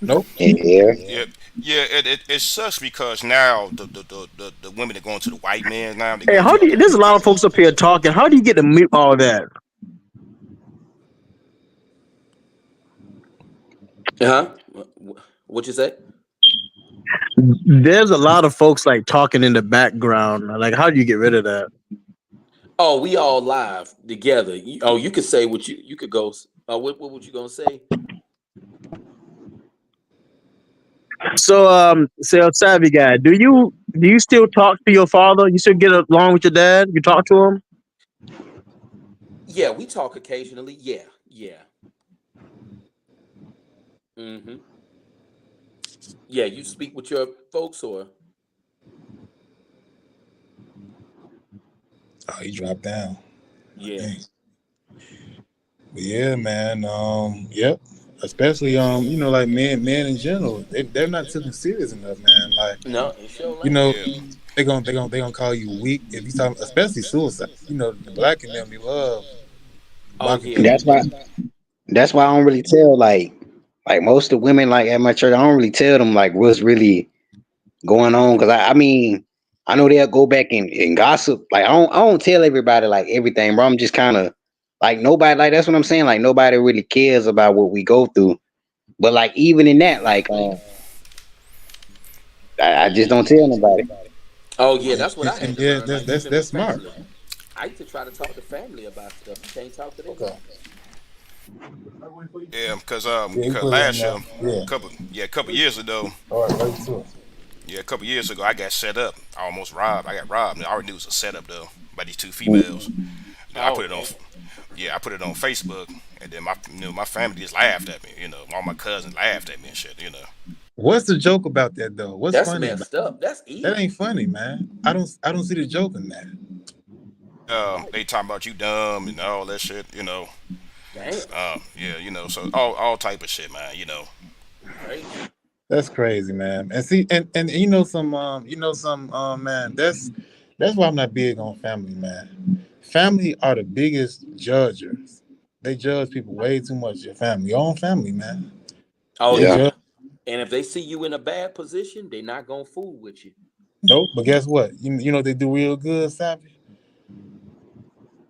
nope. Yeah. Yeah, yeah. It sucks because now the women that going to the white men now they Hey, going how to do you? There's a lot of folks up here talking. How do you get to mute all that? Huh? What you say? There's a lot of folks like talking in the background. Like, how do you get rid of that? Oh, we all live together. Oh, you could say what you could go. What was you gonna say? So Savvy guy, do you still talk to your father? You still get along with your dad? You talk to him? Yeah, we talk occasionally. Yeah, yeah. Mm-hmm. Yeah, you speak with your folks or Oh, he dropped down. yeah. Dang. But yeah, man. Yep. Especially like men in general, they're not taken serious enough, man. Like No, it sure you ain't. know, yeah. they gonna call you weak if you talk, especially suicide. The black in them, they love Oh blocking yeah, people. they That's why. do. That's why I don't really tell like most of the women like at my church. I don't really tell them like what's really going on because I mean I know they'll go back and gossip. Like I don't tell everybody like everything, bro. I'm just kind of like nobody like that's what I'm saying. Like nobody really cares about what we go through. But like even in that, like I just don't tell nobody. Oh yeah, And, that's what I had and to yeah, learn. that's Like that's even that's with smart. family, I used to try to talk to family about stuff. You can't talk to them. Okay. Yeah, Yeah, you because put it in last there. year, Yeah. a couple years ago, All right, right to it. yeah, a couple years ago, I got set up. I almost robbed. I got robbed. And I already knew it was a setup though by these two females. Then I Oh put it on, okay. yeah, I put it on Facebook, and then my family just laughed at me. All my cousins laughed at me and shit. What's the joke about that though? What's That's funny about messed up. That's that? evil. Ain't funny, man. I don't see the joke in that. They talking about you dumb and all that shit. Damn, Yeah, so all type of shit, man. crazy. That's crazy, man. And see, and some man. That's why I'm not big on family, man. Family are the biggest judgers. They judge people way too much. Your family, your own family, man. Oh They Yeah. judge. yeah. And if they see you in a bad position, they not gonna fool with you. Nope. But guess what? You know what they do real good, Savvy?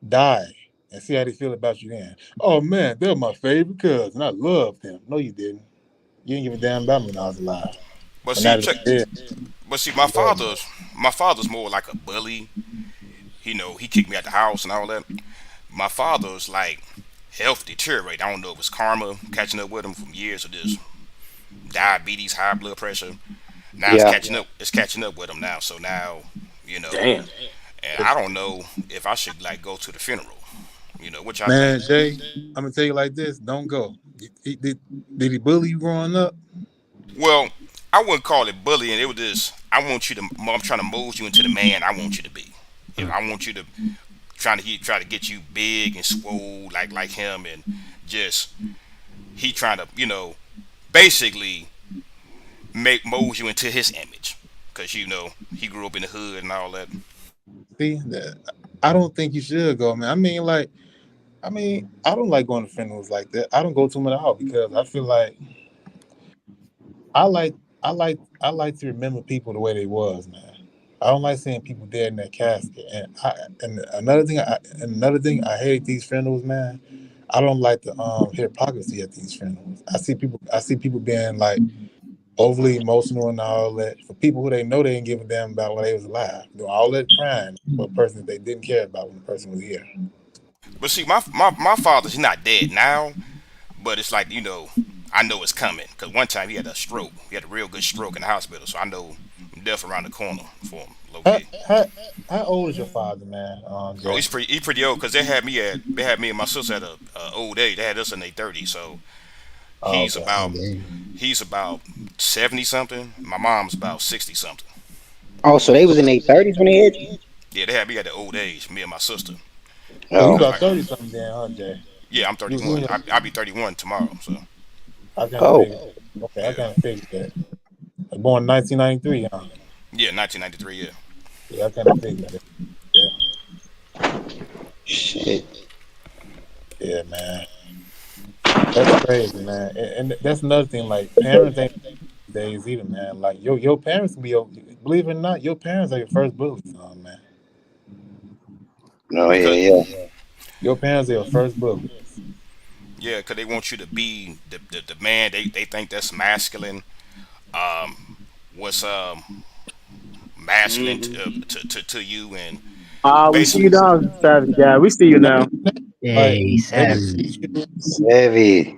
Die and see how they feel about you then. Oh man, they're my favorite cousin. I love them. No, you didn't. You didn't give a damn about me when I was alive. But But see, now that check. I'm dead, But see, you love me. my father's more like a bully. He kicked me out the house and all that. My father's like health deteriorate. I don't know if it's karma catching up with him from years of this diabetes, high blood pressure. Now it's Yeah. catching up. It's catching up with him now. So now, you know, Damn. and I don't know if I should like go to the funeral. What y'all think? Man, Jay, I'm gonna tell you like this: don't go. Did he bully you growing up? Well, I wouldn't call it bullying. It was just I want you to. I'm trying to mold you into the man I want you to be. If I want you to try to get you big and swole like him, and just he trying to basically make mold you into his image, because he grew up in the hood and all that. See, I don't think you should go, man. I don't like going to funerals like that. I don't go to them at all because I feel like I like I like to remember people the way they was, man. I don't like seeing people dead in that casket. And another thing I hate at these funerals, man. I don't like the hypocrisy at these funerals. I see people being like overly emotional and all that for people who they know they didn't give a damn about when they was alive. Doing all that crying for a person that they didn't care about when the person was here. But see, my father's he's not dead now, but it's like I know it's coming because one time he had a stroke. He had a real good stroke in the hospital, so I know death around the corner for him, low How, key. how old is your father, man, Oh, Jay? he's pretty old because they had me and my sister at a old age. They had us in their 30s, so Oh, he's okay. Oh, about damn. he's about 70 something. My mom's about 60 something. Oh, so they was in their 30s when they had you? Yeah, they had me at the old age, me and my sister. So you Oh, about Like, 30 something then, huh, Jay? yeah, I'm You 31. in I'll be 31 tomorrow. So I kind of oh. figured. Okay, I yeah, kind of figured that. Born 1993, huh? yeah, 1993. Yeah, Yeah, I kind of figured that. Yeah, Shit. yeah, man. That's crazy, man. And that's another thing. Like parents ain't these days either, man. Like your parents be believe it or not, your parents are your first bullies, man. No, yeah, because yeah. Your parents are your first bullies. yeah, because they want you to be the man. They think that's masculine. Um, what's masculine Hmm. to you, and We see basically, you now, Savage guy. We see you Not now. even that, like Hey, they would savage. treat you, Savage.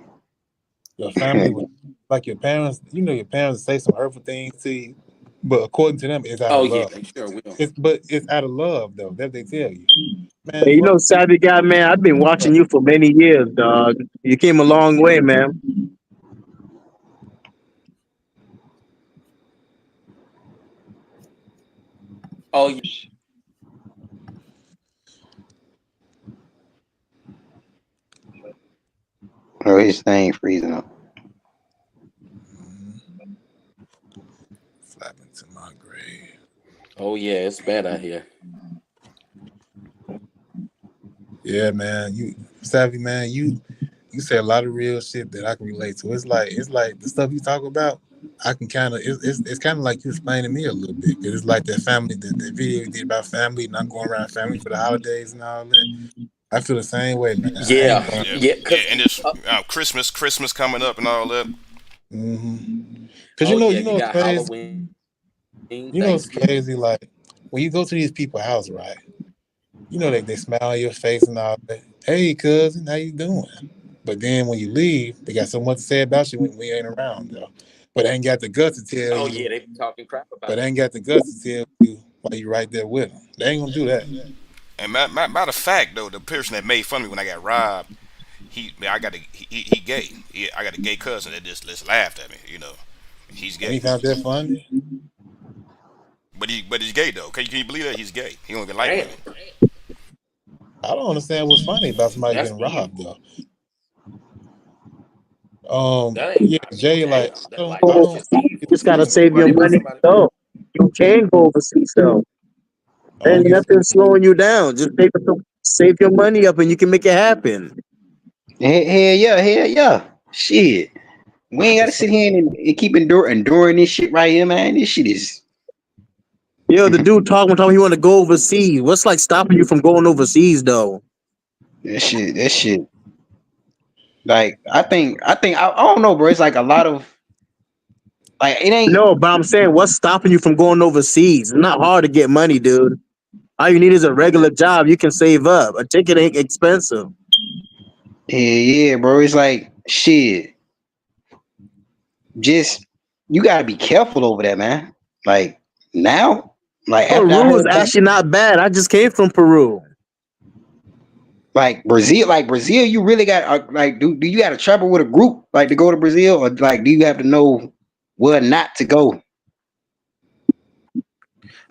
your family would like your parents. You know, your parents say some hurtful things to you, but according to them, it's out of Oh yeah, love. they sure will. It's out of love though that they tell you, man. Hey, you know, Savage guy, man. I've been watching you for many years, dog. You came a long way, man. Oh yeah. Oh, his thing freezing up. Flapping to my grave. Oh yeah, it's bad out here. Yeah, man. You savvy man. You say a lot of real shit that I can relate to. It's like the stuff you talk about. I can kind of it's kind of like you explaining to me a little bit because it's like that family that video you did about family not going around family for the holidays and all that. I feel the same way, man. I Yeah, ain't going. yeah, yeah. yeah, Cause and it's uh, Christmas coming up and all that. Because oh yeah, you you know it's got crazy. Halloween, You know it's Thanksgiving. crazy. Like when you go to these people's house, right? You know they smile on your face and all that. Hey, cousin, how you doing? But then when you leave, they got so much to say about you when we ain't around, though. But they ain't got the guts to tell Oh you. yeah, they be talking crap But about they you. ain't got the guts to tell you why you right there with them. They ain't gonna do that. And matter of fact, though, the person that made fun of me when I got robbed, I got he gay. I got a gay cousin that just laughed at me. He's And he gay, found that funny. but he's gay though. Can you believe that he's gay? He don't even like Damn, women. I don't understand what's funny about somebody that's getting robbed though. Yeah, I mean, Jay, like damn. I don't, I That's don't. Overseas, just you What just you gotta think? you save your worry about money. somebody. So you can go overseas, though. I don't Ain't get nothing slowing you down. Just save your money up, and you can make it happen. Hell yeah. Shit. We ain't the gotta sit here and keep enduring this shit right here, man. This shit is Yo, the dude talking he want to go overseas. What's like stopping you from going overseas, though? that shit. Like I don't know, bro. It's like a lot of like it ain't. No, but I'm saying, what's stopping you from going overseas? It's not hard to get money, dude. All you need is a regular job. You can save up. A ticket ain't expensive. Yeah, bro. It's like shit. Just you gotta be careful over there, man. Like now, like after I Peru is heard about actually not bad. I just came from Peru. like Brazil, you really got like do you got to travel with a group like to go to Brazil, or like do you have to know where not to go?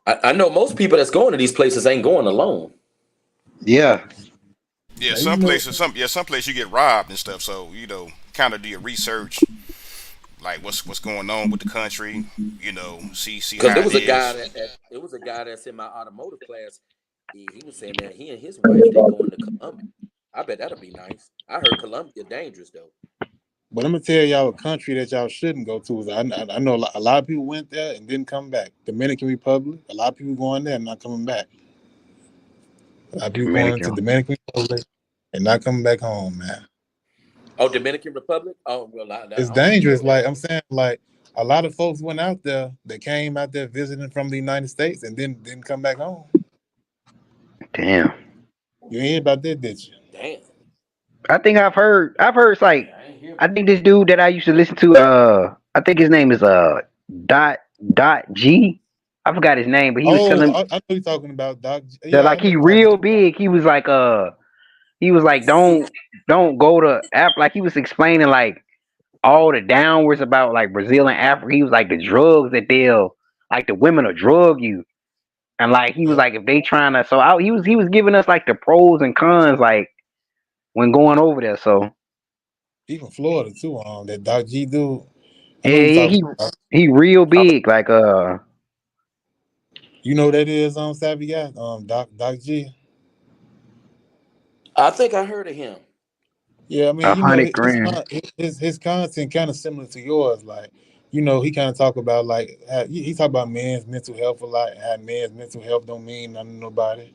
I know most people that's going to these places ain't going alone. Yeah, Yeah, Now, you know, some places you get robbed and stuff. So kind of do your research, like what's going on with the country. See Because how there it was a guy is. it was a guy that's in my automotive class. He was saying that he and his wife they going to Colombia. I bet that'll be nice. I heard Colombia dangerous though. but I'm gonna tell y'all a country that y'all shouldn't go to. Is I know a lot of people went there and didn't come back. Dominican Republic. A lot of people going there and not coming back. A lot of people going to Dominican. Dominican Republic and not coming back home, man. Oh, Dominican Republic. Oh well, It's I don't even know dangerous. that. Like I'm saying, like a lot of folks went out there. They came out there visiting from the United States and then didn't come back home. Damn. You ain't hear about that, did you? Damn. I think I've heard it's like I ain't hear I about think this dude that I used to listen to I think his name is dot dot G. I forgot his name, but he was Oh, telling I know you're talking about Doc. that Yeah, I like know he you're talking real about. big. He was like don't go to app like he was explaining like all the downwards about like Brazil and Africa. He was like the drugs that they'll like the women will drug you. And like he was Yeah, like if they trying to he was giving us like the pros and cons like when going over there. So even Florida too. That Doc G dude. I know yeah, you're yeah, talking about. he real big. Like You know who that is Savvy guy. Doc G. I think I heard of him. Yeah, I mean, a hundred grand. his content kind of similar to yours. Like, he kind of talk about like he talk about men's mental health a lot. How men's mental health don't mean nothing to nobody.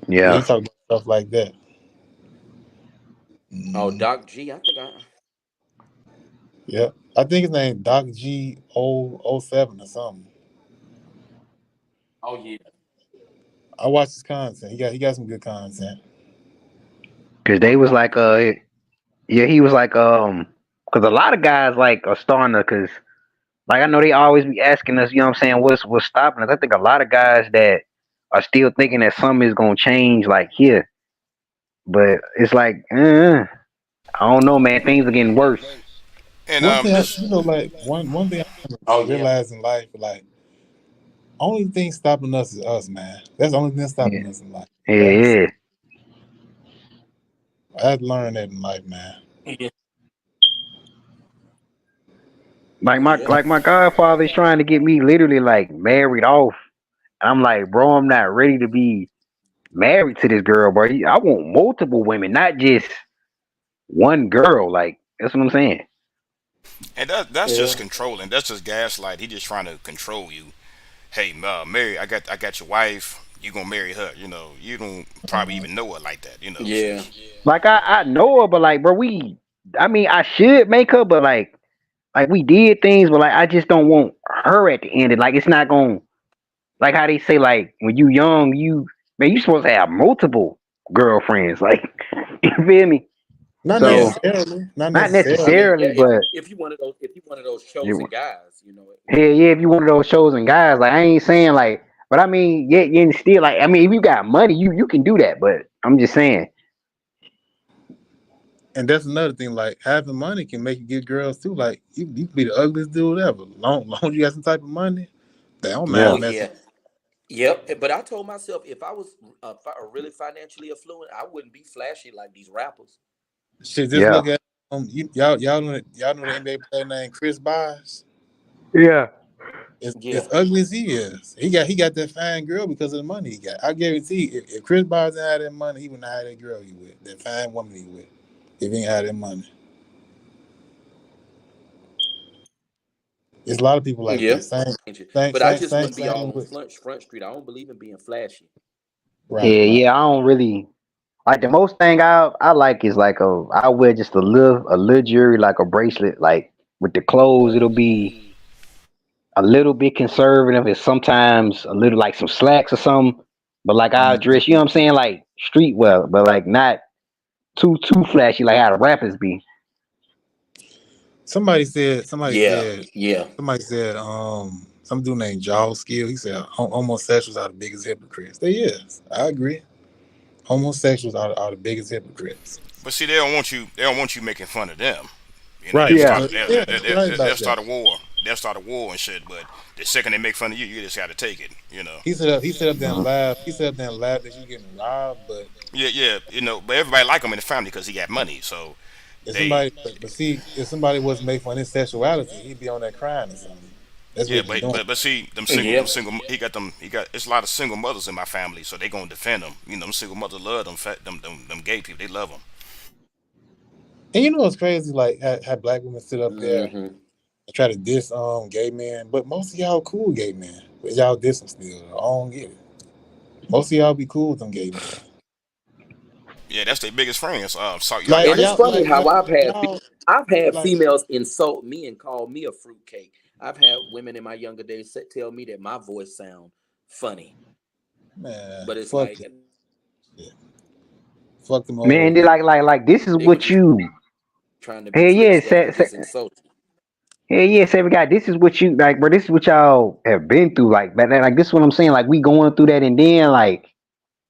Yeah, he Yeah. talk about stuff like that. Oh, Mm, Doc G. I think I. yeah, I think his name Doc G 007 or something. Oh yeah. I watch his content. He got some good content. Cause they was like yeah, he was like cause a lot of guys like are starting to cause like I know they always be asking us, you know what I'm saying, what's stopping us. I think a lot of guys that are still thinking that something is gonna change like here. But it's like, I don't know, man. Things are getting worse. And One thing this like one thing I Oh yeah. realized in life, like only thing stopping us is us, man. That's the only thing Yeah, stopping us in life. yeah, Us. yeah. I had to learn that in life, man. Yeah. Yeah. Like my godfather's trying to get me literally like married off. I'm like, bro, I'm not ready to be married to this girl, bro. I want multiple women, not just one girl. Like that's what I'm saying. and that's Yeah. just controlling. That's just gaslight. He just trying to control you. Hey, Mary, I got your wife. You gonna marry her? You don't probably even know her like that. Yeah. Like I know her, but like, bro, I mean, I should make her, but like we did things, but like I just don't want her at the end. Like it's not going like how they say like when you young, you supposed to have multiple girlfriends. Like you feel me? Not So Yeah. necessarily. Not not I necessarily. mean, yeah. necessarily, but If you one of those chosen you, guys, hell yeah, if you one of those chosen guys, like I ain't saying like, but I mean, yeah, yeah, and still like, I mean, if you got money, you can do that. But I'm just saying, And that's another thing. Like having money can make you get girls too. Like you can be the ugliest dude ever. Long as you got some type of money, they don't Oh yeah, mind messing. yeah. Yep. But I told myself if I was really financially affluent, I wouldn't be flashy like these rappers. Shit, just yeah, look at y'all know the NBA player named Chris Byers. yeah. As Yeah. ugly as he is, he got that fine girl because of the money he got. I guarantee if Chris Byers had that money, he wouldn't have had that girl he with, that fine woman he with. If he ain't had that money, there's a lot of people like Yeah. that. Same, But I just same wouldn't be all thing on with Front Street. I don't believe in being flashy. right, Yeah, right. yeah. I don't really like the most thing I like is like I wear just a little jewelry like a bracelet like with the clothes it'll be a little bit conservative and sometimes a little like some slacks or something. But like I Mm. dress, you know what I'm saying, like streetwear, but like not too flashy, like how the rappers be. Somebody said, somebody Yeah, said, yeah. somebody said, some dude named Jaw Skill. He said homosexuals are the biggest hypocrites. They is. I agree. Homosexuals are the biggest hypocrites. But see, they don't want you. They don't want you making fun of them. You know, Right. Yeah. Yeah, you're right they'll about start that. a war. They'll start a war and shit. But the second they make fun of you, you just got to take it. You know. He said up there and laughed. He said up there and laughed that you getting robbed, but Yeah, yeah. You know, but everybody like him in the family because he got money. So if they, somebody but see, if somebody was made fun of his sexuality, he'd be on that crying or something. That's what yeah, he be doing. but see, them Yeah. single. He got them. He got. It's a lot of single mothers in my family, so they gonna defend them. You know, them single mothers love them. Them gay people. They love them. And you know what's crazy? Like had black women sit up there Hmm. and try to diss gay men, but most of y'all cool gay men. But y'all diss them still. I don't get it. Most of y'all be cool with them gay men. Yeah, that's their biggest friends. So Like And it's y'all, funny how y'all I've had like females insult me and call me a fruitcake. I've had women in my younger days tell me that my voice sound funny, man, but it's fuck like that shit. Fuck them Man, old they niggas. like this is they were what just you. trying to be Hey slick yeah, stuff and just insult you. hey yeah, say we got this is what you like, bro. This is what y'all have been through, like this is what I'm saying. Like we going through that, and then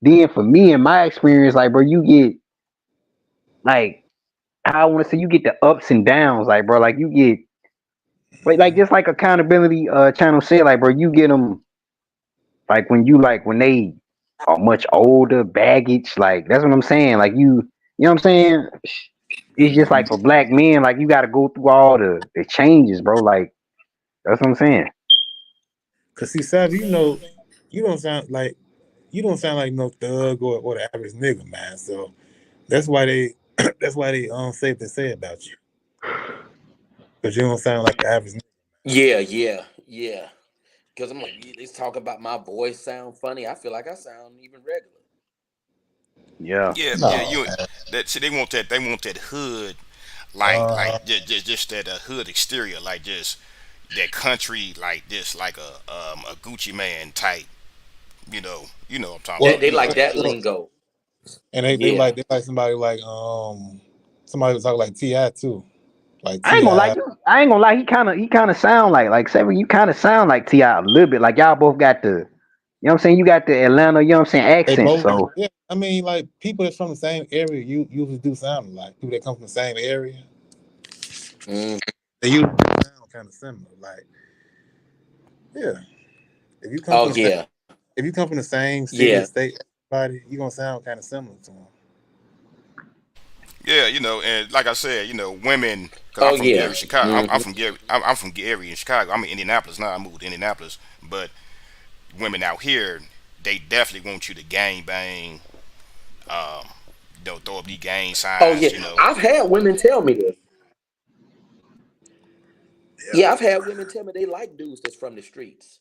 then for me and my experience, like bro, you get like how I want to say you get the ups and downs, like bro, like you get like just like accountability channel said, like bro, you get them like when they are much older, baggage, like that's what I'm saying. Like you know what I'm saying? It's just like for black men, like you got to go through all the changes, bro. Like that's what I'm saying. Cause see, Savvy, you don't sound like you don't sound like no thug or the average nigga, man. So that's why they that's why they say what they say about you. Cause you don't sound like the average nigga. Yeah, yeah, yeah. Because I'm like, they talk about my voice sound funny. I feel like I sound even regular. Yeah. yeah, yeah. No, You man. that see, they want that. They want that hood, Uh, just that hood exterior, like just that country, like just like a Gucci man type. You know what I'm talking They well, about. they You know. like that well, lingo. and Yeah. they like somebody was talking like Ti too, like I ain't gonna lie, Ti. I ain't gonna lie. He kind of sound like Seven. You kind of sound like Ti a little bit. Like y'all both got the, you know what I'm saying. You got the Atlanta, you know what I'm saying, They accent. both, So yeah. I mean, like people that's from the same area, you usually do sound like people that come from the same area. Mm. They usually sound kind of similar. Like, yeah, if you come Oh from the same, yeah, if you come from the same city or yeah. state, body, you gonna sound kind of similar to them. Yeah, and like I said, women, because I'm Oh from yeah. Gary, Chicago. I'm Hmm. from Gary. I'm from Gary in Chicago. I'm in Indianapolis now. I moved to Indianapolis, but women out here, they definitely want you to gang bang. Um, they'll throw up these gang Oh signs. yeah. I've had women tell me this. Yeah, I've had women tell me they like dudes that's from the streets.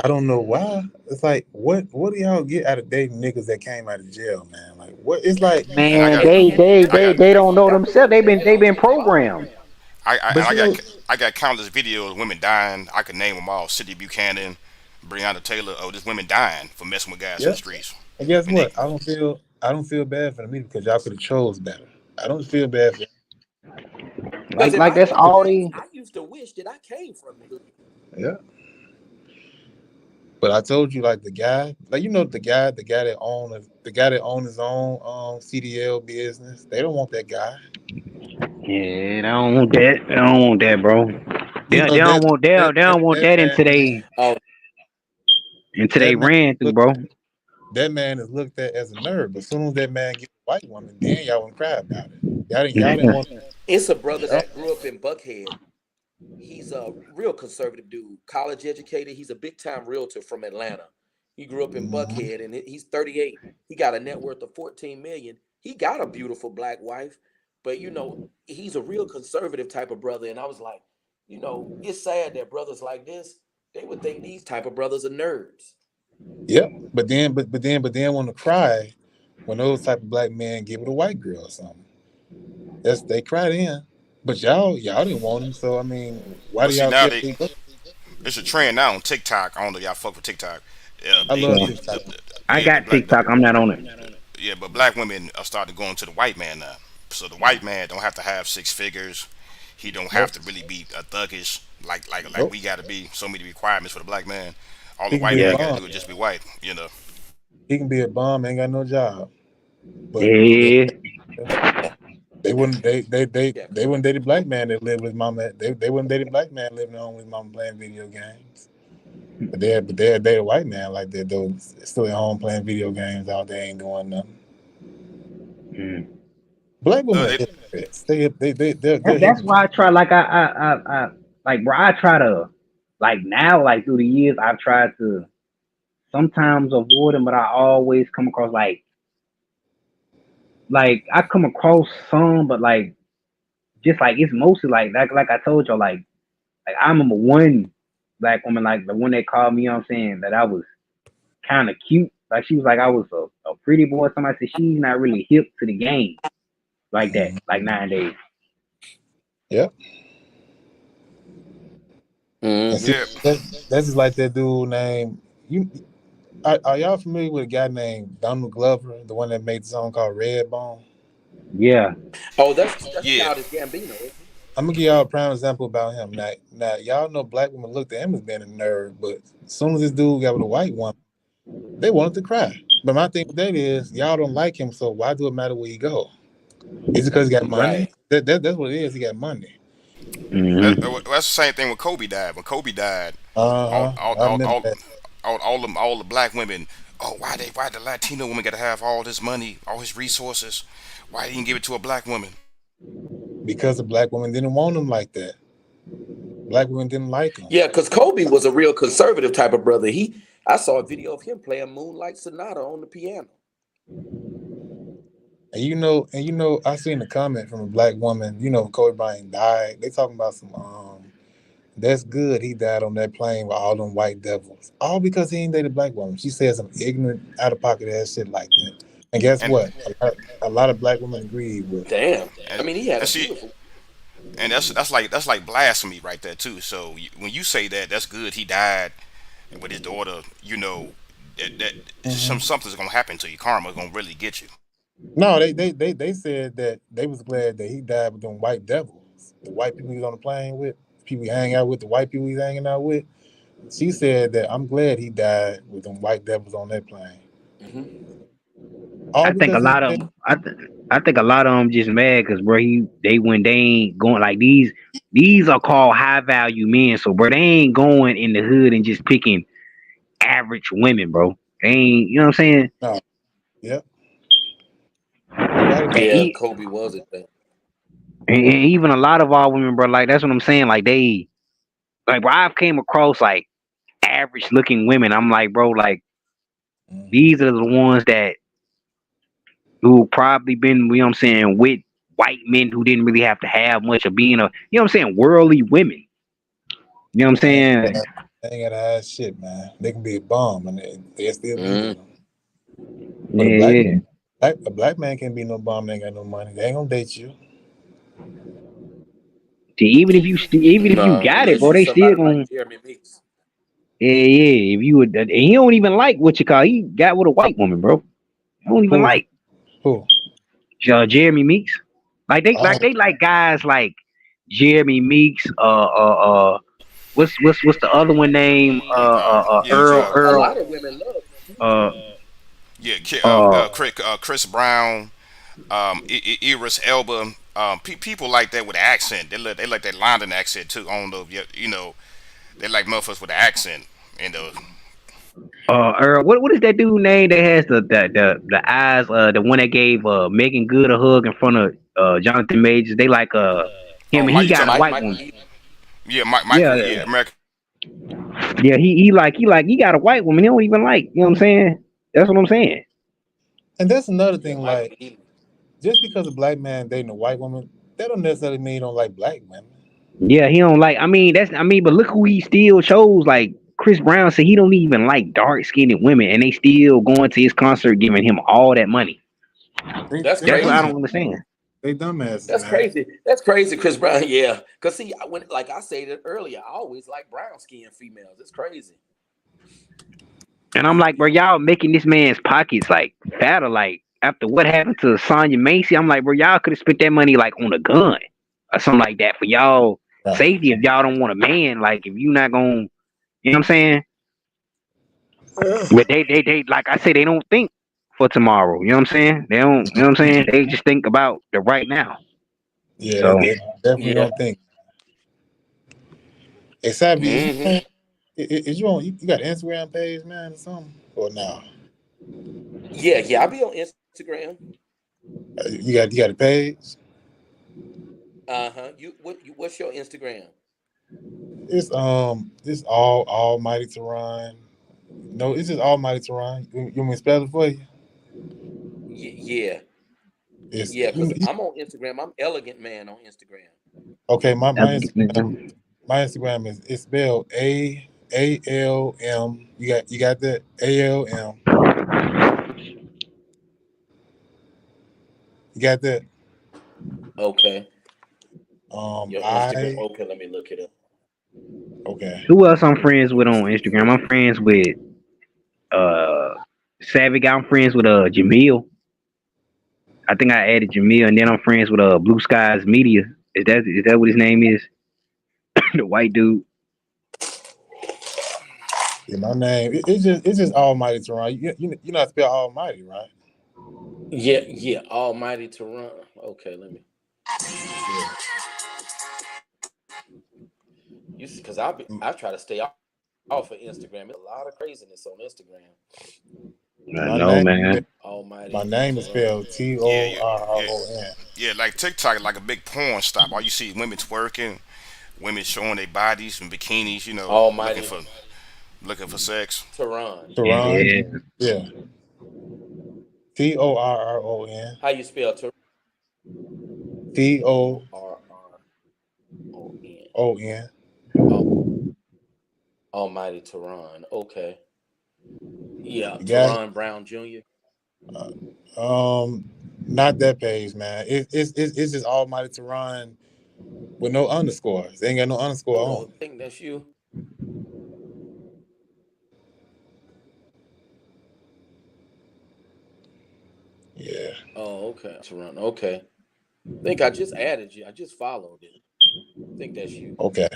I don't know why. It's like, what do y'all get out of dating niggas that came out of jail, man? Like, what? It's like, And I man, got, And I got, they don't know that's themselves. because They've been they've been programmed. programmed. and but you know, I got countless videos of women dying. I could name them all: Cindy Buchanan, Breonna Taylor. Oh, just women dying for messing with guys in yeah. the streets. And guess And they, what? I don't feel bad for me because y'all could have chose better. I don't feel bad for Because if Like I that's get the all chance, they. I used to wish that I came from there. yeah. But I told you, like the guy, like the guy that owned his own CDL business. They don't want that guy. Yeah, they don't want that. They don't want that, bro. You know They don't want that that man Oh, into that they man ran through, look, bro. that man is looked at as a nerd. But as soon as that man get a white woman, then y'all want to cry about it. Y'all didn't want. it's a brother Y'all, that grew up in Buckhead. He's a real conservative dude, college educated. He's a big time realtor from Atlanta. He grew up in mhm. Buckhead and he's 38. He got a net worth of 14 million. He got a beautiful black wife, but he's a real conservative type of brother. And I was like, it's sad that brothers like this, they would think these type of brothers are nerds. Yep. But then want to cry when those type of black men give it a white girl or something. They cry then. But y'all didn't want him. So I mean, why but do see y'all now care? it's a trend now on TikTok. I don't know if y'all fuck with TikTok. I They love Yeah. TikTok. I the got black TikTok. I'm not on it. Yeah, but black women are starting to go into the white man now. So the white man don't have to have six figures. He don't have Nope. to really be a thuggish like Nope. we got to be. So many requirements for the black man. All the He can white be a Yeah, man got to bum. do is just be white. You know. He can be a bum. Ain't got no job. But yeah. they wouldn't. Yeah. They wouldn't date a black man that lived with mama. They wouldn't date a black man living at home with mama playing video games. But they date a white man like that though. Still at home playing video games out there ain't doing nothing. Mm. Black women are They, hypocrites. They're That's hypocrites. why I try. Like like, bro. I try to, like now, like through the years, I've tried to sometimes avoid them, but I always come across like I come across some, but like just like it's mostly like I told y'all, like I remember one black woman, like the one that called me, you know what I'm saying, that I was kind of cute. Like she was like I was a pretty boy. Somebody said she's not really hip to the game like that, Mhm. like nowadays. Yep. And see, Mm-hmm. yeah, that's just like that dude named you. Are y'all familiar with a guy named Donald Glover, the one that made the song called Redbone? Yeah. Oh, that's yeah. Childish Gambino, isn't I'm gonna give y'all a prime example about him. Now, y'all know black women looked at him as being a nerd, but as soon as this dude got with a white woman, they wanted to cry. But my thing with that is, y'all don't like him, so why do it matter where he go? Is it because he got he? money? Right. That's what it is. He got money. That's the same thing when Kobe died. When Kobe died, all Uh huh. all I all remember all, that. all the black women. Oh, why the Latino woman got to have all this money, all his resources? Why he didn't give it to a black woman? Because the black woman didn't want him like that. Black women didn't like him. Yeah, because Kobe was a real conservative type of brother. I saw a video of him playing Moonlight Sonata on the piano. I seen a comment from a black woman. Kobe Bryant died. They talking about some. That's good. He died on that plane with all them white devils. All because he ain't dated a black woman. She said some ignorant, out of pocket ass shit like that. And guess And what? A lot of black women agreed with her. Damn. I and, mean, he had and a see, beautiful. and that's like blasphemy right there too. So when you say that, that's good. He died with his daughter. You know that Hmm. something's gonna happen to you. Karma's gonna really get you. No, they said that they was glad that he died with them white devils. The white people he was on the plane with, people he hang out with, the white people he's hanging out with. She said that I'm glad he died with them white devils on that plane. Hmm. All I think a because he lot of them. I think a lot of them just mad because bro, they when they ain't going like these. These are called high value men. So bro, they ain't going in the hood and just picking average women, bro. They ain't. You know what I'm saying? no, yep, you're right about And, Yeah, that. e- Kobe was a thing. and even a lot of our women, bro. Like that's what I'm saying. Like they like bro, I've came across like average looking women. I'm like, bro, like Mhm. these are the ones that who probably been, you know what I'm saying, with white men who didn't really have to have much of being a, you know what I'm saying, worldly women. You know what I'm They ain't saying? gotta, they ain't gotta hide shit, man. They can be a bum and they'll still be Mm. with them. But Yeah, yeah. a black man can't be no bum. Ain't got no money. They ain't gonna date you. See, even if you No, got it, unless bro, you they still somebody like gonna, Jeremy Meeks. yeah, yeah. If you would, and he don't even like what you call. He got with a white woman, bro. He don't even Who? like Who? Jeremy Meeks. Oh, They like guys like Jeremy Meeks. What's the other one name? Yeah, A Earl. lot of women love him. Uh, yeah, uh, Chris Brown, Idris Elba, people like that with an accent. They like that London accent too. I don't know, you know, they like motherfuckers with an accent. And Earl, what is that dude name that has the eyes? The one that gave Megan Good a hug in front of Jonathan Majors. They like him, oh, and he you got a talking? white Michael one. Ealy. Yeah, Yeah, Michael. Yeah, American. yeah. He got a white woman. He don't even like. You know what I'm saying? That's what I'm saying. and that's another Yeah, thing. Michael Like, Ealy. just because a black man dating a white woman, that don't necessarily mean he don't like black women. Yeah, he don't like. I mean, but look who he still chose. Like Chris Brown said, he don't even like dark skinned women, and they still going to his concert, giving him all that money. That's They That's what I crazy. don't understand. they dumbasses, That's man. crazy. That's crazy, Chris Brown. Yeah, cause see, when like I said it earlier, I always like brown skinned females. It's crazy. And I'm like, bro, y'all making this man's pockets like fatter. Like after what happened to Sonya Macy, I'm like, bro, y'all could have spent that money like on a gun or something like that for y'all Right. safety. If y'all don't want a man, like if you not gonna, you know what I'm saying? But they like I say, they don't think for tomorrow. You know what I'm saying? They don't. You know what I'm saying? They just think about the right now. Yeah, So they definitely Yeah. don't think. Hey, Savvy, is you Mm-hmm. on? Is you on? You got an Instagram page, man, or something? Or no? Yeah. I be on Instagram. You got a page? What's your Instagram? It's Almighty Tehran. No, it's just Almighty Tehran. You want me to spell it for you? Yeah. It's Yeah, because I'm on Instagram. I'm Elegant Man on Instagram. okay. My that's my Instagram, my Instagram is it's spelled ALM. You got that ALM. You got that Okay. Your Instagram. I Okay, let me look it up. okay. who else I'm friends Let with me on see. Instagram? I'm friends with uh Savage. I'm friends with Jamil. I think I added Jamil, and then I'm friends with Blue Skies Media. Is that what his name is? The white dude. Yeah, my name. It's just Almighty Tehran. You know how to spell Almighty, right? Yeah. Almighty to run. Okay, let me. Yeah. You see, because I try to stay off of Instagram. It's a lot of craziness on Instagram. I My know, name. man. My Almighty name to is run. spelled T Yeah, O yeah, R R yeah, O N. yeah. Like TikTok, is like a big porn stop. All you see women twerking, women showing their bodies in bikinis. Looking Almighty for sex. to run. Tehran. Yeah, Yeah. Torron. How you spell to Ton. Torron? Al- Almighty to run. Okay. Yeah, You got it. Teron Brown Jr. Um, not that page, man. It's just Almighty Tehran with no underscores. They ain't got no underscore Oh, on I think that's you. it. Yeah. Oh, okay. Teron. Okay. I think I just added you. I just followed it. I think that's you. Okay.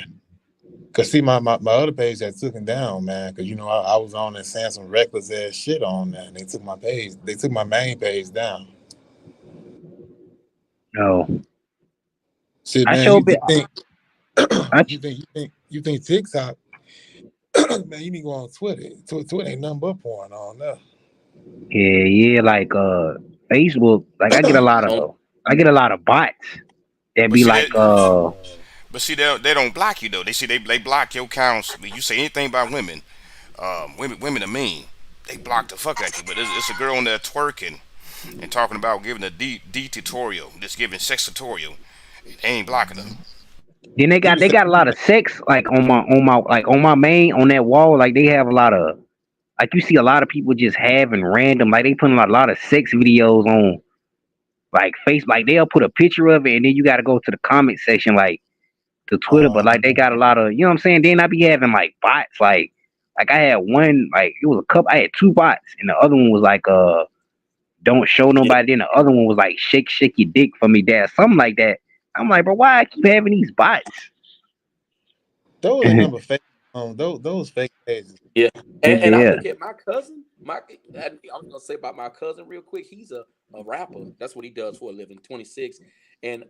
Cause see, my other page that took him down, man. Cause I was on there saying some reckless ass shit on there, and they took my page. They took my main page down. no. Shit, I man. show bit. I You think TikTok, man? You need to go on Twitter. Twitter ain't nothing but porn on there. yeah, like Facebook. Like On I get a lot of bots that But be see like that. But see they don't block you though. They block your accounts. When you say anything about women, women are mean. They block the fuck out you. But it's a girl on there twerking and talking about giving a D tutorial, just giving sex tutorial. They ain't blocking her. then You be they saying, got a lot of sex like on my main on that wall, like they have a lot of like you see a lot of people just having random like they putting a lot of sex videos on like face like they'll put a picture of it and then you gotta go to the comment section like to Twitter, but like they got a lot of you know what I'm saying? Then I be having like bots like I had one like it was a couple I had two bots and the other one was like don't show yeah. nobody, then the other one was like shake your dick for me, dad, something like that. I'm like, bro, why I keep having these bots? those ain't number fake. Those fake pages. Yeah. And I Yeah. look at my cousin. I was gonna say about my cousin real quick. He's a rapper. That's what he does for a living. 26. And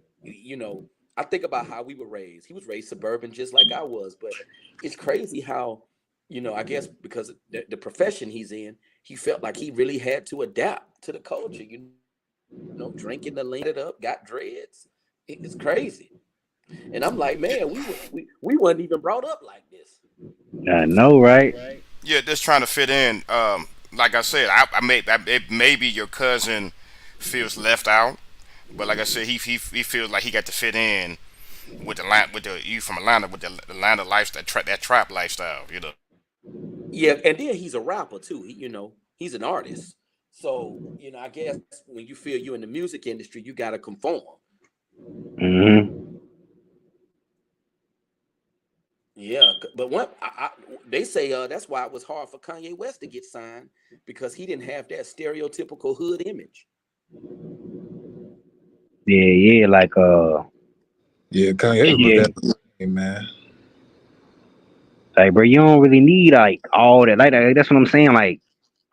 I think about how we were raised. He was raised suburban just like I was, but it's crazy how, I guess because the profession he's in, he felt like he really had to adapt to the culture, drinking the lean it up, got dreads. It's crazy. And I'm like, man, we weren't even brought up like this. I know, right? Yeah, just trying to fit in. Like I said, it maybe your cousin feels left out, but like I said, he feels like he got to fit in with the line with the you from Atlanta with the Atlanta lifestyle, that trap lifestyle. Yeah, and then he's a rapper too. He's an artist. So, I guess when you feel you're in the music industry, you got to conform. Hmm. Yeah, but they say that's why it was hard for Kanye West to get signed because he didn't have that stereotypical hood image. Yeah, like Yeah, Kanye was yeah, that man. like bro, you don't really need like all that. Like that's what I'm saying. Like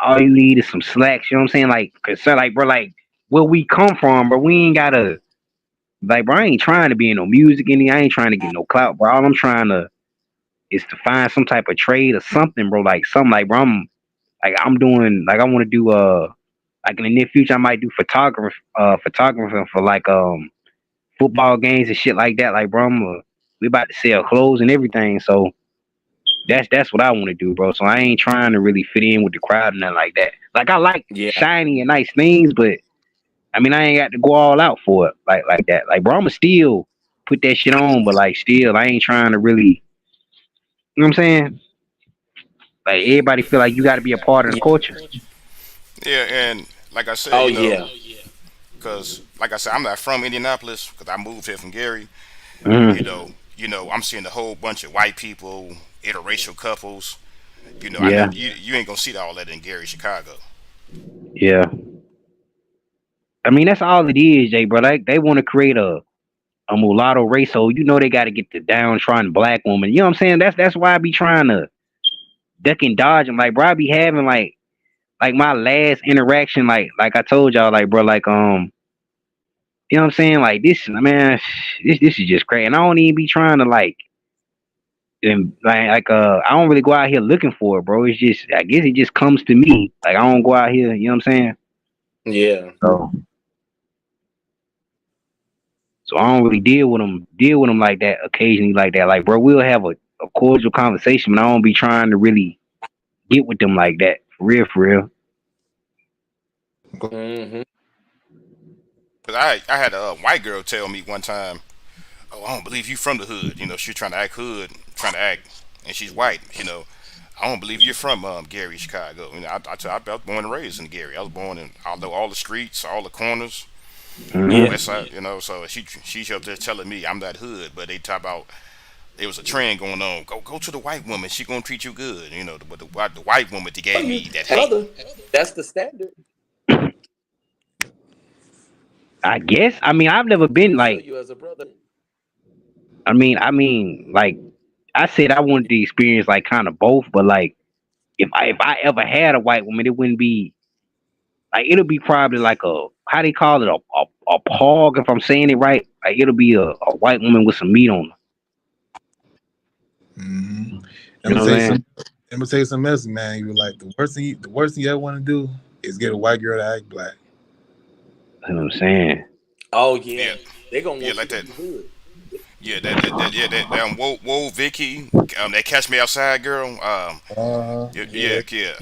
all you need is some slacks. You know what I'm saying? Like, cause so, like bro, like where we come from, bro, we ain't gotta like bro. I ain't trying to be in no music any. I ain't trying to get no clout, bro. All I'm trying to is to find some type of trade or something, bro. Like something like bro. I'm doing like I want to do like in the near future I might do photography for like football games and shit like that. Like bro, we about to sell clothes and everything. So that's what I want to do, bro. So I ain't trying to really fit in with the crowd and nothing like that. Like I like Yeah, shiny and nice things, but I mean I ain't got to go all out for it like that. Like bro, I'ma still put that shit on, but like still I ain't trying to really. You know what I'm saying? Like everybody feel like you got to be a part of the yeah. culture. Yeah, and like I said, Oh you know, yeah. because like I said, I'm not from Indianapolis because I moved here from Gary. Mm, I'm seeing a whole bunch of white people, interracial couples. I know yeah, you ain't gonna see all that in Gary, Chicago. yeah. I mean that's all it is, Jay, bro. Like they want to create a mulatto race, so you know they got to get the downtrodden black woman. You know what I'm saying? That's why I be trying to duck and dodge them. Like, bro, I be having like my last interaction, like I told y'all, like, bro, like you know what I'm saying? Like this, man, this is just crazy. And I don't even be trying to like, and I don't really go out here looking for it, bro. It's just, I guess it just comes to me. Like I don't go out here, you know what I'm saying? Yeah. So, so I don't really deal with them like that occasionally, like that. Like, bro, we'll have a cordial conversation, but I don't be trying to really get with them like that, for real, for real. Hmm. Cause I had a white girl tell me one time, "Oh, I don't believe you from the hood." She trying to act hood, trying to act, and she's white. I don't believe you're from Gary, Chicago. I was born and raised in Gary. I was born in all the streets, all the corners, Yeah. west side. So she's up there telling me I'm that hood, but they talk about there was a trend going on. Go to the white woman. She gonna treat you good. But the white woman they Oh, gave you me that hate. brother. That's the standard. I guess. I mean, I've never been They tell like. you as a brother. Like I said, I wanted to experience like kind of both, but like if I ever had a white woman, it wouldn't be like it'll be probably like a how they call it a pog if I'm saying it right. Like it'll be a white woman with some meat on her. Hmm. I'm You gonna know tell what you I'm some. saying? I'm gonna tell you something else, man. You were like the worst thing you ever want to do is get a white girl to act black. You know what I'm saying? Oh yeah. Yeah, They gonna yeah, want you like to that. be hood. Yeah, that whoa Vicky, that catch me outside girl. Yeah, Yeah. yeah, yeah.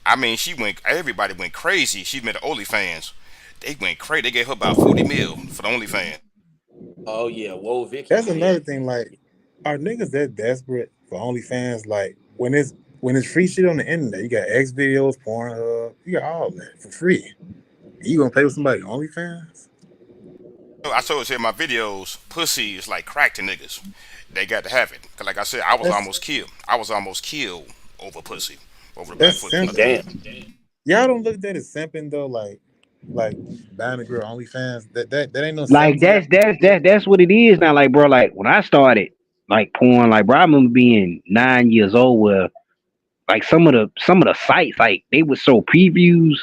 I mean, she went. Everybody went crazy. She made the OnlyFans. They went crazy. They gave her about 40 mil for the OnlyFans. Oh yeah. Whoa, Vicky. That's Yeah. another thing. Like, are niggas that desperate for OnlyFans? Like, when it's free shit on the internet, you got X videos, Pornhub, you got all that for free. You gonna pay with somebody OnlyFans? I told you in my videos, pussy is like crack to niggas. They got to have it. Cause like I said, I was That's almost killed. I was almost killed over pussy, over the that's Blackfoot simple. Brotherhood. Damn. Y'all don't look at that as simping though. Like buying a girl OnlyFans. That ain't no simp Like to y'all. that's what it is now. Like bro, like when I started like porn, like bro, I remember being 9 years old where like some of the sites like they would show previews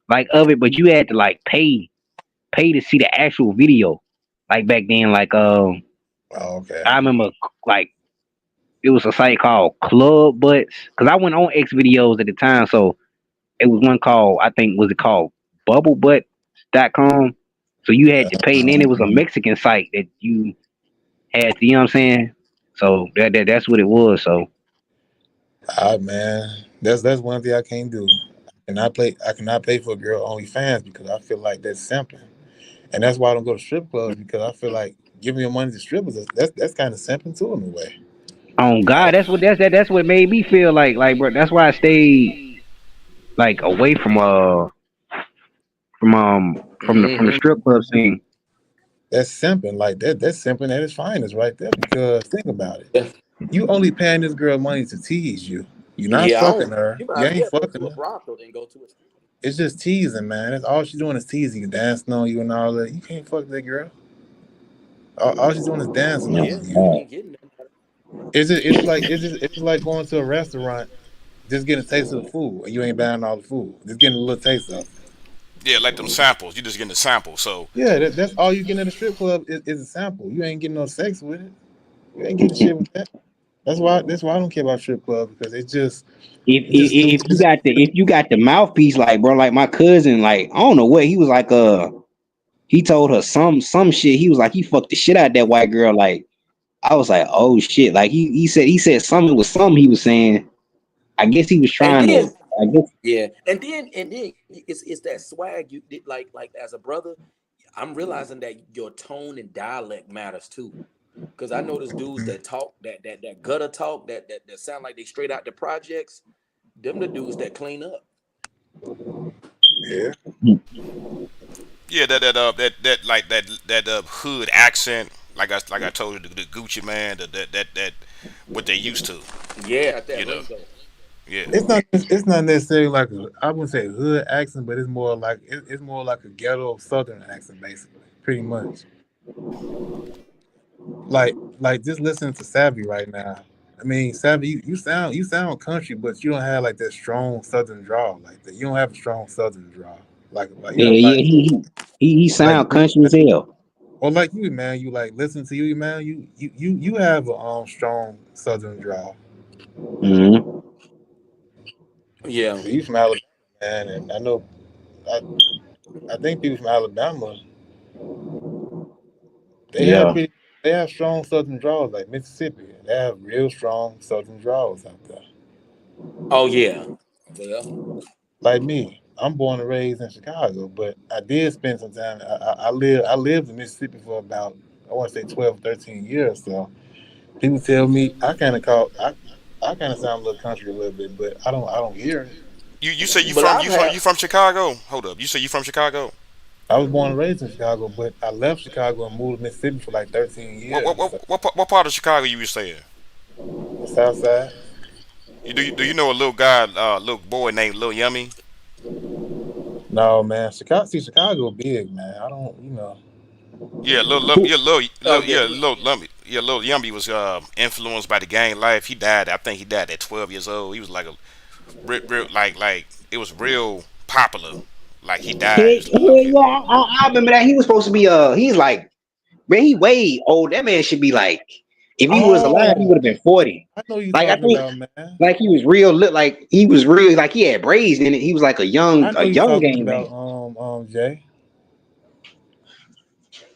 like of it, but you had to like pay to see the actual video. Like back then, like Oh, okay. I remember like it was a site called Club Butts because I went on X videos at the time, so it was one called I think was it called BubbleButts.com. So you had to pay, and then it was a Mexican site that you had to, you know what I'm saying? So that's what it was. So Ah man, that's one thing I can't do. I cannot pay for a girl OnlyFans because I feel like that's simping, and that's why I don't go to strip clubs because I feel like giving your money to strippers that's kind of simping too in a way. on God, that's what made me feel like bro. That's why I stayed like away from the Hmm. strip club scene. That's simping like that's simping at its finest right there. Because think about it, Yeah. you only paying this girl money to tease you. You're not Yeah. I fucking don't. her. You might You as ain't well go fucking to a her. brothel than go to a strip. It's just teasing, man. That's all she's doing is teasing you, dancing on you and all that. You can't fuck that girl. All she's doing is dancing Yeah. Yeah, on you you. ain't getting that. It's just like going to a restaurant, just getting a taste of the food, and you ain't buying all the food. Just getting a little taste of it. Yeah, like them samples. You just getting the sample. So Yeah, that's all you getting at a strip club is a sample. You ain't getting no sex with it. You ain't getting shit with that. That's why I don't care about strip club because If, it's just if stupid. you got the mouthpiece, like bro, like my cousin, like I don't know what he was like. He told her some shit. He was like he fucked the shit out of that white girl. Like I was like, oh shit. Like he said something was something he was saying. I guess he was And trying to. then I guess yeah, and then it's that swag you did like as a brother. I'm realizing that your tone and dialect matters too. Cause I notice dudes that talk that gutter talk that sound like they straight out the projects. Them the dudes that clean up. Yeah. yeah, that like that hood accent. Like I told you, the Gucci man, that what they used to. Yeah, got You that know. lingo. Yeah. It's not necessarily like I wouldn't say hood accent, but it's more like a ghetto southern accent, basically, pretty much. Like just listening to Savvy right now. I mean, Savvy, you sound country, but you don't have like that strong southern drawl like that. You don't have a strong southern drawl like yeah, yeah. He like sound country as hell. or like you, man. You like listen to you, man. You have a strong southern drawl. Hmm. Yeah. So you from Alabama, man, and I know I I think people from Alabama they have Yeah, pretty they have strong southern draws like Mississippi. They have real strong southern draws out there. Oh yeah. Well, Like me, I'm born and raised in Chicago, but I did spend some time. I lived in Mississippi for about I want to say 12, 13 years. So people tell me I kind of sound a little country a little bit, but I don't hear it. You say but I've had you from Chicago? Hold up. You say you from Chicago? I was born and raised in Chicago, but I left Chicago and moved to Mississippi for like 13 years. So What part of Chicago you was saying? the South Side. Do you know a little guy, little boy named Lil Yummy? No man, Chicago. See, Chicago big man. I don't, Yeah, who, oh yeah. Lil Yummy was influenced by the gang life. He died. I think he died at 12 years old. He was like a real like it was real popular. Like he died. yeah, Just a little kid. yeah, I remember that. He was supposed to be he's like, man, he way old. That man should be like, if he was alive, he Oh, would have been 40. I know you Like I talking think, about, man. like he was real lit. Like he was real. Like he had braids in it. He was like a I know you young talking gang about man. Jay.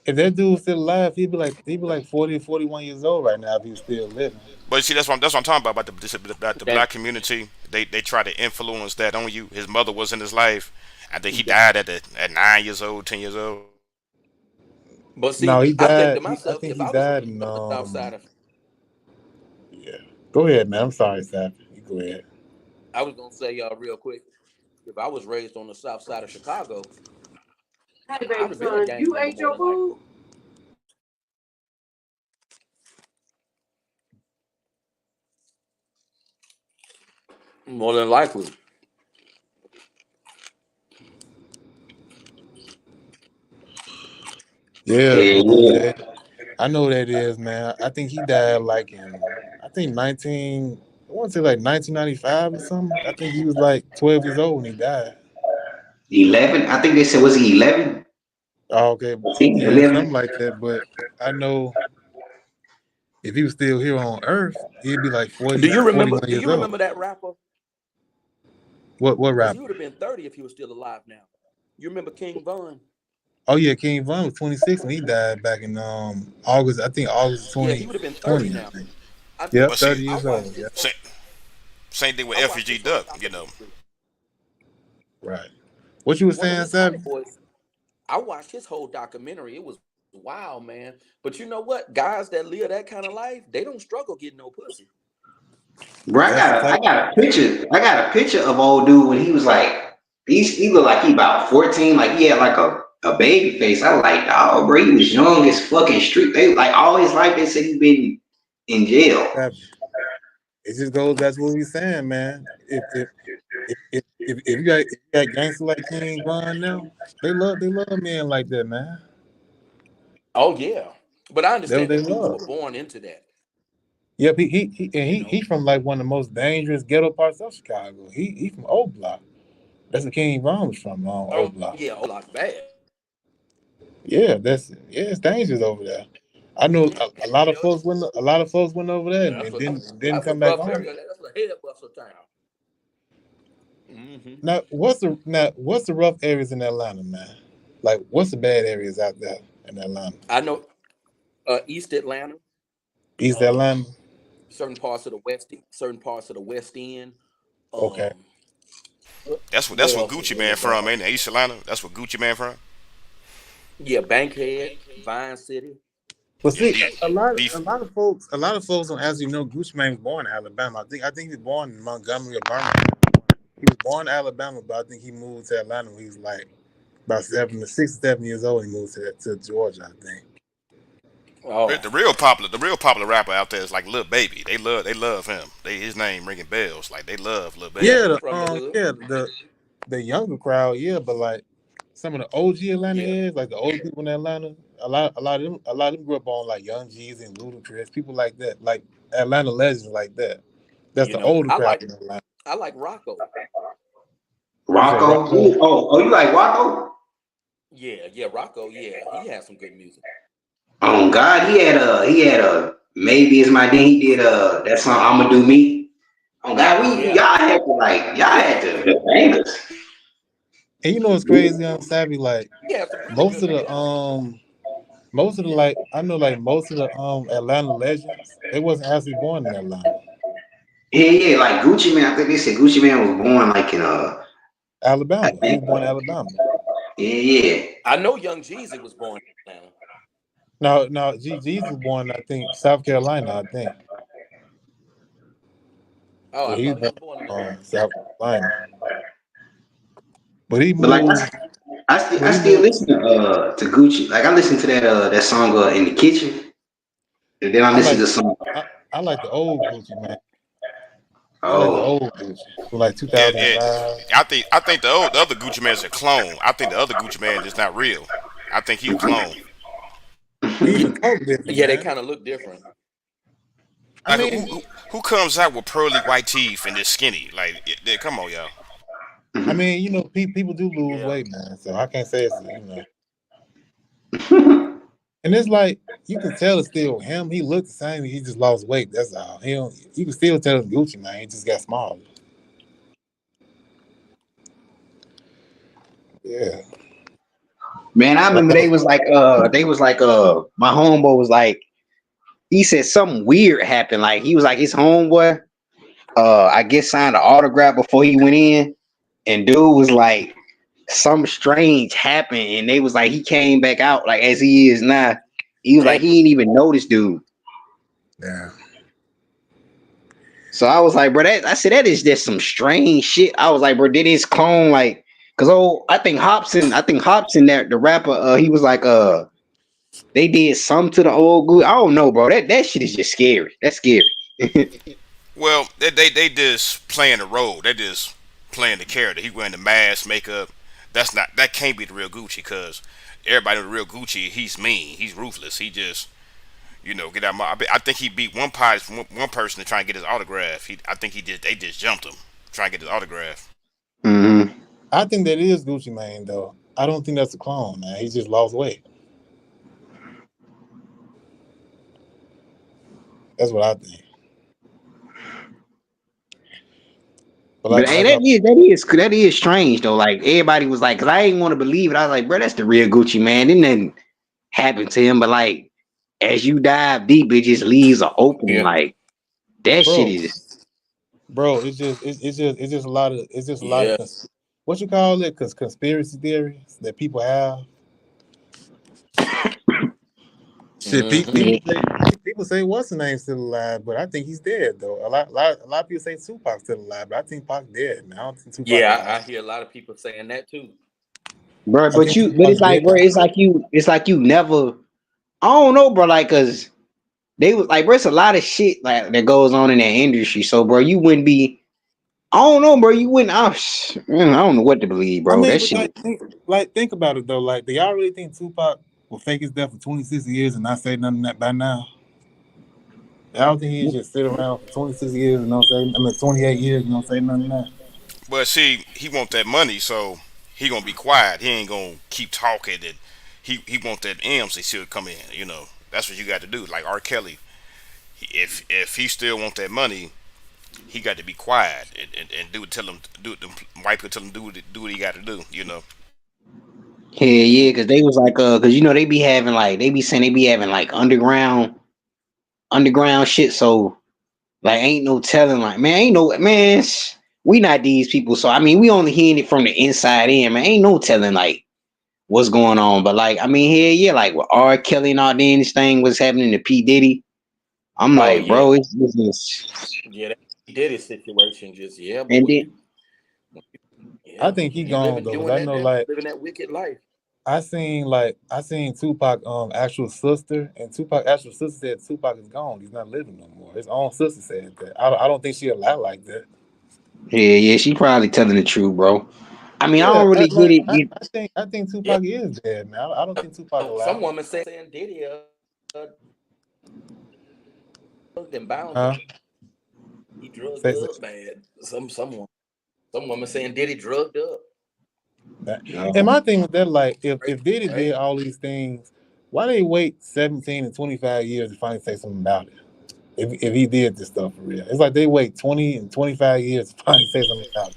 If that dude was still alive, he'd be like 40 or 41 years old right now if he was still living. But see, that's what I'm talking about about the That black community. They try to influence that on you. His mother was in his life. I think he that died at 9 years old, 10 years old. but No, see, he I think to died. I myself, think if he I was died raised in on the south side of yeah. Go ahead, man. I'm sorry, Sap. You go ahead. I was gonna say y'all real quick, if I was raised on the south side of Chicago, Hey, I'd baby have been a son, gang you member ate more your than likely. food? More than likely. Yeah, Yeah, yeah. Jay. I know who that is, man. I think he died like I think 19, I want to say like 1995 or something. I think he was like 12 years old when he died. 11. I think they said was he 11? Oh, okay. Was he Yeah, 11? something like that. But I know if he was still here on Earth, he'd be like Do 40, you remember? 41 Do years you old. remember that rapper? What Because he rapper? would have been 30 if he was still alive now. You remember King Von? Oh yeah, King Von was 26 when he died back in August. I think August Yeah, he would have been 2020. 30 I now. think. I Yep, But see, 30 I years watched old. his Yeah, whole same, same thing with I watched FG his whole Duck. You know. documentary. right. What you were One of saying, his white Savvy? boys. I watched his whole documentary. It was wild, man. But you know what? Guys that live that kind of life, they don't struggle getting no pussy. Bro, That's the I type. got a picture. I got a picture of old dude when he was like he looked like he about 14, like he had like a baby face. I was like, oh bro, he was young as fucking street. They like all his life they said he been in jail. Savvy. It just goes back to what we were saying, man. If if you got gangsters like King Von now, they love men like that, man. Oh yeah, but I That's what understand they them dudes love. were born into that. Yep, he and You he know. from like one of the most dangerous ghetto parts of Chicago. He from Old Block. That's where King Von was from, Old Oh Block. yeah, old block bad. It's dangerous over there. I know Hmm. a lot of folks went over there Yeah, and, didn't that's a come back rough home. area. That's a head buster town. Hmm. What's the rough areas in Atlanta, man? Like what's the bad areas out there in Atlanta? I know East Atlanta, East um, Atlanta? certain parts of the West End. Okay. Um, what That's what else is Gucci really Man from, bad? ain't it? East Atlanta. That's what Gucci Man from. Yeah, Bankhead, Vine City. But Yeah, see, D, a D. lot of folks don't actually know Gucci Mane was born in Alabama. I think he was born in Montgomery or Birmingham. He was born in Alabama, but I think he moved to Atlanta when he was like about 6 or 7 years old. He moved to Georgia, I think. Oh, The real popular rapper out there is like Lil Baby. They love him. His name ringing bells. Like they love Lil yeah, Baby. Yeah, from the hood. the younger crowd, yeah, but like some of the OG Atlanta Yeah, heads, like the old people in Atlanta, a lot of them grew up on like Young Jeezy and Ludacris, people like that, like Atlanta legends like that. That's you the know, older crowd in Atlanta. I like Rocco. You say Rocco. Rocco? You like Rocco? Yeah, yeah, Rocco. Yeah, he has some good music. Oh God, he had a maybe it's my day. He did that song I'ma do me. Oh God, we Yeah, y'all had yeah, to the bangers. And you know what's crazy, Savvy? Like he has some really most good of the bangers. like I know like most of the Atlanta legends, they wasn't actually born in Atlanta. Yeah, yeah, like Gucci Man. I think they said Gucci Man was born like in I Alabama. He think was born in Alabama. yeah, yeah. I know Young Jeezy was born in Atlanta. No, G's was born, I think, South Carolina, I think. Oh, Yeah, I he was thought he born was born in South Carolina. But he But like moved but I he still moved listen to Gucci. Like I listen to that song in the kitchen, and then I I listen like to some. I like the old Gucci, man. I like the Oh, old Gucci from like It 2005. I think the other Gucci Man is a clone. I think the other Gucci Man is not real. I think he a clone. He even talk different, Yeah, they man. kind of look different. I Like mean, who comes out with pearly white teeth and this skinny? Like come on, y'all. you know, people do lose Yeah, weight, man. So I can't say and it's like you can tell it's still him. He looked the same. He just lost weight. That's all. He don't, you can still tell it's Gucci, man. He just got smaller. Yeah. man, I remember they was like my homeboy was like he said something weird happened. Like he was like his homeboy I guess signed an autograph before he went in, and dude was like something strange happened, and they was like he came back out like as he is now. He was damn. like he didn't even notice dude. Yeah. So I was like, bro, I said that is just some strange shit. I was like, bro, did his clone like, cause I think Hobson, that the rapper, he was like, they did some to the old good. I don't know, bro. That shit is just scary. That's scary. Well, they just playing the role. They just playing the character. He wearing the mask, makeup. That can't be the real Gucci because everybody know the real Gucci. He's mean. He's ruthless. He just get out my. I think he beat one person to try and get his autograph. I think they just jumped him trying to get his autograph. Hmm. I think that is Gucci Mane, though. I don't think that's a clone, man. He just lost weight. That's what I think. But But hey, like I that is strange though. Like everybody was like, cause I didn't want to believe it. I was like, bro, that's the real Gucci man. Didn't nothing happen to him, but like as you dive deep, it just leaves an opening. Yeah, Like that shit bro, is. it's just a lot of yeah. what you call it? Cause conspiracy theories that people have. Shit, Hmm. people say what's the name still alive, but I think he's dead though. A lot of people say Tupac's still alive, but I think Pac dead, man. I don't think Tupac Yeah, alive. I hear a lot of people saying that too. Bro, I think but Tupac's it's like, dead. bro, it's like you never. I don't know, bro. Like, cause they was like, bro, it's a lot of shit like that goes on in that industry. So, bro, you wouldn't be. I don't know, bro. You wouldn't. I don't know what to believe, I bro. mean, That but shit. think about it though. Like, do y'all really think Tupac will fake his death for 26 years and not say nothing that by now? I don't think he just sit around for 26 years and don't say. I mean, 28 years and don't say nothing now. But see, he want that money, so he gonna be quiet. He ain't gonna keep talking. And he want that M's. They still come in. You know, that's what you got to do. Like R. Kelly, if he still want that money, he got to be quiet and do tell him do the white people tell him do what he got to do. You know. Yeah, because they was like, because they be having like they be saying they be having like underground shit. So like, ain't no telling. Like, man, ain't no man. We not these people. So I mean, we only hearing it from the inside in. Man, ain't no telling like what's going on. But like, I mean, yeah, like with R. Kelly and all this thing was happening to P Diddy. I'm Oh like, yeah, bro, it's business. yeah. That Diddy situation, just but And then I think he when you gone living though, because doing I that, know like living that wicked life. I seen Tupac actual sister, and Tupac actual sister said Tupac is gone. He's not living no more. His own sister said that. I don't think she'll lie like that. yeah, she probably telling the truth, bro. I mean, I Yeah, don't really get like it. I think Yeah, Tupac is dead, man. I don't think Tupac some alive. woman saying Diddy drugged and bound him. Huh? He drugged Say, say, up bad. Some woman saying Diddy drugged up. that. And Oh, my thing with that, like, Crazy, if Diddy did crazy. all these things, why they wait 17 and 25 years to finally say something about it? If he did this stuff for real, it's like they wait 20 and 25 years to finally say something about it.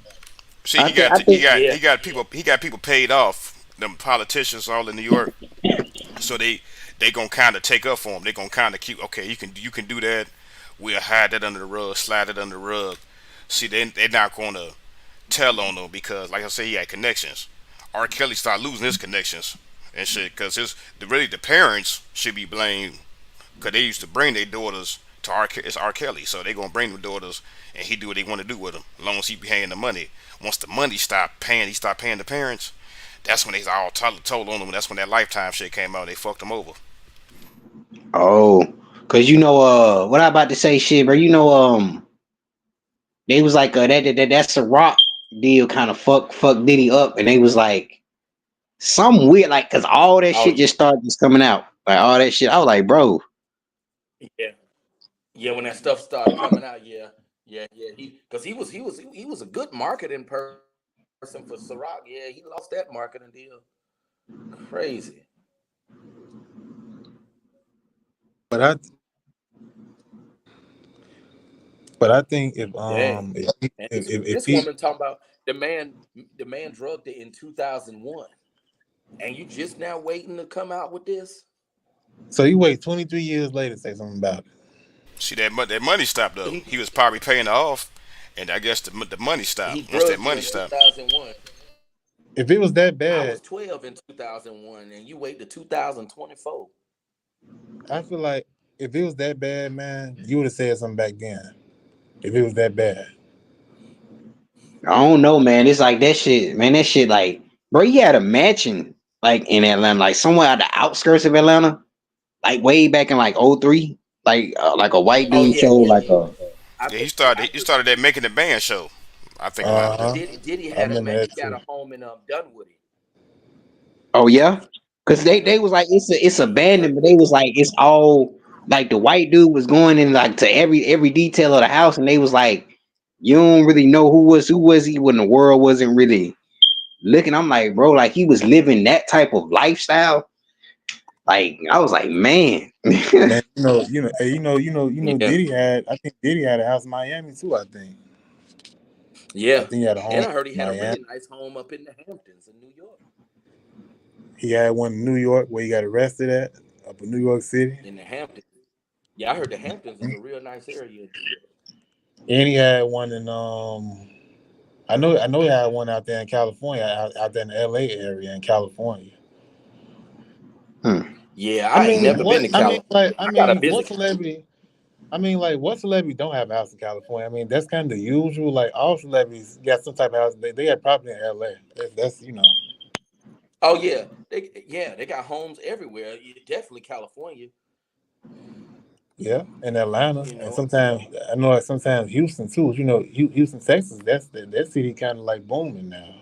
See, I think I think Yeah, he got yeah. people paid off. Them politicians all in New York, so they gonna kind of take up for him. They gonna kind of keep okay. You can do that. We'll hide that under the rug, slide it under the rug. See, they're not gonna tell on him because, like I say, he had connections. R. Kelly started losing his connections and shit because the parents should be blamed because they used to bring their daughters to it's R. Kelly, so they gonna bring the daughters and he do what they want to do with them, as long as he be paying the money. Once the money stopped paying, he stopped paying the parents. That's when they all told on him. That's when that Lifetime shit came out. They fucked him over. oh, cause what I about to say, shit, bro. They was like that's a rock deal, kind of fuck Diddy up, and they was like some weird, like, cause all that Oh shit just started just coming out, like all that shit. I was like, bro, yeah, yeah. When that stuff started coming out, yeah. He was a good marketing person for Ciroc. Yeah, he lost that marketing deal. Crazy. But I think Dang. And if this he woman talking about the man drugged it in 2001, and you just now waiting to come out with this. so he wait 23 years later to say something about it. See that money stopped though. He He was probably paying it off, and I guess the money he stopped. Once that drugged you money in stopped, 2001. If it was that I bad, was 12 in 2001, and you wait to 2024. I feel like if it was that bad, man, you would have said something back then. If it was that bad, I don't know, man. It's like that shit, man. That shit, like, bro, he had a mansion like in Atlanta, like somewhere at the outskirts of Atlanta, like way back in like '03, like a white Oh dude yeah, showed yeah, like yeah. a. I yeah, think he started that making the band show. I think about uh it. huh. Diddy I had a remember man. that He got too. a home in Dunwoody. Oh yeah, because they Yep. was like it's Yeah, he abandoned, turned but it they into. was like it's all like the white dude was going in like to every detail of the house, and they was like, you don't really know who was he when the world wasn't really looking. I'm like, bro, like he was living that type of lifestyle. Like I was like, man. Man, hey, Yeah, Diddy had. I think Diddy had a house in Miami too. I yeah. think he had a home And I heard he in had a Miami. really nice home up in the Hamptons in New York. He had one in New York where he got arrested at up in New York City, In the Hamptons. Yeah, I heard the Hamptons is a real nice area in New York. and he had one in I know he had one out there in California, out there in the LA area in California. Hmm. Yeah, I I ain't mean, never been to California. I gotta what visit. celebrity? I mean, like, what celebrity don't have a house in California? I mean, that's kind of the usual. Like, all celebrities got some type of house. They got property in LA. That's. Oh yeah, they got homes everywhere. Yeah, definitely California. Yeah, in Atlanta, You and know. sometimes I know like sometimes Houston too. You know, Houston, Texas. That city kind of like booming now.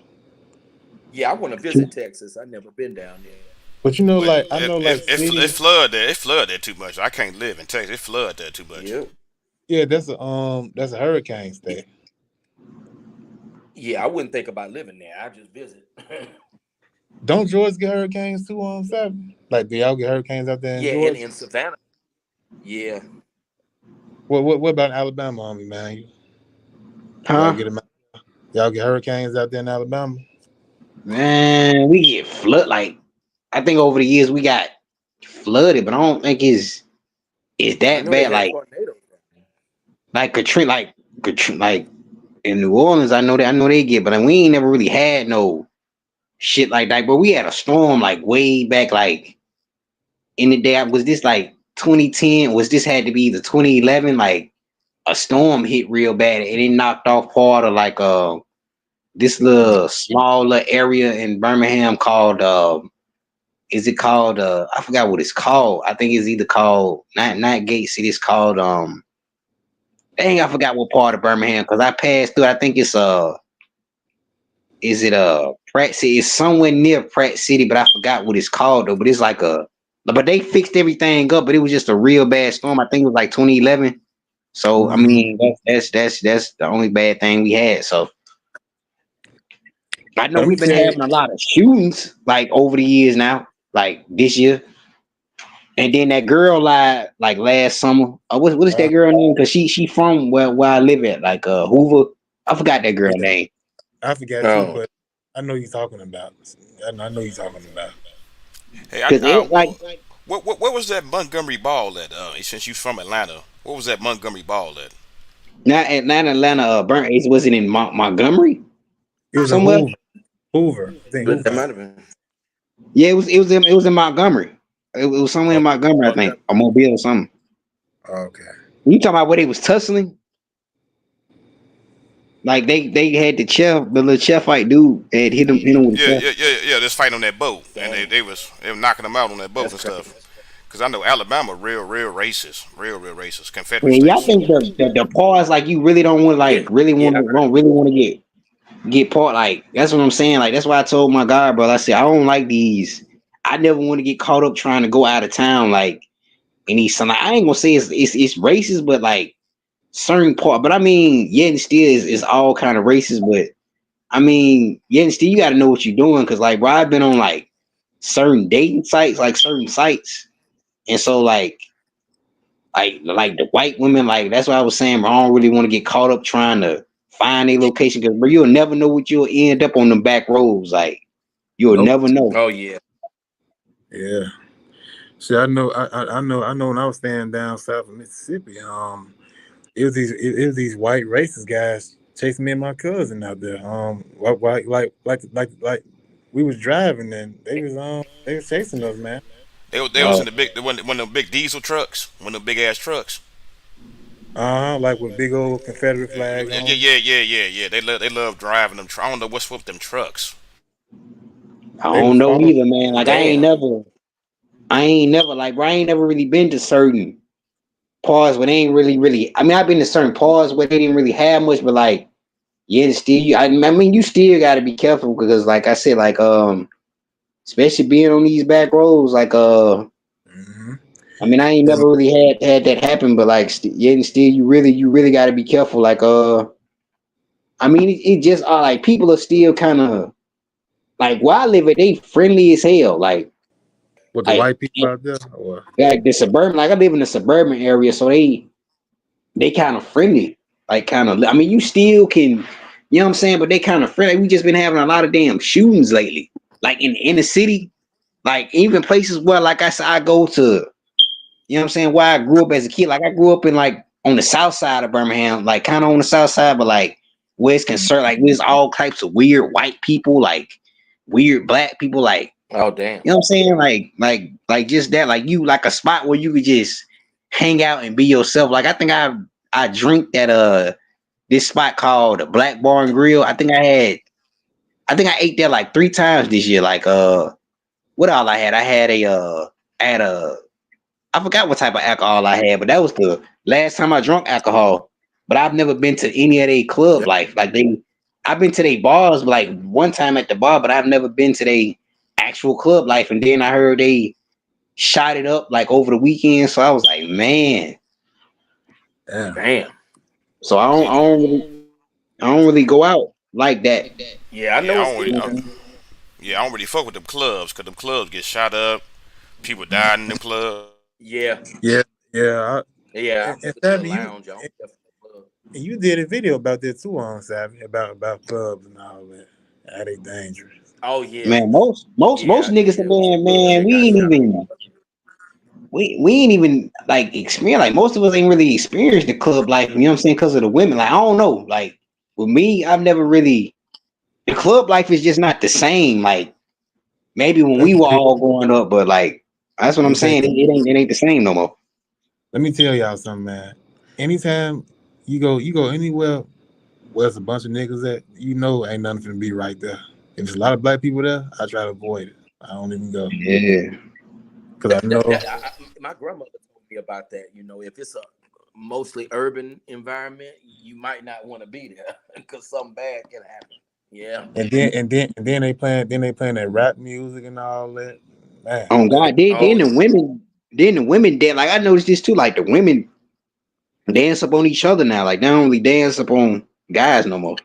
Yeah, I want to visit Texas. I've never been down there. But you know, But like I know like it cities. flood there. It flood there too much. I can't live in Texas. It flood there too much. Yeah. Yeah, that's a hurricane state. Yeah, I wouldn't think about living there. I just visit. Don't Georgia get hurricanes too on Saturday? Like, do y'all get hurricanes out there in Yeah, Georgia? in Savannah. Yeah. What about Alabama, homie, man? Y'all Huh? get them? Y'all get hurricanes out there in Alabama? Man, we get flood. Like I think over the years we got flooded, but I don't think it's I that know they bad. had tornadoes. Like Katrina, like in New Orleans. I know they get, but we ain't never really had no shit like that. But we had a storm like way back, like in the day. Was this like 2010? Was this had to be the 2011? Like a storm hit real bad and it knocked off part of like this little smaller area in Birmingham called is it called I forgot what it's called. I think it's either called not Gate City, it's called dang, I forgot what part of Birmingham because I passed through. I think it's is it Pratt City? It's somewhere near Pratt City, but I forgot what it's called though. But it's like but they fixed everything up, but it was just a real bad storm. I think it was like 2011. So I Mm-hmm. mean that's the only bad thing we had. So I know Let me we've been tell you. having a lot of shootings like over the years now, like this year. And then that girl lied like last summer. What is that Uh, girl name? Cause she from where I live at, like Hoover. I forgot that girl yeah, name. I forgot too, Oh. but I know you're talking about. I know you're talking about. Hey, Cause it like what was that Montgomery ball at? Since you from Atlanta, what was that Montgomery ball at? not Atlanta. Burnt. It was it in Montgomery It was in somewhere? Hoover. Hoover. I think But that Hoover. might have been. Yeah, it was in Montgomery. It was somewhere Oh, in Montgomery, I think, or Mobile or something. okay. You talking about where they was tussling? Like they had the little chef fight dude had hit him with a chef. Yeah. This fight on that boat, and Dang. they were knocking them out on that boat That's and crazy. stuff. Cause I know Alabama real racist, real racist, Confederate Yeah, y'all states. think the pause like you really don't want Yeah. like really Yeah. want to don't really want to get part like that's what I'm saying. Like that's why I told my guy, bro. I said I don't like these. I never want to get caught up trying to go out of town like in these. Like, I ain't gonna say it's racist, but like certain part. But I mean, yeah, and still is all kind of racist. But I mean, yeah, and still you got to know what you're doing because like, bro, I've been on like certain dating sites, like certain sites, and so like the white women, like that's what I was saying. Bro, I don't really want to get caught up trying to find a location because bro, you'll never know what you'll end up on them back roads. Like you'll Nope. never know. Oh yeah. Yeah. See, I know. When I was staying down south of Mississippi, it was these white racist guys chasing me and my cousin out there. Like we was driving and they was chasing us, man. They was Uh, in the big one of the big diesel trucks, one of the big ass trucks. Like with big old Confederate flag on. Yeah. They love driving them. I don't know what's with them trucks. I They don't was know following. either, man. Like Damn. I ain't never like, bro, I ain't never really been to certain parts where they ain't really. I mean, I've been to certain parts where they didn't really have much, but like, yeah, still, I mean, you still got to be careful because, like I said, like especially being on these back roads, like Hmm. I mean, I ain't And never really had that happen, but like, yeah, and still, you really got to be careful. Like, I mean, it just like people are still kind of like where I live at, they friendly as hell. with the Like, white people out there, or like the suburban, like I live in the suburban area, so they kind of friendly. Like, kind of, I mean, you still can, you know what I'm saying, but they kind of friendly. We just been having a lot of damn shootings lately, like in the city, like even places where, like I said, I go to. You know what I'm saying? Why I grew up as a kid. Like I grew up in like on the south side of Birmingham, like kind of on the south side, but like where it's concerned, like there's all types of weird white people, like weird black people, like Oh damn. you know what I'm saying? Like just that, like you like a spot where you could just hang out and be yourself. Like I think I drink at this spot called the Black Bar and Grill. I think I ate there like 3 times this year. Like what all I had? I had a I forgot what type of alcohol I had, but that was the last time I drank alcohol. But I've never been to any of their club life. Like I've been to their bars like one time at the bar, but I've never been to their actual club life. And then I heard they shot it up like over the weekend, so I was like, man. Damn. Damn. So I don't really go out like that. Yeah, I Yeah, know I it's don't You really, know good. what I'm saying? yeah, I don't really fuck with them clubs because them clubs get shot up. People died in them clubs. Yeah, Yeah, yeah. yeah. I'm And never to the Savvy, lounge. I don't care for the club. you did a video about that too on Savvy about clubs and all that. How they dangerous. Oh yeah, Man, most yeah, I niggas, did. It was a club man, that got shot up. we ain't even like experience, like most of us ain't really experienced the club life, you know what I'm saying, because of the women. Like I don't know, like with me, I've never really, the club life is just not the same. Like maybe when Let we me were tell all growing up, but like that's what let I'm me tell saying. you, It ain't the same no more. let me tell y'all something, man. Anytime you go anywhere where there's a bunch of niggas at, you know ain't nothing finna be right there. If there's a lot of black people there, I try to avoid it. I don't even go. Yeah. Cause I know My grandmother told me about that. You know, if it's a mostly urban environment, you might not want to be there because something bad can happen. Yeah. and then they playing that rap music and all that. Man, Oh God, Oh then the women dance. Like I noticed this too. Like the women dance up on each other now. Like they don't really dance up on guys no more.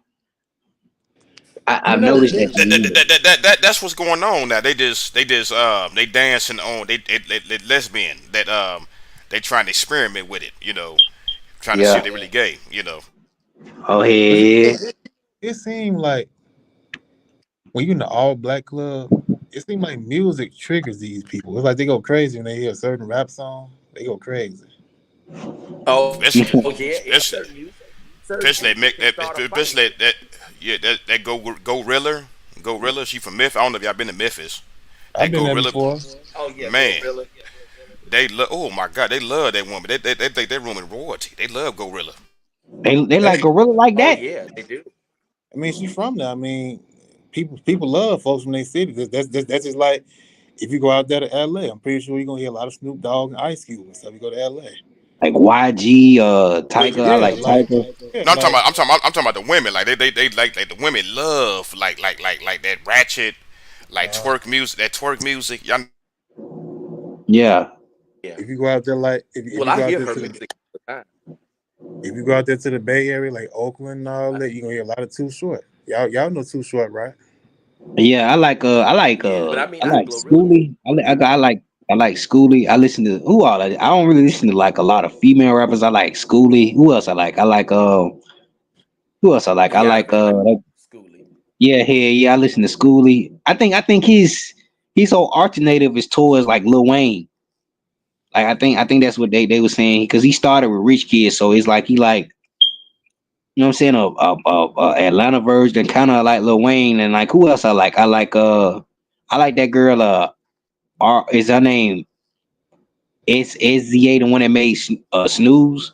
you I've know, noticed they that. do. That's what's going on now. They dancing on they lesbian that they trying to experiment with it. Trying to see if Yeah. they really gay. Oh but yeah. it seemed like when you in the all black club, it seems like music triggers these people. It's like they go crazy when they hear a certain rap song. They go crazy. Oh yeah, Especially, especially, certain music especially can that, start a fight. especially that yeah that Gorilla. She from Memphis. I don't know if y'all been to Memphis. I've That been there Gorilla, before. Oh yeah, man. Gorilla. They love. Oh my God, they love that woman. They think that woman royalty. They love Gorilla. They like Hey, gorilla like Oh that. yeah, they do. I mean, she's from there. I mean, people love folks from their city. That's just like if you go out there to LA, I'm pretty sure you're gonna hear a lot of Snoop Dogg and Ice Cube and stuff. You go to LA. Like YG, Well, you Tiger. I know, Yeah, like like Tiger. yeah, No, like I'm talking about the women. Like they like the women love like that ratchet, like uh, twerk music. Y'all Yeah. yeah. if you go out there like if Well, you I go out hear there her to the music all the time. if you go out there to the Bay Area like Oakland and all I, that, you're gonna hear a lot of Too Short. Y'all know Too Short, right? Yeah. yeah, but I mean, I I like Glorilla. Schoolie. I like Schoolie. I listen to who all I don't really listen to like a lot of female rappers. I like Schoolie. Who else I like? I like who else I like? You gotta like Schoolie. Yeah, yeah, I listen to Schoolie. I think he's so alternative as towards like Lil Wayne. Like I think that's what they were saying because he started with Rich Kids, so it's like he like, you know what I'm saying, a Atlanta version, kind of like Lil Wayne. And like who else I like? I like that girl. Is her name? It's SZA, the one that made Snooze.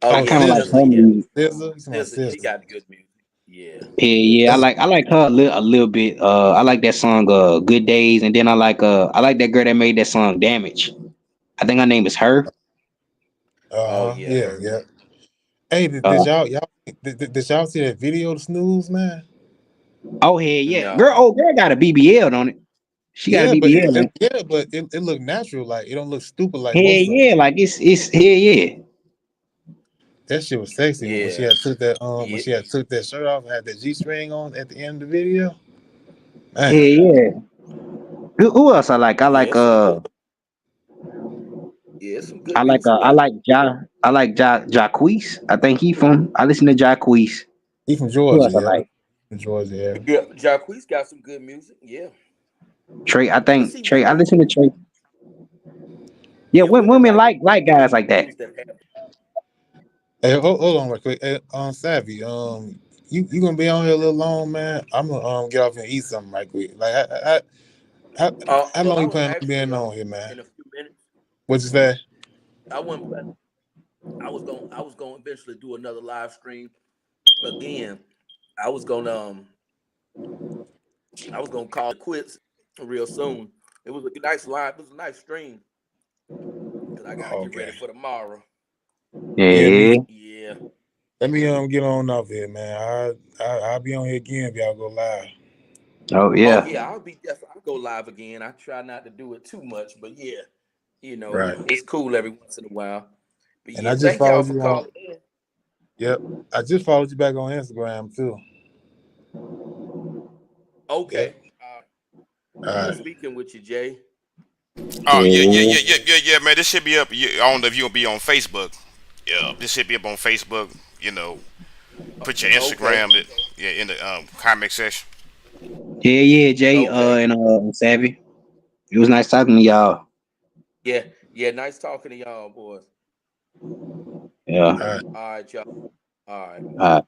Oh Oh, I yeah, kind of like SZA. her SZA. Yeah, music. SZA. You talking about SZA. She SZA? got good music. Yeah. Yeah, yeah, That's I like her a little bit. I like that song, "Good Days," and then I like that girl that made that song "Damage." I think her name is her. Oh uh-huh. yeah, Yeah, her. yeah. Hey, Uh, did y'all see that video of Snooze, man? oh yeah, yeah, No. girl got a BBL on it. She got a Yeah, BBL on it. it looked natural. Like it don't look stupid like Hell most of them. yeah, like it's hell yeah, That shit was sexy when she Yeah. had took that when Yeah. she had took that shirt off and had that G string on at the end of the video. hell Man, yeah. Who else I like? Yeah. Some good. Yeah. Some good music I out. like Jacquees. I think he from. I listen to Jacquees. he from Who Georgia, else I yeah. like? From Georgia, yeah. Yeah. Jacquees got some good music. Yeah. Trey. I But think see, Trey. I women, listen to Trey. Yeah, yeah, women women like guys like that. things that have. Hey, hold on real quick. Hey, Savvy, you gonna be on here a little long, man? I'm gonna get off and eat something right quick. Like, how, how Well, long I you was plan on actually being on here, man? in a few minutes. What you say? I wasn't planning. I was going to eventually do another live stream again. I was gonna I was gonna call it quits real soon. It was a nice live. It was a nice stream. 'cause I gotta get ready Okay. for tomorrow. Yeah, Yeah. me. Yeah. Let me get on off here, man. I'll be on here again if y'all go live. Oh Oh yeah. yeah, I'll go live again. I try not to do it too much, but yeah, Right. it's cool every once in a while. But And yeah, I just thank y'all followed for you on. calling in. Yep. I just followed you back on Instagram too. Yep. Okay. All Good right. speaking with you, Jay. Oh yeah, yeah, Yeah. yeah, yeah, yeah, yeah, man. This should be up. I don't know if you'll be on Facebook. Yeah, this should be up on Facebook. You know, put your Okay. Instagram yeah, in the comment section. Yeah, yeah, Jay, Okay. and Savvy. It was nice talking to y'all. Yeah. Yeah. Nice talking to y'all, boys. Yeah. All right. All right, y'all. All right. All right.